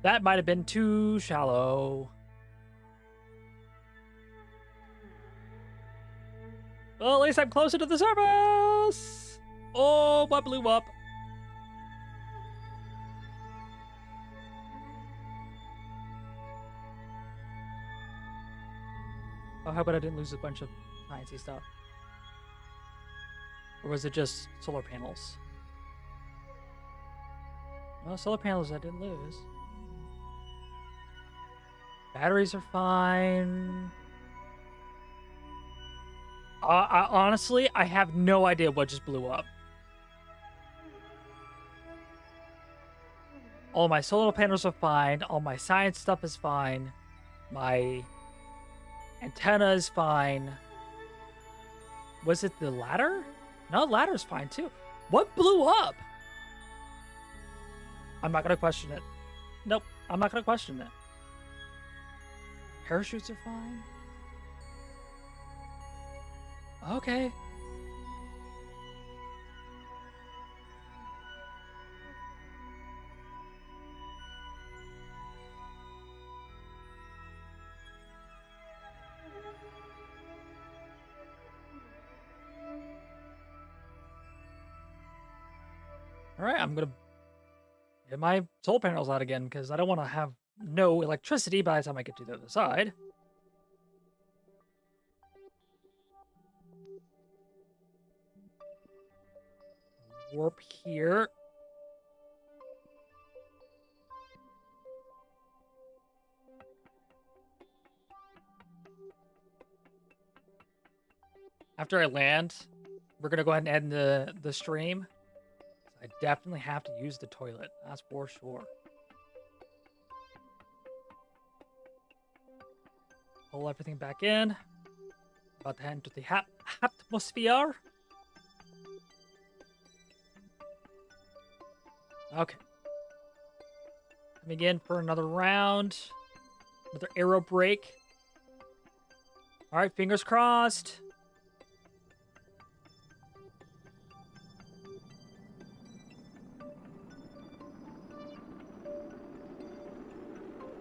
That might have been too shallow. Well, at least I'm closer to the surface. Oh, what blew up? Oh, how about I didn't lose a bunch of sciencey stuff? Or was it just solar panels? Well, solar panels I didn't lose. Batteries are fine. Honestly, I have no idea what just blew up. All my solar panels are fine. All my science stuff is fine. My antenna is fine. Was it the ladder? No, the ladder's fine too. What blew up? I'm not gonna question it. Nope, I'm not gonna question it. Parachutes are fine. Okay. All right, I'm gonna get my solar panels out again because I don't want to have no electricity by the time I get to the other side. Warp here. After I land, we're gonna go ahead and end the stream. I definitely have to use the toilet. That's for sure. Pull everything back in. About to head into the atmosphere. Okay. Coming in for another round. Another arrow break. All right, fingers crossed.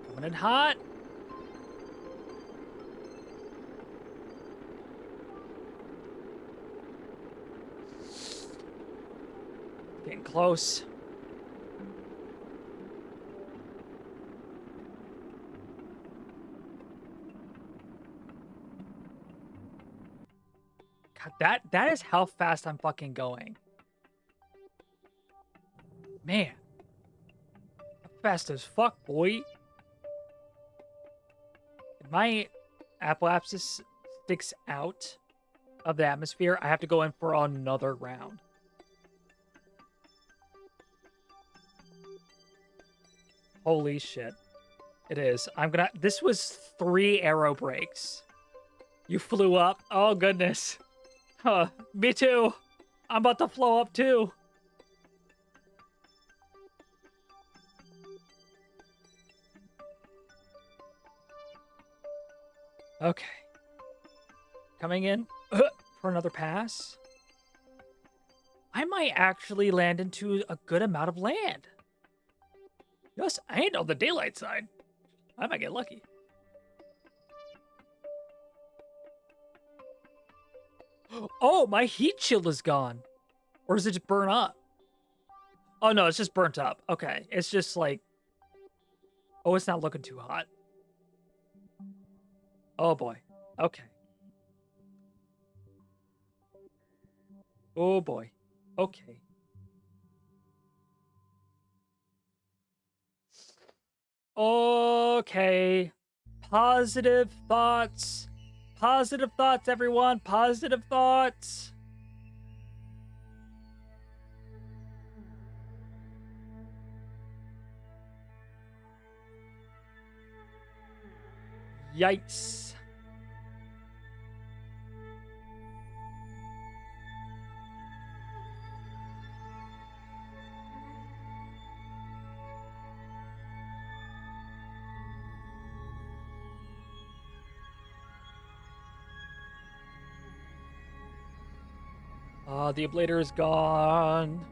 Coming in hot. Getting close. God, that is how fast I'm fucking going. Man. Fast as fuck, boy. If my apoapsis sticks out of the atmosphere, I have to go in for another round. Holy shit. It is. This was 3 arrow breaks. You flew up. Oh, goodness. Huh. Me too. I'm about to flow up, too. Okay. Coming in for another pass. I might actually land into a good amount of land. Yes, I ain't on the daylight side. I might get lucky. Oh, my heat shield is gone. Or does it just burn up? Oh, no, it's just burnt up. Okay, it's just like... Oh, it's not looking too hot. Oh, boy. Okay. Oh, boy. Okay. Okay. Positive thoughts. Positive thoughts, everyone. Positive thoughts. Yikes. The ablator is gone.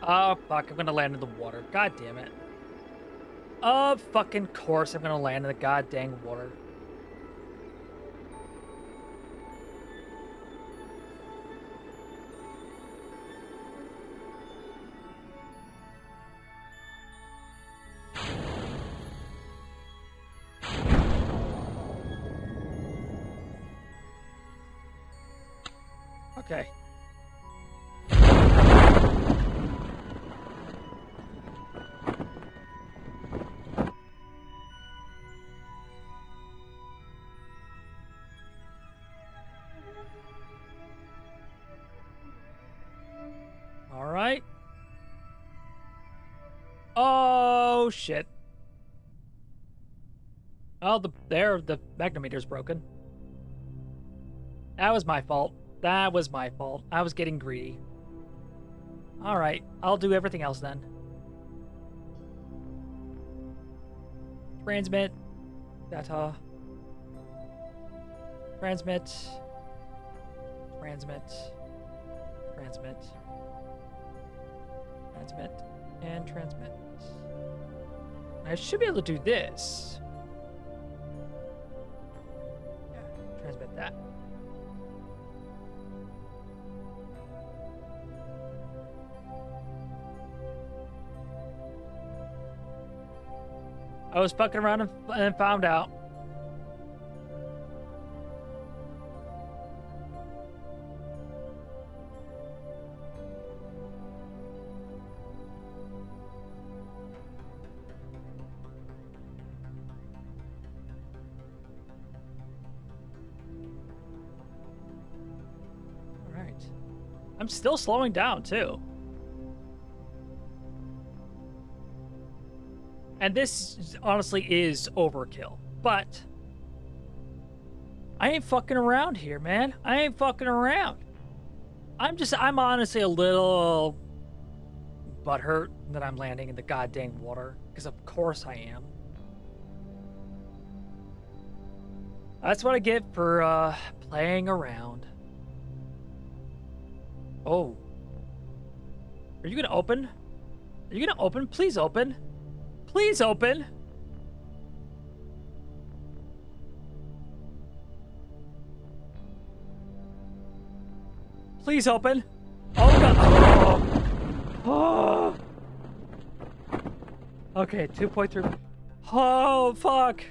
Oh, fuck. I'm gonna land in the water. God damn it. Of fucking course I'm gonna land in the goddamn water. Okay. All right. Oh shit. Oh, the magnometer's broken. That was my fault. That was my fault. I was getting greedy. All right, I'll do everything else then. Transmit data. Transmit. Transmit. Transmit. Transmit. And transmit. I should be able to do this. Yeah, transmit that. I was fucking around and found out. All right. I'm still slowing down too. And this honestly is overkill, but I ain't fucking around here, man. I ain't fucking around. I'm honestly a little butthurt that I'm landing in the goddamn water, because of course I am. That's what I get for playing around. Oh. Are you gonna open? Are you gonna open? Please open. Please open. Please open. Oh god. Oh. Okay, 2.3. Oh fuck.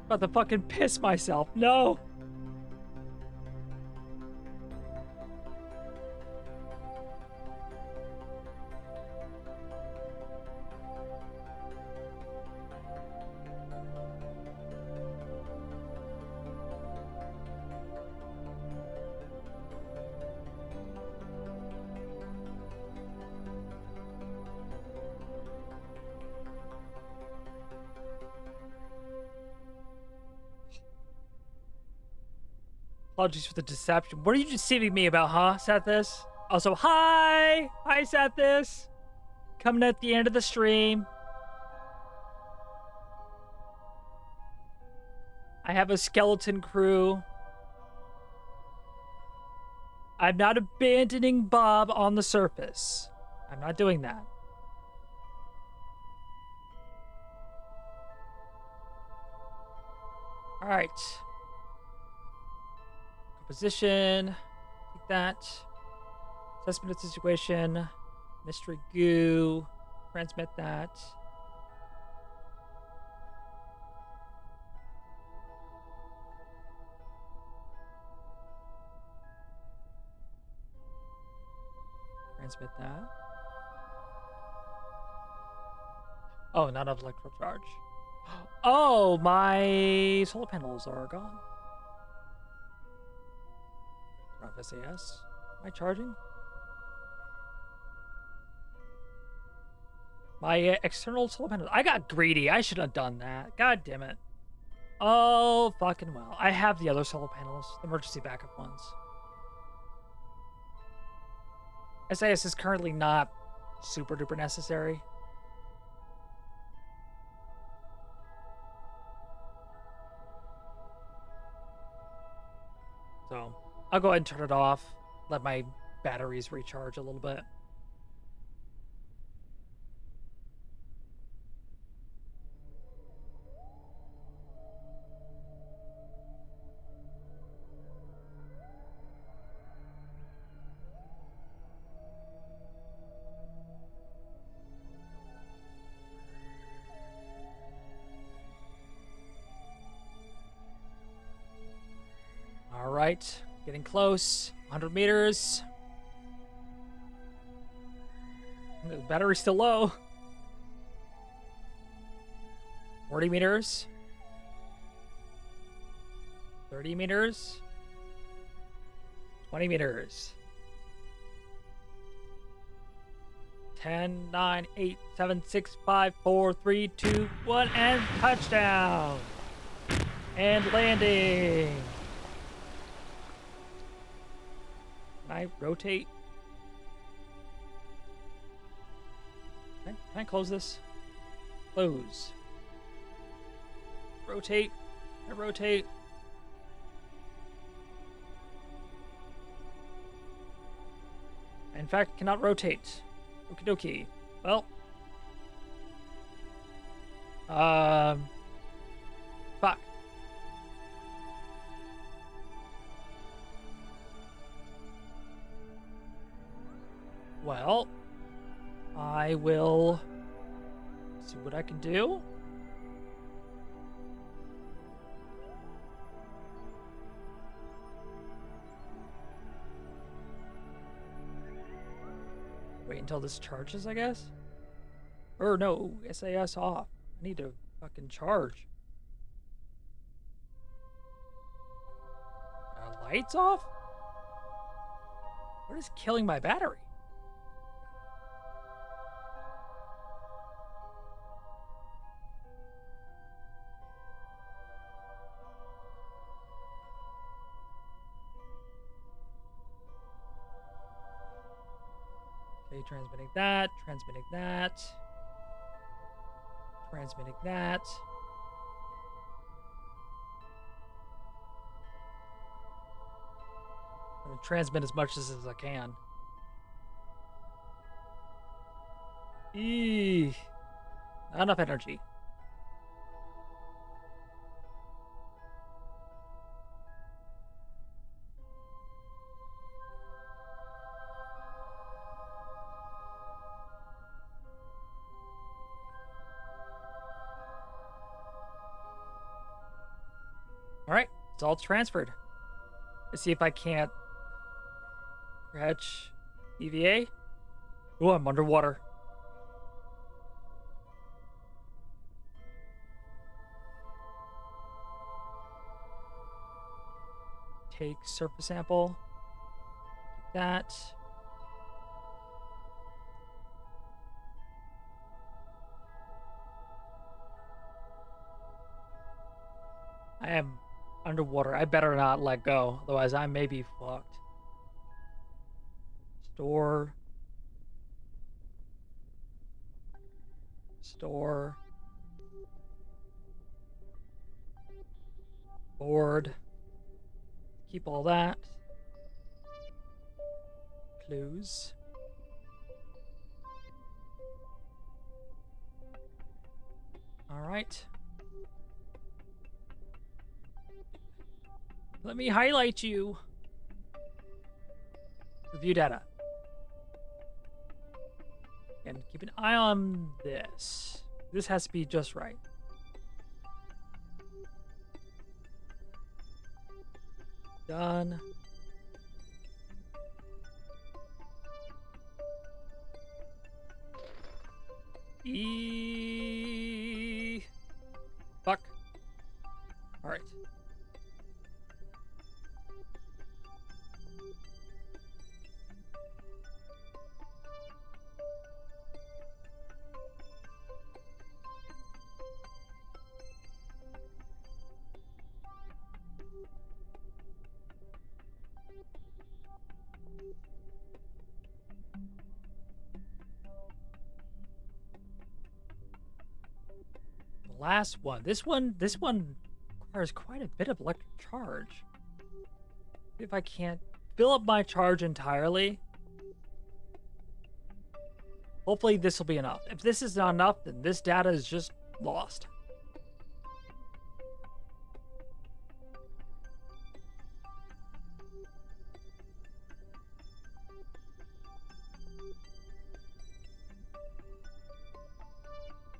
About to fucking piss myself. No. Apologies for the deception. What are you deceiving me about, huh, Sethis? Also, hi! Hi, Sethis! Coming at the end of the stream. I have a skeleton crew. I'm not abandoning Bob on the surface. I'm not doing that. All right. Position, take that. Assessment of situation, mystery goo, transmit that. Transmit that. Oh, not of electrical charge. Oh, my solar panels are gone. SAS. Am I charging? My external solar panel. I got greedy. I should have done that. God damn it. Oh, fucking well. I have the other solar panels, the emergency backup ones. SAS is currently not super duper necessary. So I'll go ahead and turn it off, let my batteries recharge a little bit. All right, getting close. 100 meters. The battery's still low. 40 meters. 30 meters. 20 meters. 10, 9, 8, 7, 6, 5, 4, 3, 2, 1, and touchdown. And landing. Can I rotate? Can I close this? Close. Rotate. I rotate. In fact, cannot rotate. Okie dokie. Well. Fuck. Well, I will see what I can do. Wait until this charges, I guess? Or no, SAS off. I need to fucking charge. Lights off? What is killing my battery? Okay, transmitting that, transmitting that, transmitting that. I'm gonna transmit as much as I can. Eee, not enough energy. All right, it's all transferred. Let's see if I can't catch EVA. Oh, I'm underwater. Take surface sample. Keep that. I am underwater. I better not let go, otherwise I may be fucked. Store. Store. Board. Keep all that. Close. All right. Let me highlight you. Review data. And keep an eye on this. This has to be just right. Done. Fuck. All right. last one. This one requires quite a bit of electric charge. See if I can't fill up my charge entirely. Hopefully this will be enough. If this is not enough, then this data is just lost.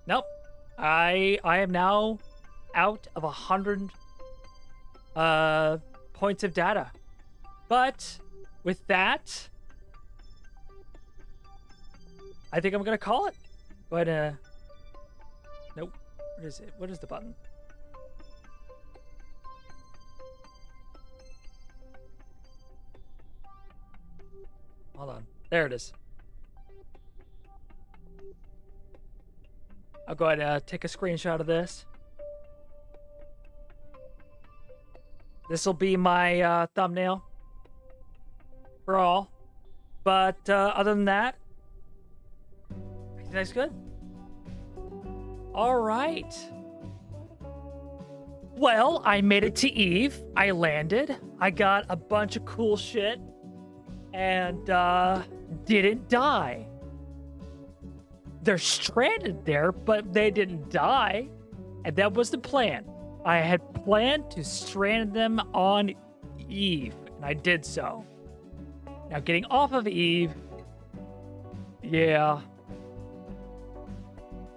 Nope. I am now out of 100 points of data. But with that, I think I'm gonna call it. But nope. What is it? What is the button? Hold on. There it is. I'll go ahead and take a screenshot of this. This will be my thumbnail for all. But other than that, I think that's good. All right. Well, I made it to Eve. I landed. I got a bunch of cool shit. And didn't die. They're stranded there, but they didn't die. And that was the plan. I had planned to strand them on Eve, and I did so. Now, getting off of Eve, yeah.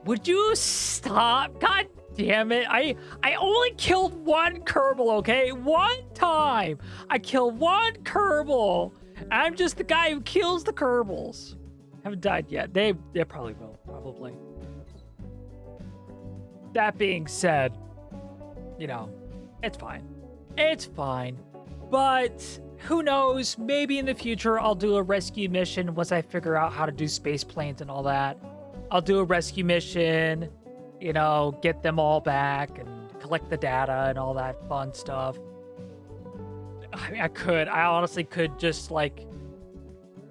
Would you stop? God damn it. I only killed one Kerbal, okay? One time. I killed one Kerbal. I'm just the guy who kills the Kerbals. Haven't died yet. They probably will. Probably. That being said, you know, it's fine. It's fine. But who knows? Maybe in the future I'll do a rescue mission once I figure out how to do space planes and all that. I'll do a rescue mission, you know, get them all back and collect the data and all that fun stuff. I mean, I honestly could just like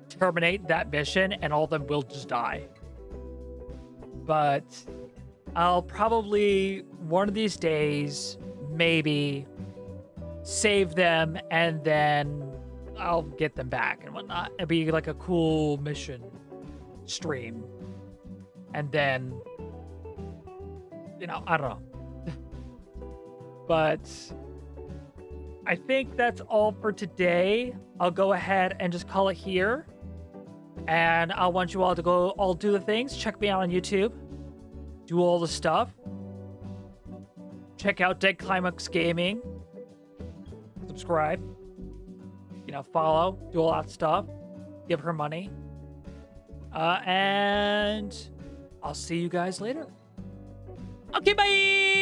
terminate that mission and all of them will just die. But I'll probably one of these days maybe save them and then I'll get them back and whatnot. It'd be like a cool mission stream. And then, you know, I don't know. But I think that's all for today. I'll go ahead and just call it here. And I want you all to go all do the things. Check me out on YouTube. Do all the stuff. Check out Dead Climax Gaming. Subscribe. You know, follow. Do all that stuff. Give her money. And I'll see you guys later. Okay, bye!